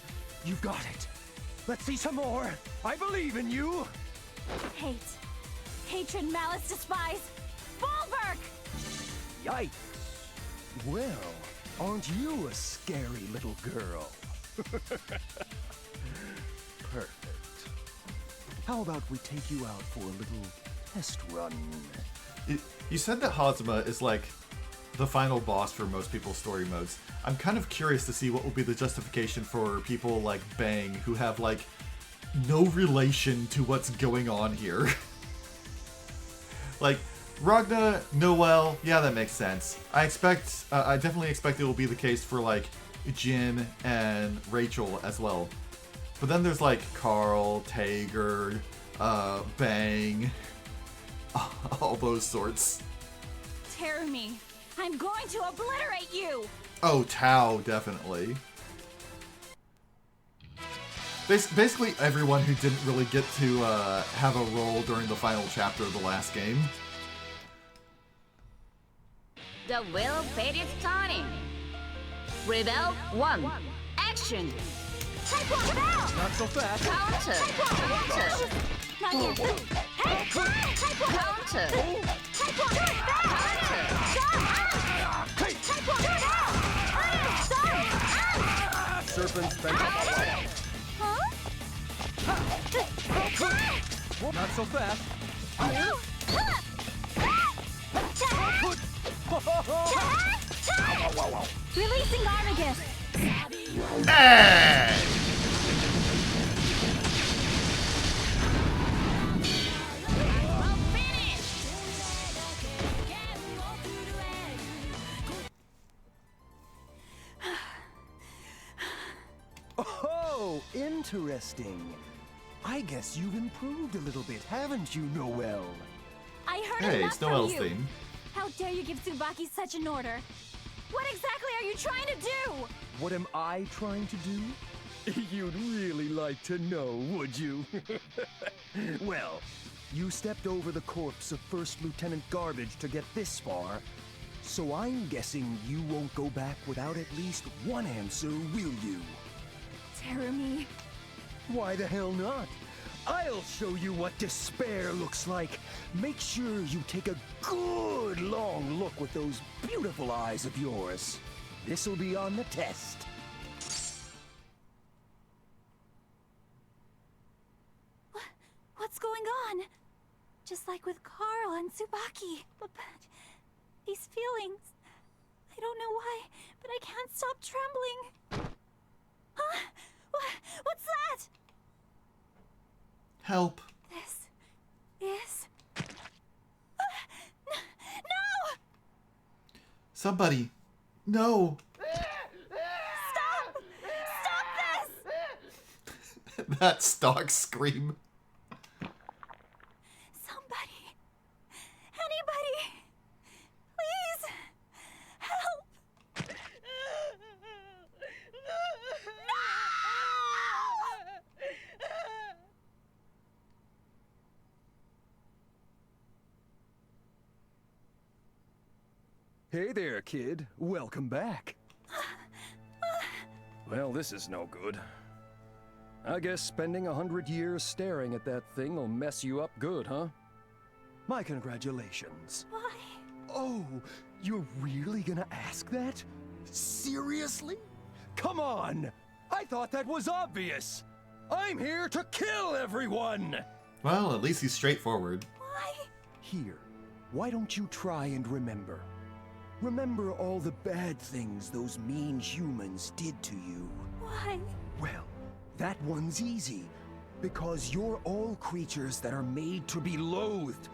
You've got it! Let's see some more! I believe in you! Hate. Hatred, malice, despise. Bulwark! Yikes! Well, aren't you a scary little girl? Perfect. How about we take you out for a little test run? You said that Hazama is like the final boss for most people's story modes. I'm kind of curious to see what will be the justification for people like Bang who have like no relation to what's going on here. Like Ragna, Noelle, yeah, that makes sense. I definitely expect it will be the case for like Jin and Rachel as well. But then there's like Carl, Tager, Bang, all those sorts. Terumi, I'm going to obliterate you! Oh, Tao, definitely. Basically everyone who didn't really get to have a role during the final chapter of the last game. The wheel of fate is turning. Rebel 1. Action! Take one out! Not so fast! Counter! Counter! Not yet. Hey! Take one! Counter! Take one! Stop! Hey! Take one! Stop! Serpents, thank you. Huh? Not so fast. Releasing Armagus! Hey! Oh, interesting. I guess you've improved a little bit, haven't you, Noel? I heard Hey, enough it's from Noel's you. theme. How dare you give Tsubaki such an order? What exactly are you trying to do? What am I trying to do? You'd really like to know, would you? Well, you stepped over the corpse of First Lieutenant Garbage to get this far, so I'm guessing you won't go back without at least one answer, will you? Terumi. Why the hell not? I'll show you what despair looks like. Make sure you take a good long look with those beautiful eyes of yours. This'll be on the test. What's going on? Just like with Carl and Tsubaki. But these feelings, I don't know why, but I can't stop trembling. Huh? What's that? Help. This is... No! Somebody. No. Stop! Stop this! That stock scream. Somebody. Anybody. Please. Help. Hey there, kid. Welcome back. Well, this is no good. I guess spending 100 years staring at that thing will mess you up good, huh? My congratulations. Why? Oh, you're really gonna ask that? Seriously? Come on! I thought that was obvious! I'm here to kill everyone! Well, at least he's straightforward. Why? Here, why don't you try and remember? Remember all the bad things those mean humans did to you. Why? Well, that one's easy. Because you're all creatures that are made to be loathed,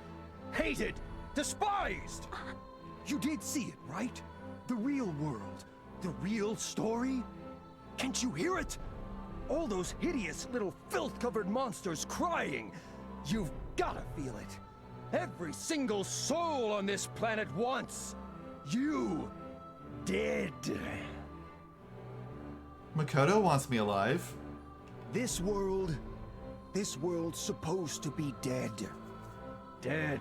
hated, despised! You did see it, right? The real world, the real story? Can't you hear it? All those hideous little filth-covered monsters crying. You've gotta feel it. Every single soul on this planet wants you dead. Makoto wants me alive. This world's supposed to be dead. Dead.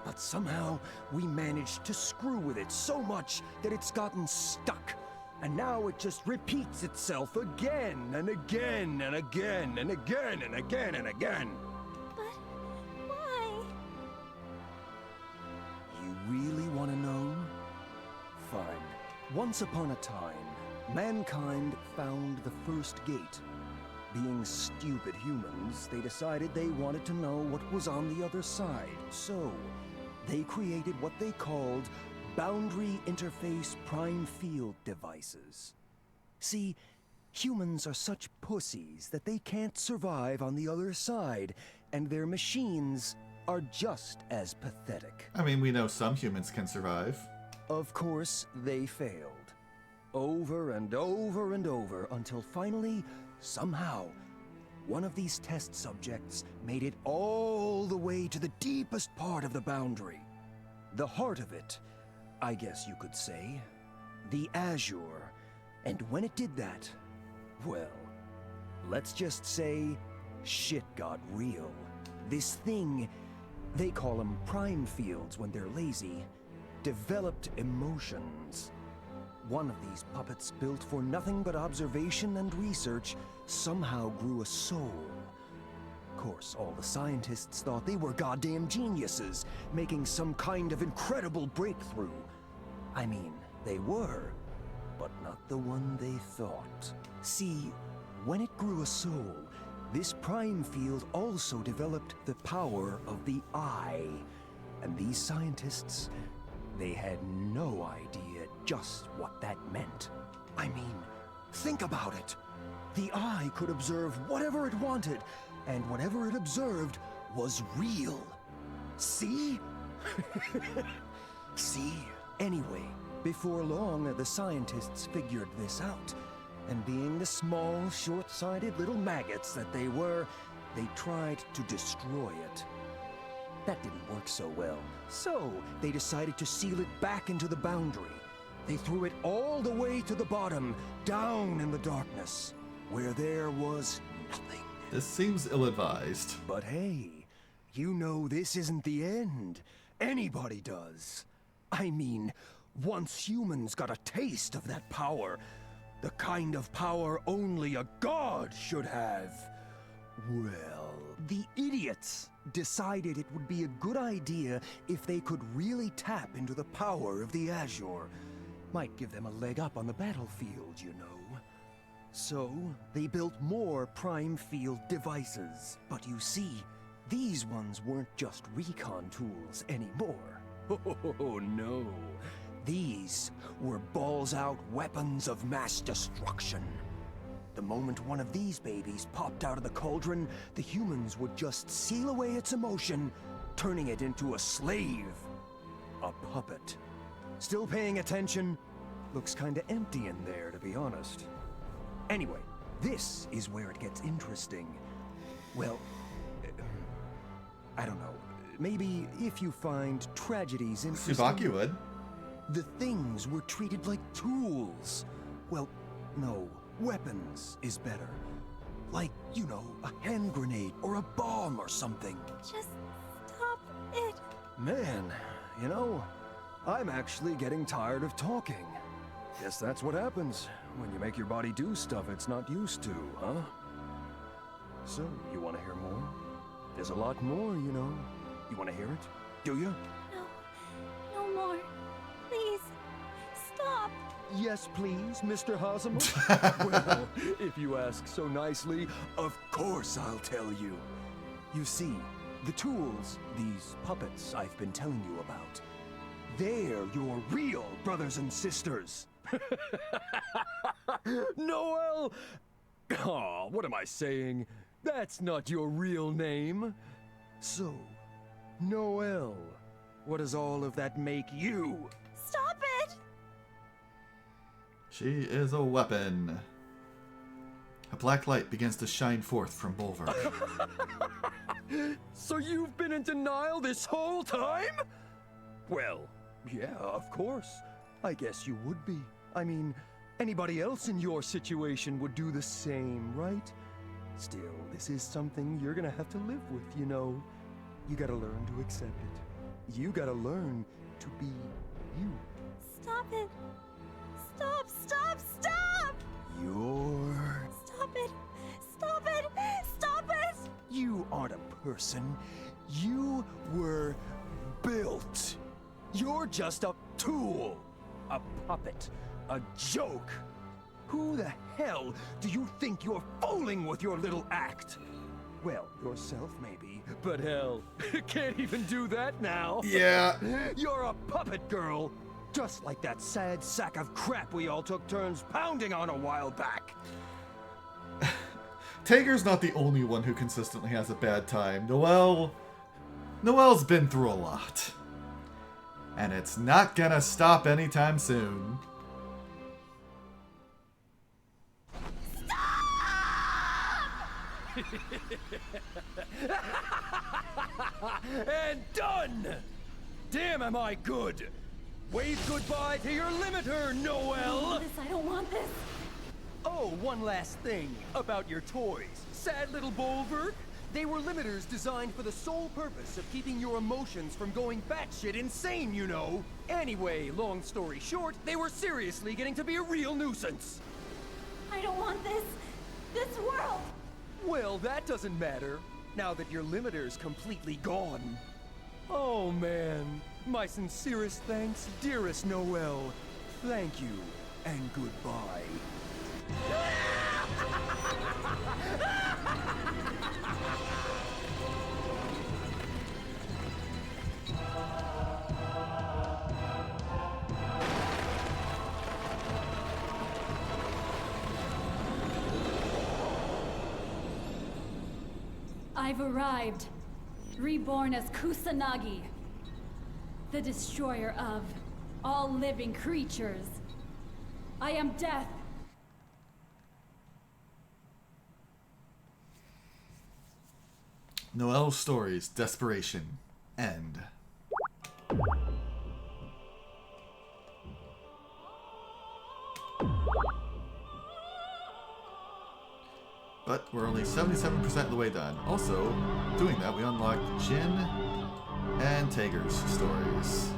But somehow we managed to screw with it so much that it's gotten stuck. And now it just repeats itself again and again and again and again and again and again. But why? You really want to know? Fine. Once upon a time, mankind found the first gate. Being stupid humans, they decided they wanted to know what was on the other side. So, they created what they called boundary interface prime field devices. See, humans are such pussies that they can't survive on the other side, and their machines are just as pathetic. I mean, we know some humans can survive. Of course, they failed. Over and over and over until finally, somehow, one of these test subjects made it all the way to the deepest part of the boundary. The heart of it, I guess you could say. The Azure. And when it did that, well, let's just say, shit got real. This thing, they call them prime fields when they're lazy, developed emotions. One of these puppets, built for nothing but observation and research, somehow grew a soul. Of course, all the scientists thought they were goddamn geniuses, making some kind of incredible breakthrough. I mean, they were, but not the one they thought. See, when it grew a soul, this prime field also developed the power of the eye. And these scientists, they had no idea just what that meant. I mean, think about it. The eye could observe whatever it wanted, and whatever it observed was real. See? See? Anyway, before long, the scientists figured this out. And being the small, short-sighted little maggots that they were, they tried to destroy it. That didn't work so well, so they decided to seal it back into the boundary. They threw it all the way to the bottom, down in the darkness, where there was nothing. This seems ill-advised. But hey, you know this isn't the end. Anybody does. I mean, once humans got a taste of that power, the kind of power only a god should have, well, the idiots decided it would be a good idea if they could really tap into the power of the Azure. Might give them a leg up on the battlefield, you know. So, they built more prime field devices. But you see, these ones weren't just recon tools anymore. Oh no. These were balls-out weapons of mass destruction. The moment one of these babies popped out of the cauldron, the humans would just seal away its emotion, turning it into a slave. A puppet. Still paying attention? Looks kinda empty in there, to be honest. Anyway, this is where it gets interesting. Well, I don't know. Maybe if you find tragedies interesting... Tsubaki would. The things were treated like tools. Well, no, weapons is better. Like, you know, a hand grenade or a bomb or something. Just stop it. Man, you know, I'm actually getting tired of talking. Guess that's what happens when you make your body do stuff it's not used to, huh? So, you want to hear more? There's a lot more, you know. You want to hear it? Do you? No more. Please, stop. Yes, please, Mr. Hazama. Well, if you ask so nicely, of course I'll tell you. You see, the tools, these puppets I've been telling you about, they're your real brothers and sisters. Noel! Aw, what am I saying? That's not your real name. So, Noel, what does all of that make you? Stop it! She is a weapon. A black light begins to shine forth from Bulwark. So you've been in denial this whole time? Well, yeah, of course. I guess you would be. I mean, anybody else in your situation would do the same, right? Still, this is something you're gonna have to live with, you know. You gotta learn to accept it. You gotta learn to be you. Stop it. Stop, stop, stop! You're... Stop it. Stop it. Stop it! You aren't a person. You were built. You're just a tool. A puppet. A joke. Who the hell do you think you're fooling with your little act? Well, yourself maybe, but hell, can't even do that now. Yeah. You're a puppet girl, just like that sad sack of crap we all took turns pounding on a while back. Tager's not the only one who consistently has a bad time. Noel's been through a lot. And it's not gonna stop anytime soon. And done! Damn, am I good! Wave goodbye to your limiter, Noel! I don't want this. Oh, one last thing about your toys. Sad little Bulwark. They were limiters designed for the sole purpose of keeping your emotions from going batshit insane, you know. Anyway, long story short, they were seriously getting to be a real nuisance. I don't want this world. Well, that doesn't matter, now that your limiter's completely gone. Oh man, my sincerest thanks, dearest Noel. Thank you, and goodbye. I've arrived, reborn as Kusanagi, the destroyer of all living creatures. I am death. Noel's stories, desperation, end. But we're only 77% of the way done. Also, doing that, we unlocked Jin and Tager's stories.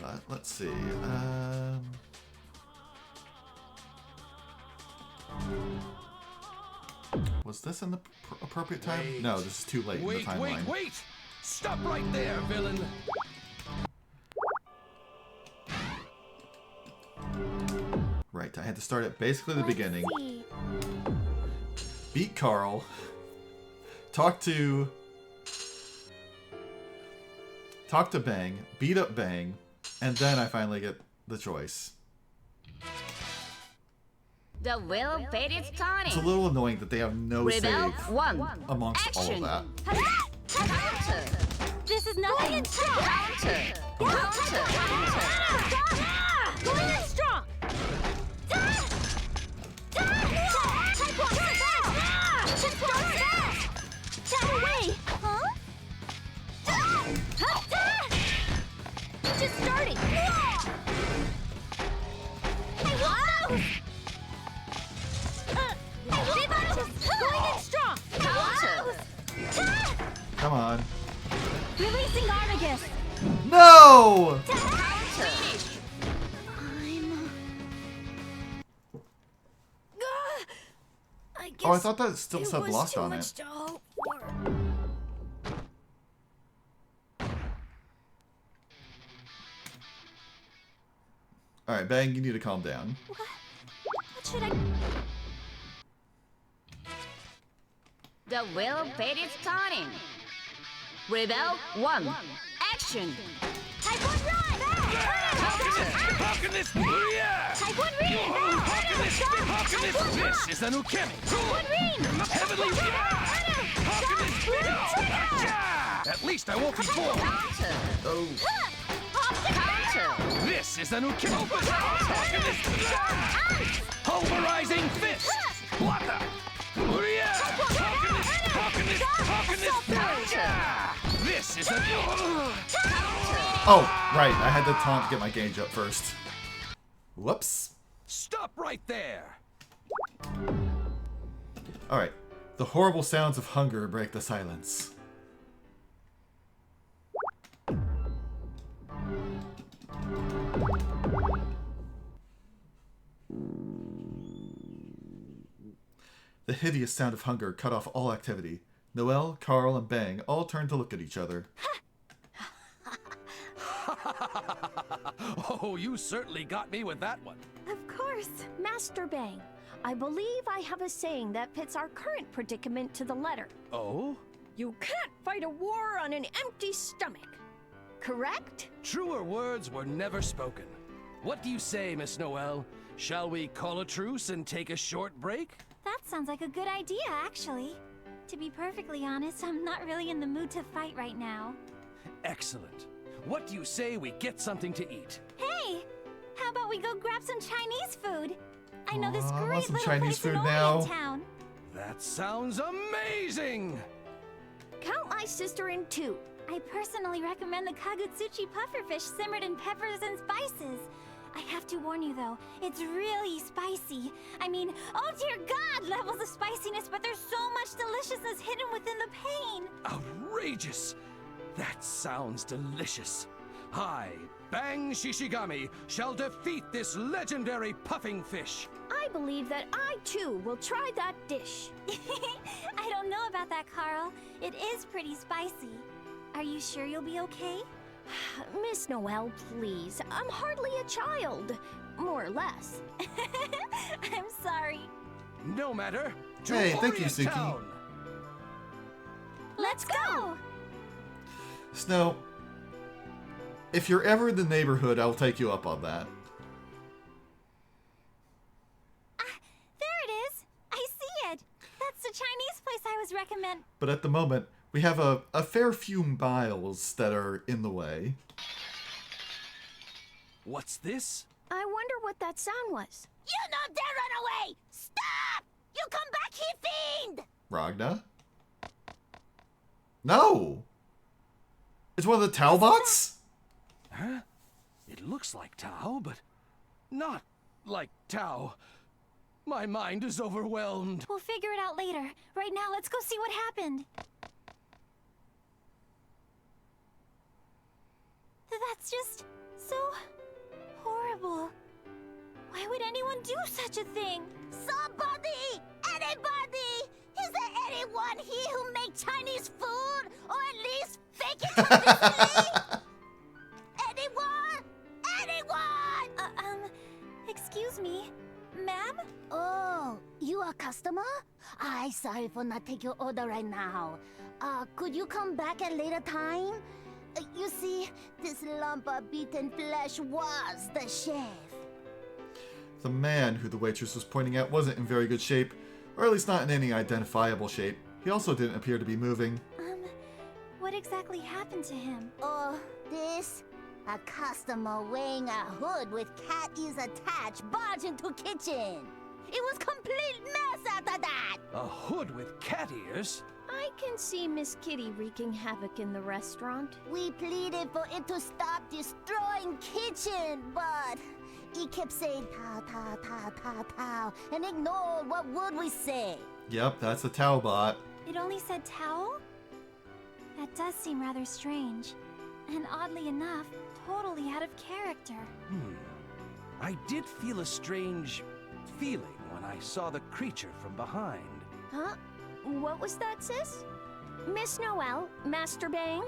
But let's see. Was this in the appropriate time? No, this is too late in the timeline. Wait! Stop right there, villain! Right, I had to start at basically the beginning. Beat Carl. Talk to Bang. Beat up Bang. And then I finally get the choice. The wheel of fate is turning. It's a little annoying that they have no save amongst all of that. Counter. This is nothing. Counter. Going in strong. Huh? Just starting. Hey, whoa! Going in strong. Come on. Releasing Armagus. No! Oh, I thought that still said lost on it. Alright, Bang, you need to calm down. What should I... The wheel of fate is turning. Rebel 1. Action. Type 1 run! How can this be? Type 1 read! How can this is an Ukemi! Heavenly How can this be? At least I won't be bored! Oh. This is an Ukemi! How can this be? Pulverizing fist! Blata! How can this be? This is a... Oh, right. I had to taunt to get my gauge up first. Whoops. Stop right there! Alright. The horrible sounds of hunger break the silence. The hideous sound of hunger cut off all activity. Noel, Carl, and Bang all turned to look at each other. Oh, you certainly got me with that one. Of course, Master Bang. I believe I have a saying that fits our current predicament to the letter. Oh? You can't fight a war on an empty stomach. Correct? Truer words were never spoken. What do you say, Miss Noel? Shall we call a truce and take a short break? That sounds like a good idea, actually. To be perfectly honest, I'm not really in the mood to fight right now. Excellent. What do you say we get something to eat? Hey! How about we go grab some Chinese food? I know this I want great some little Chinese place in food now. Orient Town. That sounds amazing! Count my sister in two. I personally recommend the Kagutsuchi pufferfish simmered in peppers and spices. I have to warn you though, it's really spicy. I mean, oh dear God, levels of spiciness, but there's so much deliciousness hidden within the pain. Outrageous! That sounds delicious. I, Bang Shishigami, shall defeat this legendary puffing fish. I believe that I too will try that dish. I don't know about that, Carl. It is pretty spicy. Are you sure you'll be okay? Miss Noel, please. I'm hardly a child. More or less. I'm sorry. No matter. Hey, thank you, Orient Suki. Town. Let's go! Snow, if you're ever in the neighborhood, I'll take you up on that. always recommend... But at the moment, we have a fair few miles that are in the way. What's this? I wonder what that sound was. You not dare run away! Stop! You come back here, fiend! Ragna? No! It's one of the Talbots? Huh? It looks like Tao, but not like Tao. My mind is overwhelmed. We'll figure it out later. Right now, let's go see what happened. That's just so horrible. Why would anyone do such a thing? Somebody! Anybody! Is there anyone here who make Chinese food? Or at least fake it convincingly? Anyone? Anyone? Excuse me, ma'am? Oh, you a customer? I sorry for not take your order right now. Could you come back at later time? You see, this lump of beaten flesh was the chef. The man who the waitress was pointing at wasn't in very good shape, or at least not in any identifiable shape. He also didn't appear to be moving. What exactly happened to him? Oh, this? A customer wearing a hood with cat ears attached barged into kitchen. It was complete mess after that. A hood with cat ears? I can see Miss Kitty wreaking havoc in the restaurant. We pleaded for it to stop destroying kitchen, but it kept saying Tao, Tao, Tao, Tao, Tao, and ignored what would we say. Yep, that's a Talbot. It only said towel? That does seem rather strange. And oddly enough, totally out of character. I did feel a strange feeling when I saw the creature from behind. Huh? What was that, sis? Miss Noelle, Master Bang?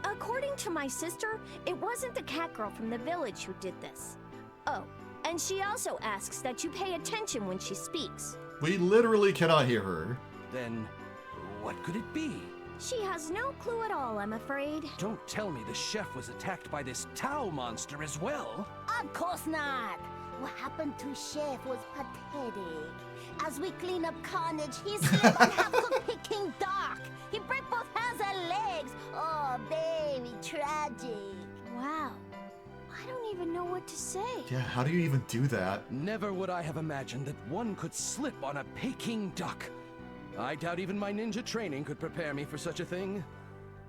According to my sister, it wasn't the cat girl from the village who did this. Oh, and she also asks that you pay attention when she speaks. We literally cannot hear her. Then, what could it be? She has no clue at all, I'm afraid. Don't tell me the chef was attacked by this Tao monster as well. Of course not. What happened to Chef was pathetic. As we clean up carnage, he slipped on half-cooked Peking duck. He broke both hands and legs. Oh, baby, tragic. Wow. I don't even know what to say. Yeah, how do you even do that? Never would I have imagined that one could slip on a Peking duck. I doubt even my ninja training could prepare me for such a thing.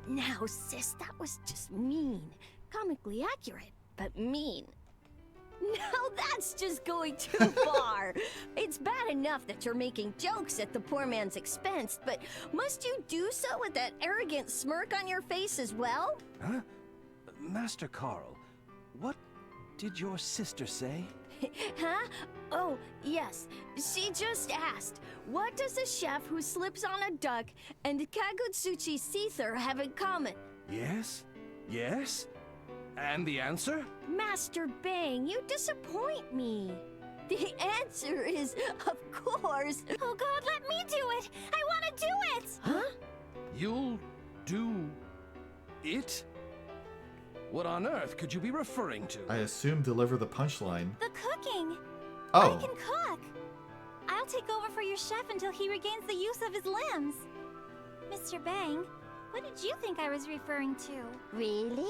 Now, sis, that was just mean. Comically accurate, but mean. Now that's just going too far. It's bad enough that you're making jokes at the poor man's expense, but must you do so with that arrogant smirk on your face as well? Huh? Master Carl, what did your sister say? Huh? Oh, yes. She just asked, what does a chef who slips on a duck and Kagutsuchi Seether have in common? Yes? Yes? And the answer? Master Bang, you disappoint me. The answer is, of course... Oh God, let me do it! I want to do it! Huh? You'll do it? What on earth could you be referring to? I assume deliver the punchline. The cooking! Oh. I can cook! I'll take over for your chef until he regains the use of his limbs. Mr. Bang, what did you think I was referring to? Really?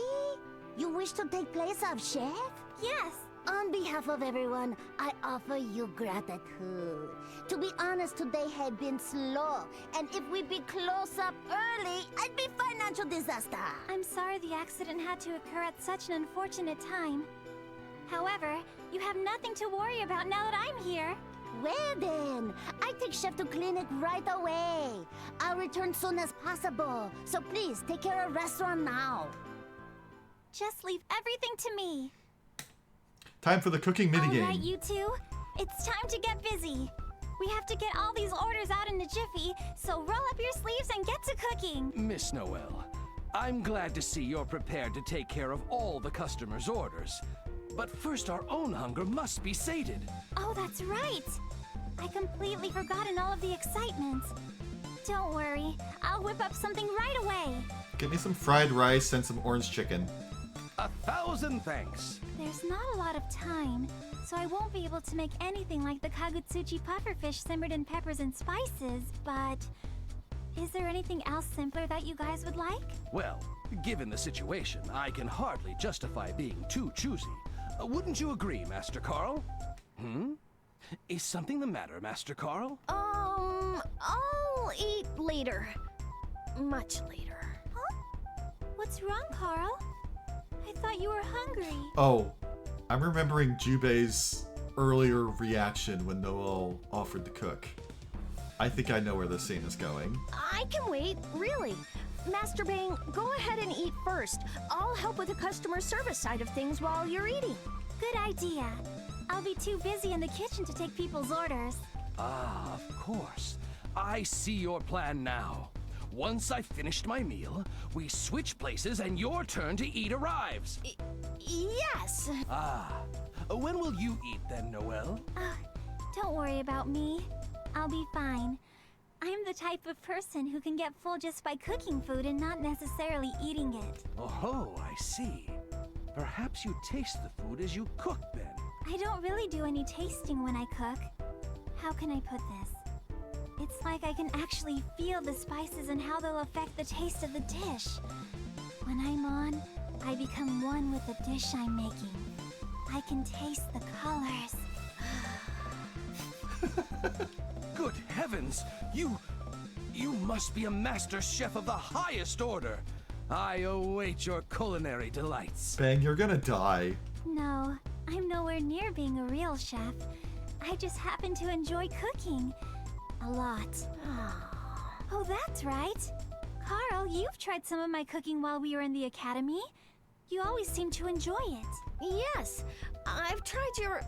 You wish to take place of Chef? Yes. On behalf of everyone, I offer you gratitude. To be honest, today had been slow, and if we'd be close up early, I'd be financial disaster. I'm sorry the accident had to occur at such an unfortunate time. However, you have nothing to worry about now that I'm here. Well then, I take Chef to clinic right away. I'll return soon as possible, so please take care of restaurant now. Just leave everything to me. Time for the cooking minigame. All right, you two. It's time to get busy. We have to get all these orders out in a jiffy, so roll up your sleeves and get to cooking. Miss Noelle, I'm glad to see you're prepared to take care of all the customers' orders. But first, our own hunger must be sated. Oh, that's right. I completely forgot in all of the excitement. Don't worry, I'll whip up something right away. Get me some fried rice and some orange chicken. 1,000 thanks. There's not a lot of time, so I won't be able to make anything like the Kagutsuchi pufferfish simmered in peppers and spices, but Is there anything else simpler that you guys would like? Well, given the situation, I can hardly justify being too choosy. Wouldn't you agree, Master Carl? Is something the matter, Master Carl? I'll eat later. Much later. Huh? What's wrong, Carl? I thought you were hungry. Oh, I'm remembering Jubei's earlier reaction when Noel offered to cook. I think I know where this scene is going. I can wait, really. Master Bang, go ahead and eat first. I'll help with the customer service side of things while you're eating. Good idea. I'll be too busy in the kitchen to take people's orders. Ah, of course. I see your plan now. Once I've finished my meal, we switch places and your turn to eat arrives. Yes. Ah, when will you eat then, Noel? Don't worry about me. I'll be fine. I'm the type of person who can get full just by cooking food and not necessarily eating it. Oh, I see. Perhaps you taste the food as you cook then. I don't really do any tasting when I cook. How can I put this? It's like I can actually feel the spices and how they'll affect the taste of the dish. When I'm on, I become one with the dish I'm making. I can taste the colors. Good heavens! You must be a master chef of the highest order. I await your culinary delights. Bang, you're gonna die. No, I'm nowhere near being a real chef. I just happen to enjoy cooking. A lot. Oh, that's right. Carl, you've tried some of my cooking while we were in the academy. You always seem to enjoy it. Yes, I've tried your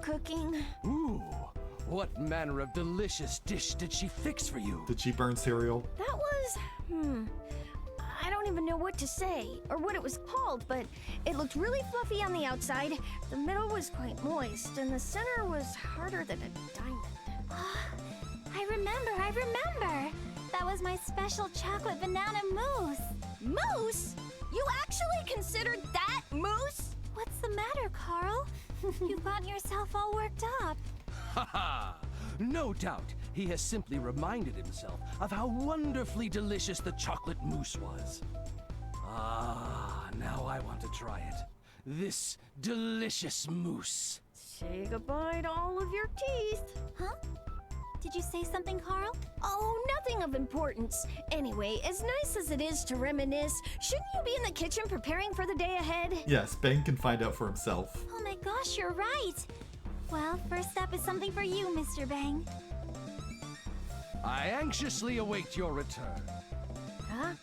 cooking. Ooh, what manner of delicious dish did she fix for you? Did she burn cereal? That was, I don't even know what to say or what it was called, but it looked really fluffy on the outside. The middle was quite moist, and the center was harder than a diamond. I remember. That was my special chocolate banana mousse. Mousse? You actually considered that mousse? What's the matter, Carl? You've gotten yourself all worked up. Ha! No doubt, he has simply reminded himself of how wonderfully delicious the chocolate mousse was. Ah, now I want to try it. This delicious mousse. Say goodbye to all of your teeth. Huh? Did you say something, Carl? Oh, nothing of importance. Anyway, as nice as it is to reminisce, shouldn't you be in the kitchen preparing for the day ahead? Yes, Bang can find out for himself. Oh my gosh, you're right. Well, first up is something for you, Mr. Bang. I anxiously await your return. Huh?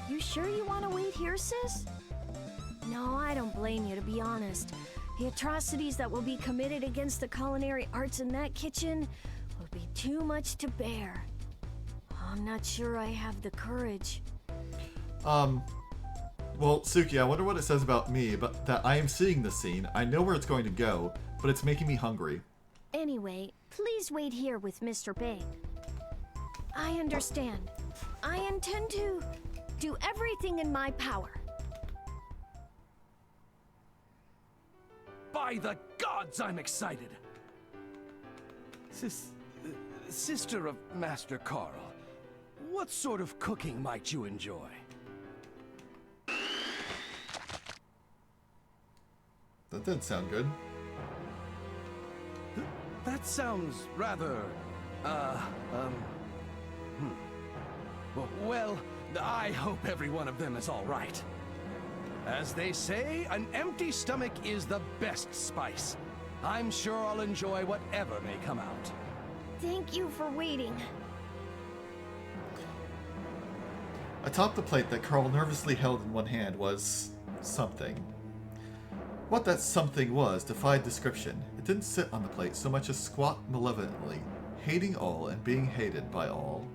You sure you want to wait here, sis? No, I don't blame you, to be honest. The atrocities that will be committed against the culinary arts in that kitchen will be too much to bear. I'm not sure I have the courage. Well, Suki, I wonder what it says about me, but that I am seeing this scene. I know where it's going to go, but it's making me hungry. Anyway, please wait here with Mr. Bang. I understand. I intend to do everything in my power. By the gods, I'm excited! Sister of Master Carl, what sort of cooking might you enjoy? That did sound good. That sounds rather, Well, I hope every one of them is all right. As they say, an empty stomach is the best spice. I'm sure I'll enjoy whatever may come out. Thank you for waiting. Atop the plate that Carl nervously held in one hand was something. What that something was defied description. It didn't sit on the plate so much as squat malevolently, hating all and being hated by all.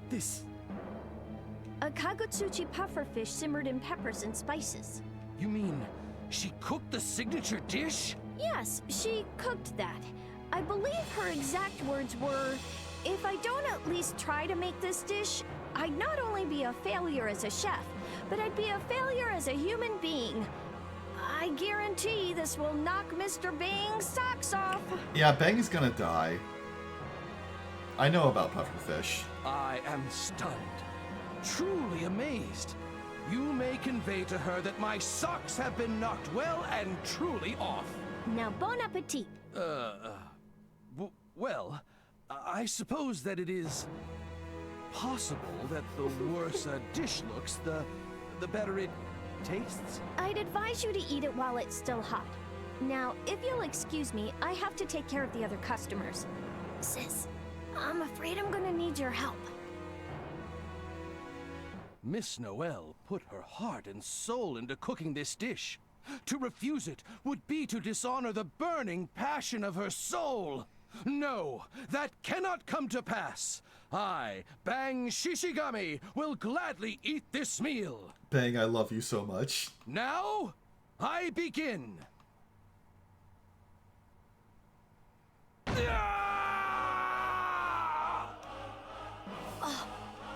This... A Kagutsuchi pufferfish simmered in peppers and spices. You mean she cooked the signature dish? Yes, she cooked that. I believe her exact words were, "If I don't at least try to make this dish, I'd not only be a failure as a chef, but I'd be a failure as a human being. I guarantee this will knock Mr. Bang's socks off." Yeah, Bang is gonna die. I know about pufferfish. I am stunned. Truly amazed. You may convey to her that my socks have been knocked well and truly off. Now, bon appetit. Well, I suppose that it is possible that the worse a dish looks, the better it tastes. I'd advise you to eat it while it's still hot. Now, if you'll excuse me, I have to take care of the other customers. Sis, I'm afraid I'm gonna need your help. Miss Noelle put her heart and soul into cooking this dish. To refuse it would be to dishonor the burning passion of her soul. No, that cannot come to pass. I, Bang Shishigami, will gladly eat this meal. Bang, I love you so much. Now, I begin. What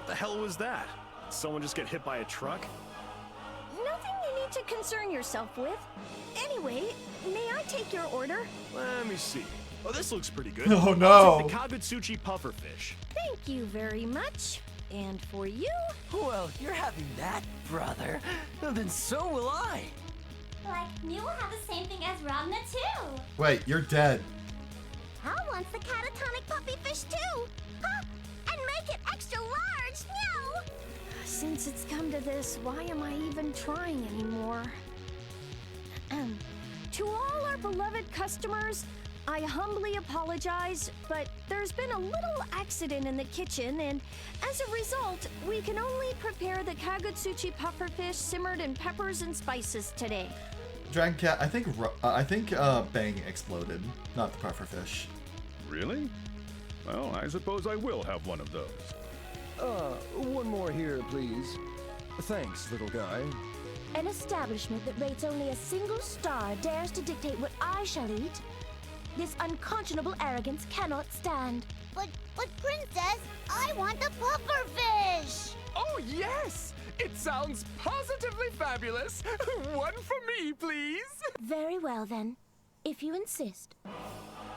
the hell was that? Did someone just get hit by a truck? Nothing you need to concern yourself with. Anyway, may I take your order? Let me see. Oh, this looks pretty good. Oh, no. I'll take the Kagutsuchi pufferfish. Thank you very much. And for you? Well, you're having that, brother. Then so will I. Like, me will have the same thing as Ramna too. Wait, you're dead. Hal wants the catatonic puppy fish too. Huh? And make it extra large, no! Since it's come to this, why am I even trying anymore? To all our beloved customers, I humbly apologize, but there's been a little accident in the kitchen, and as a result, we can only prepare the Kagutsuchi pufferfish simmered in peppers and spices today. Dragon Cat, I think Bang exploded, not the pufferfish. Really? Well, I suppose I will have one of those. One more here, please. Thanks, little guy. An establishment that rates only a single star dares to dictate what I shall eat? This unconscionable arrogance cannot stand. But Princess, I want the pufferfish! Oh, yes! It sounds positively fabulous! One for me, please! Very well, then. If you insist.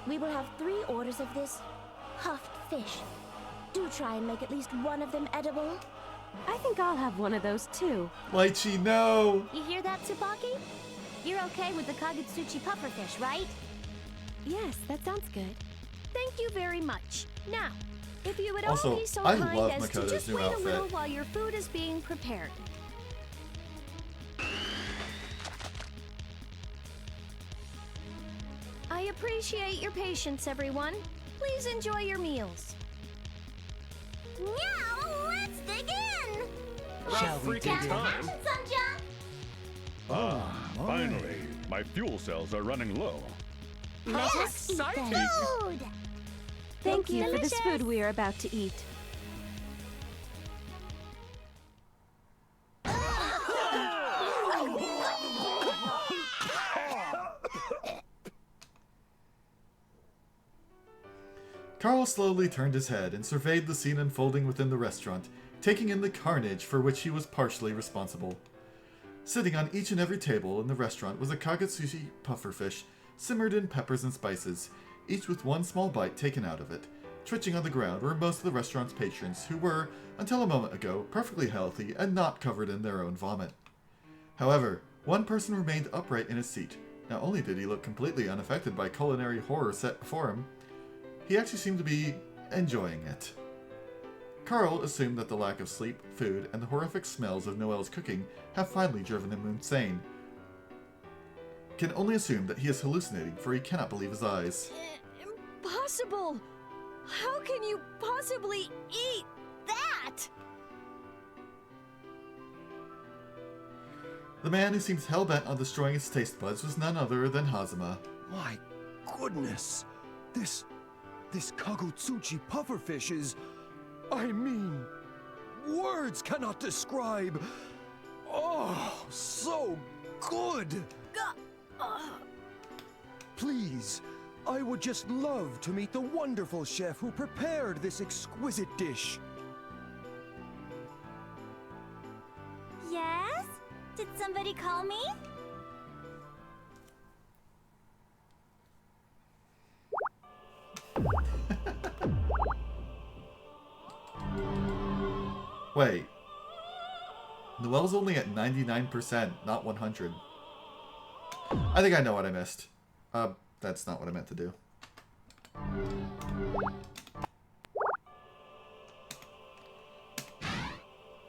We will have 3 orders of this huffed fish. Do try and make at least one of them edible. I think I'll have one of those, too. Lychee, no! You hear that, Tsubaki? You're okay with the Kagutsuchi pufferfish, right? Yes, that sounds good. Thank you very much. Now, if you would Also, all be so I kind love as to Makoto's just new wait a little outfit. while your food is being prepared. I appreciate your patience, everyone. Please enjoy your meals. Now, let's dig in! Shall we dig in? Sunjun? Ah, finally. My fuel cells are running low. Let us eat them. Food! Thank you for this food we are about to eat. Carl slowly turned his head and surveyed the scene unfolding within the restaurant, taking in the carnage for which he was partially responsible. Sitting on each and every table in the restaurant was a Kagutsuchi pufferfish, simmered in peppers and spices, each with one small bite taken out of it. Twitching on the ground were most of the restaurant's patrons, who were, until a moment ago, perfectly healthy and not covered in their own vomit. However, one person remained upright in his seat. Not only did he look completely unaffected by culinary horror set before him, he actually seemed to be enjoying it. Carl assumed that the lack of sleep, food, and the horrific smells of Noelle's cooking have finally driven him insane. Can only assume that he is hallucinating, for he cannot believe his eyes. Impossible! How can you possibly eat that? The man who seems hell-bent on destroying his taste buds was none other than Hazama. My goodness! This Kagutsuchi pufferfish is... I mean... words cannot describe... Oh, so good! Please, I would just love to meet the wonderful chef who prepared this exquisite dish. Yes? Did somebody call me? Wait. Noelle's only at 99%, not 100. I think I know what I missed. That's not what I meant to do.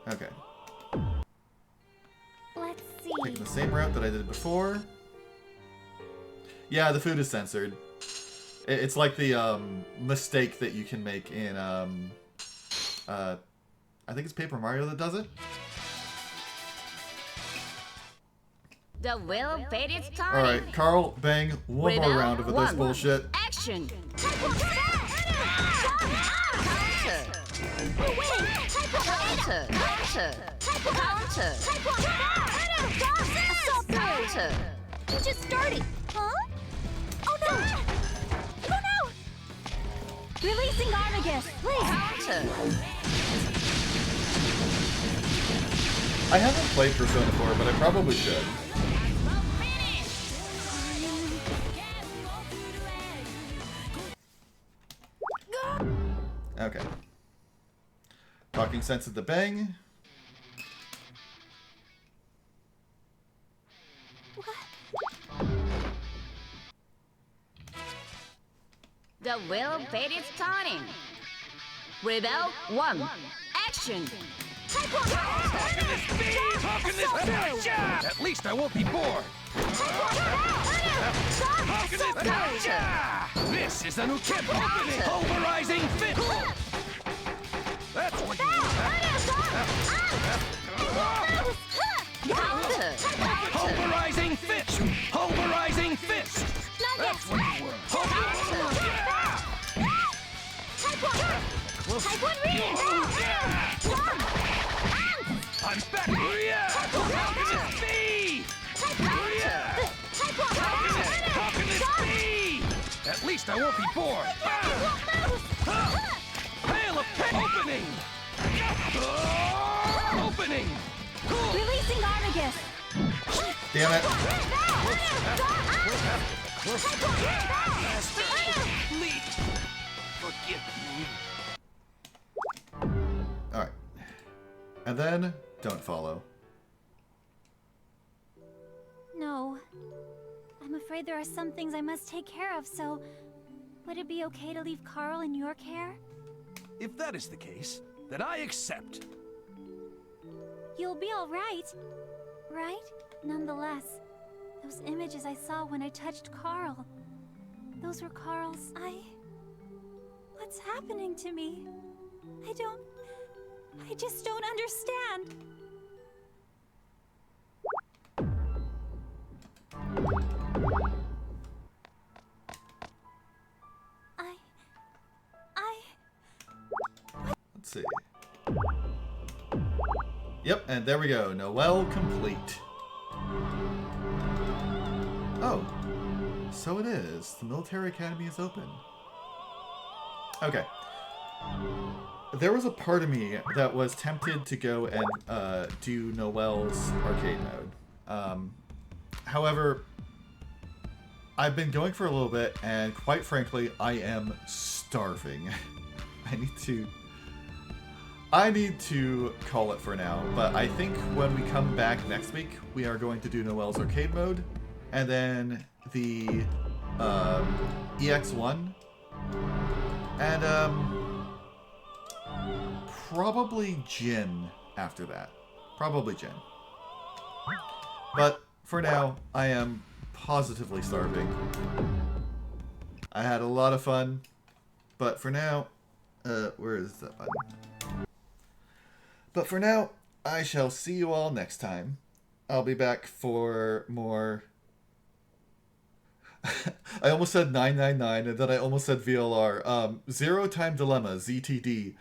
Okay. Let's see. Taking the same route that I did before. Yeah, the food is censored. It's like the mistake that you can make in I think it's Paper Mario that does it. The wheel fate is time. All right, Carl, bang one more round of this bullshit. Action. Counter. You just started. Huh? Oh no! Oh no! Releasing Armagus, please. I haven't played Persona 4, but I probably should. Okay. Talking sense at the bang. The wheel fate is turning. Rebel 1. Action. At least I won't be bored. This is the new kid opening. Pulverizing fist. That's what you Pulverizing fist. Pulverizing fist. That's what you were. I'm back! How can this be? How can this be? At least I won't be bored. Hail of opening! Opening! Releasing Armagus. Damn it. Please, forgive me. Alright. And then, don't follow. No. I'm afraid there are some things I must take care of, so... Would it be okay to leave Carl in your care? If that is the case, then I accept. You'll be alright, right? Nonetheless, those images I saw when I touched Carl... Those were Carl's... What's happening to me? I just don't understand. Let's see. Yep, and there we go. Noelle complete. Oh. So it is. The military academy is open. Okay. There was a part of me that was tempted to go and do Noelle's arcade mode. However, I've been going for a little bit, and quite frankly, I am starving. I need to call it for now, but I think when we come back next week, we are going to do Noelle's arcade mode, and then the EX1, and probably Jin after that. Probably Jin. But for now, I am positively starving. I had a lot of fun, but for now, where is that button? But for now, I shall see you all next time. I'll be back for more... I almost said 999, and then I almost said VLR. Zero Time Dilemma, ZTD,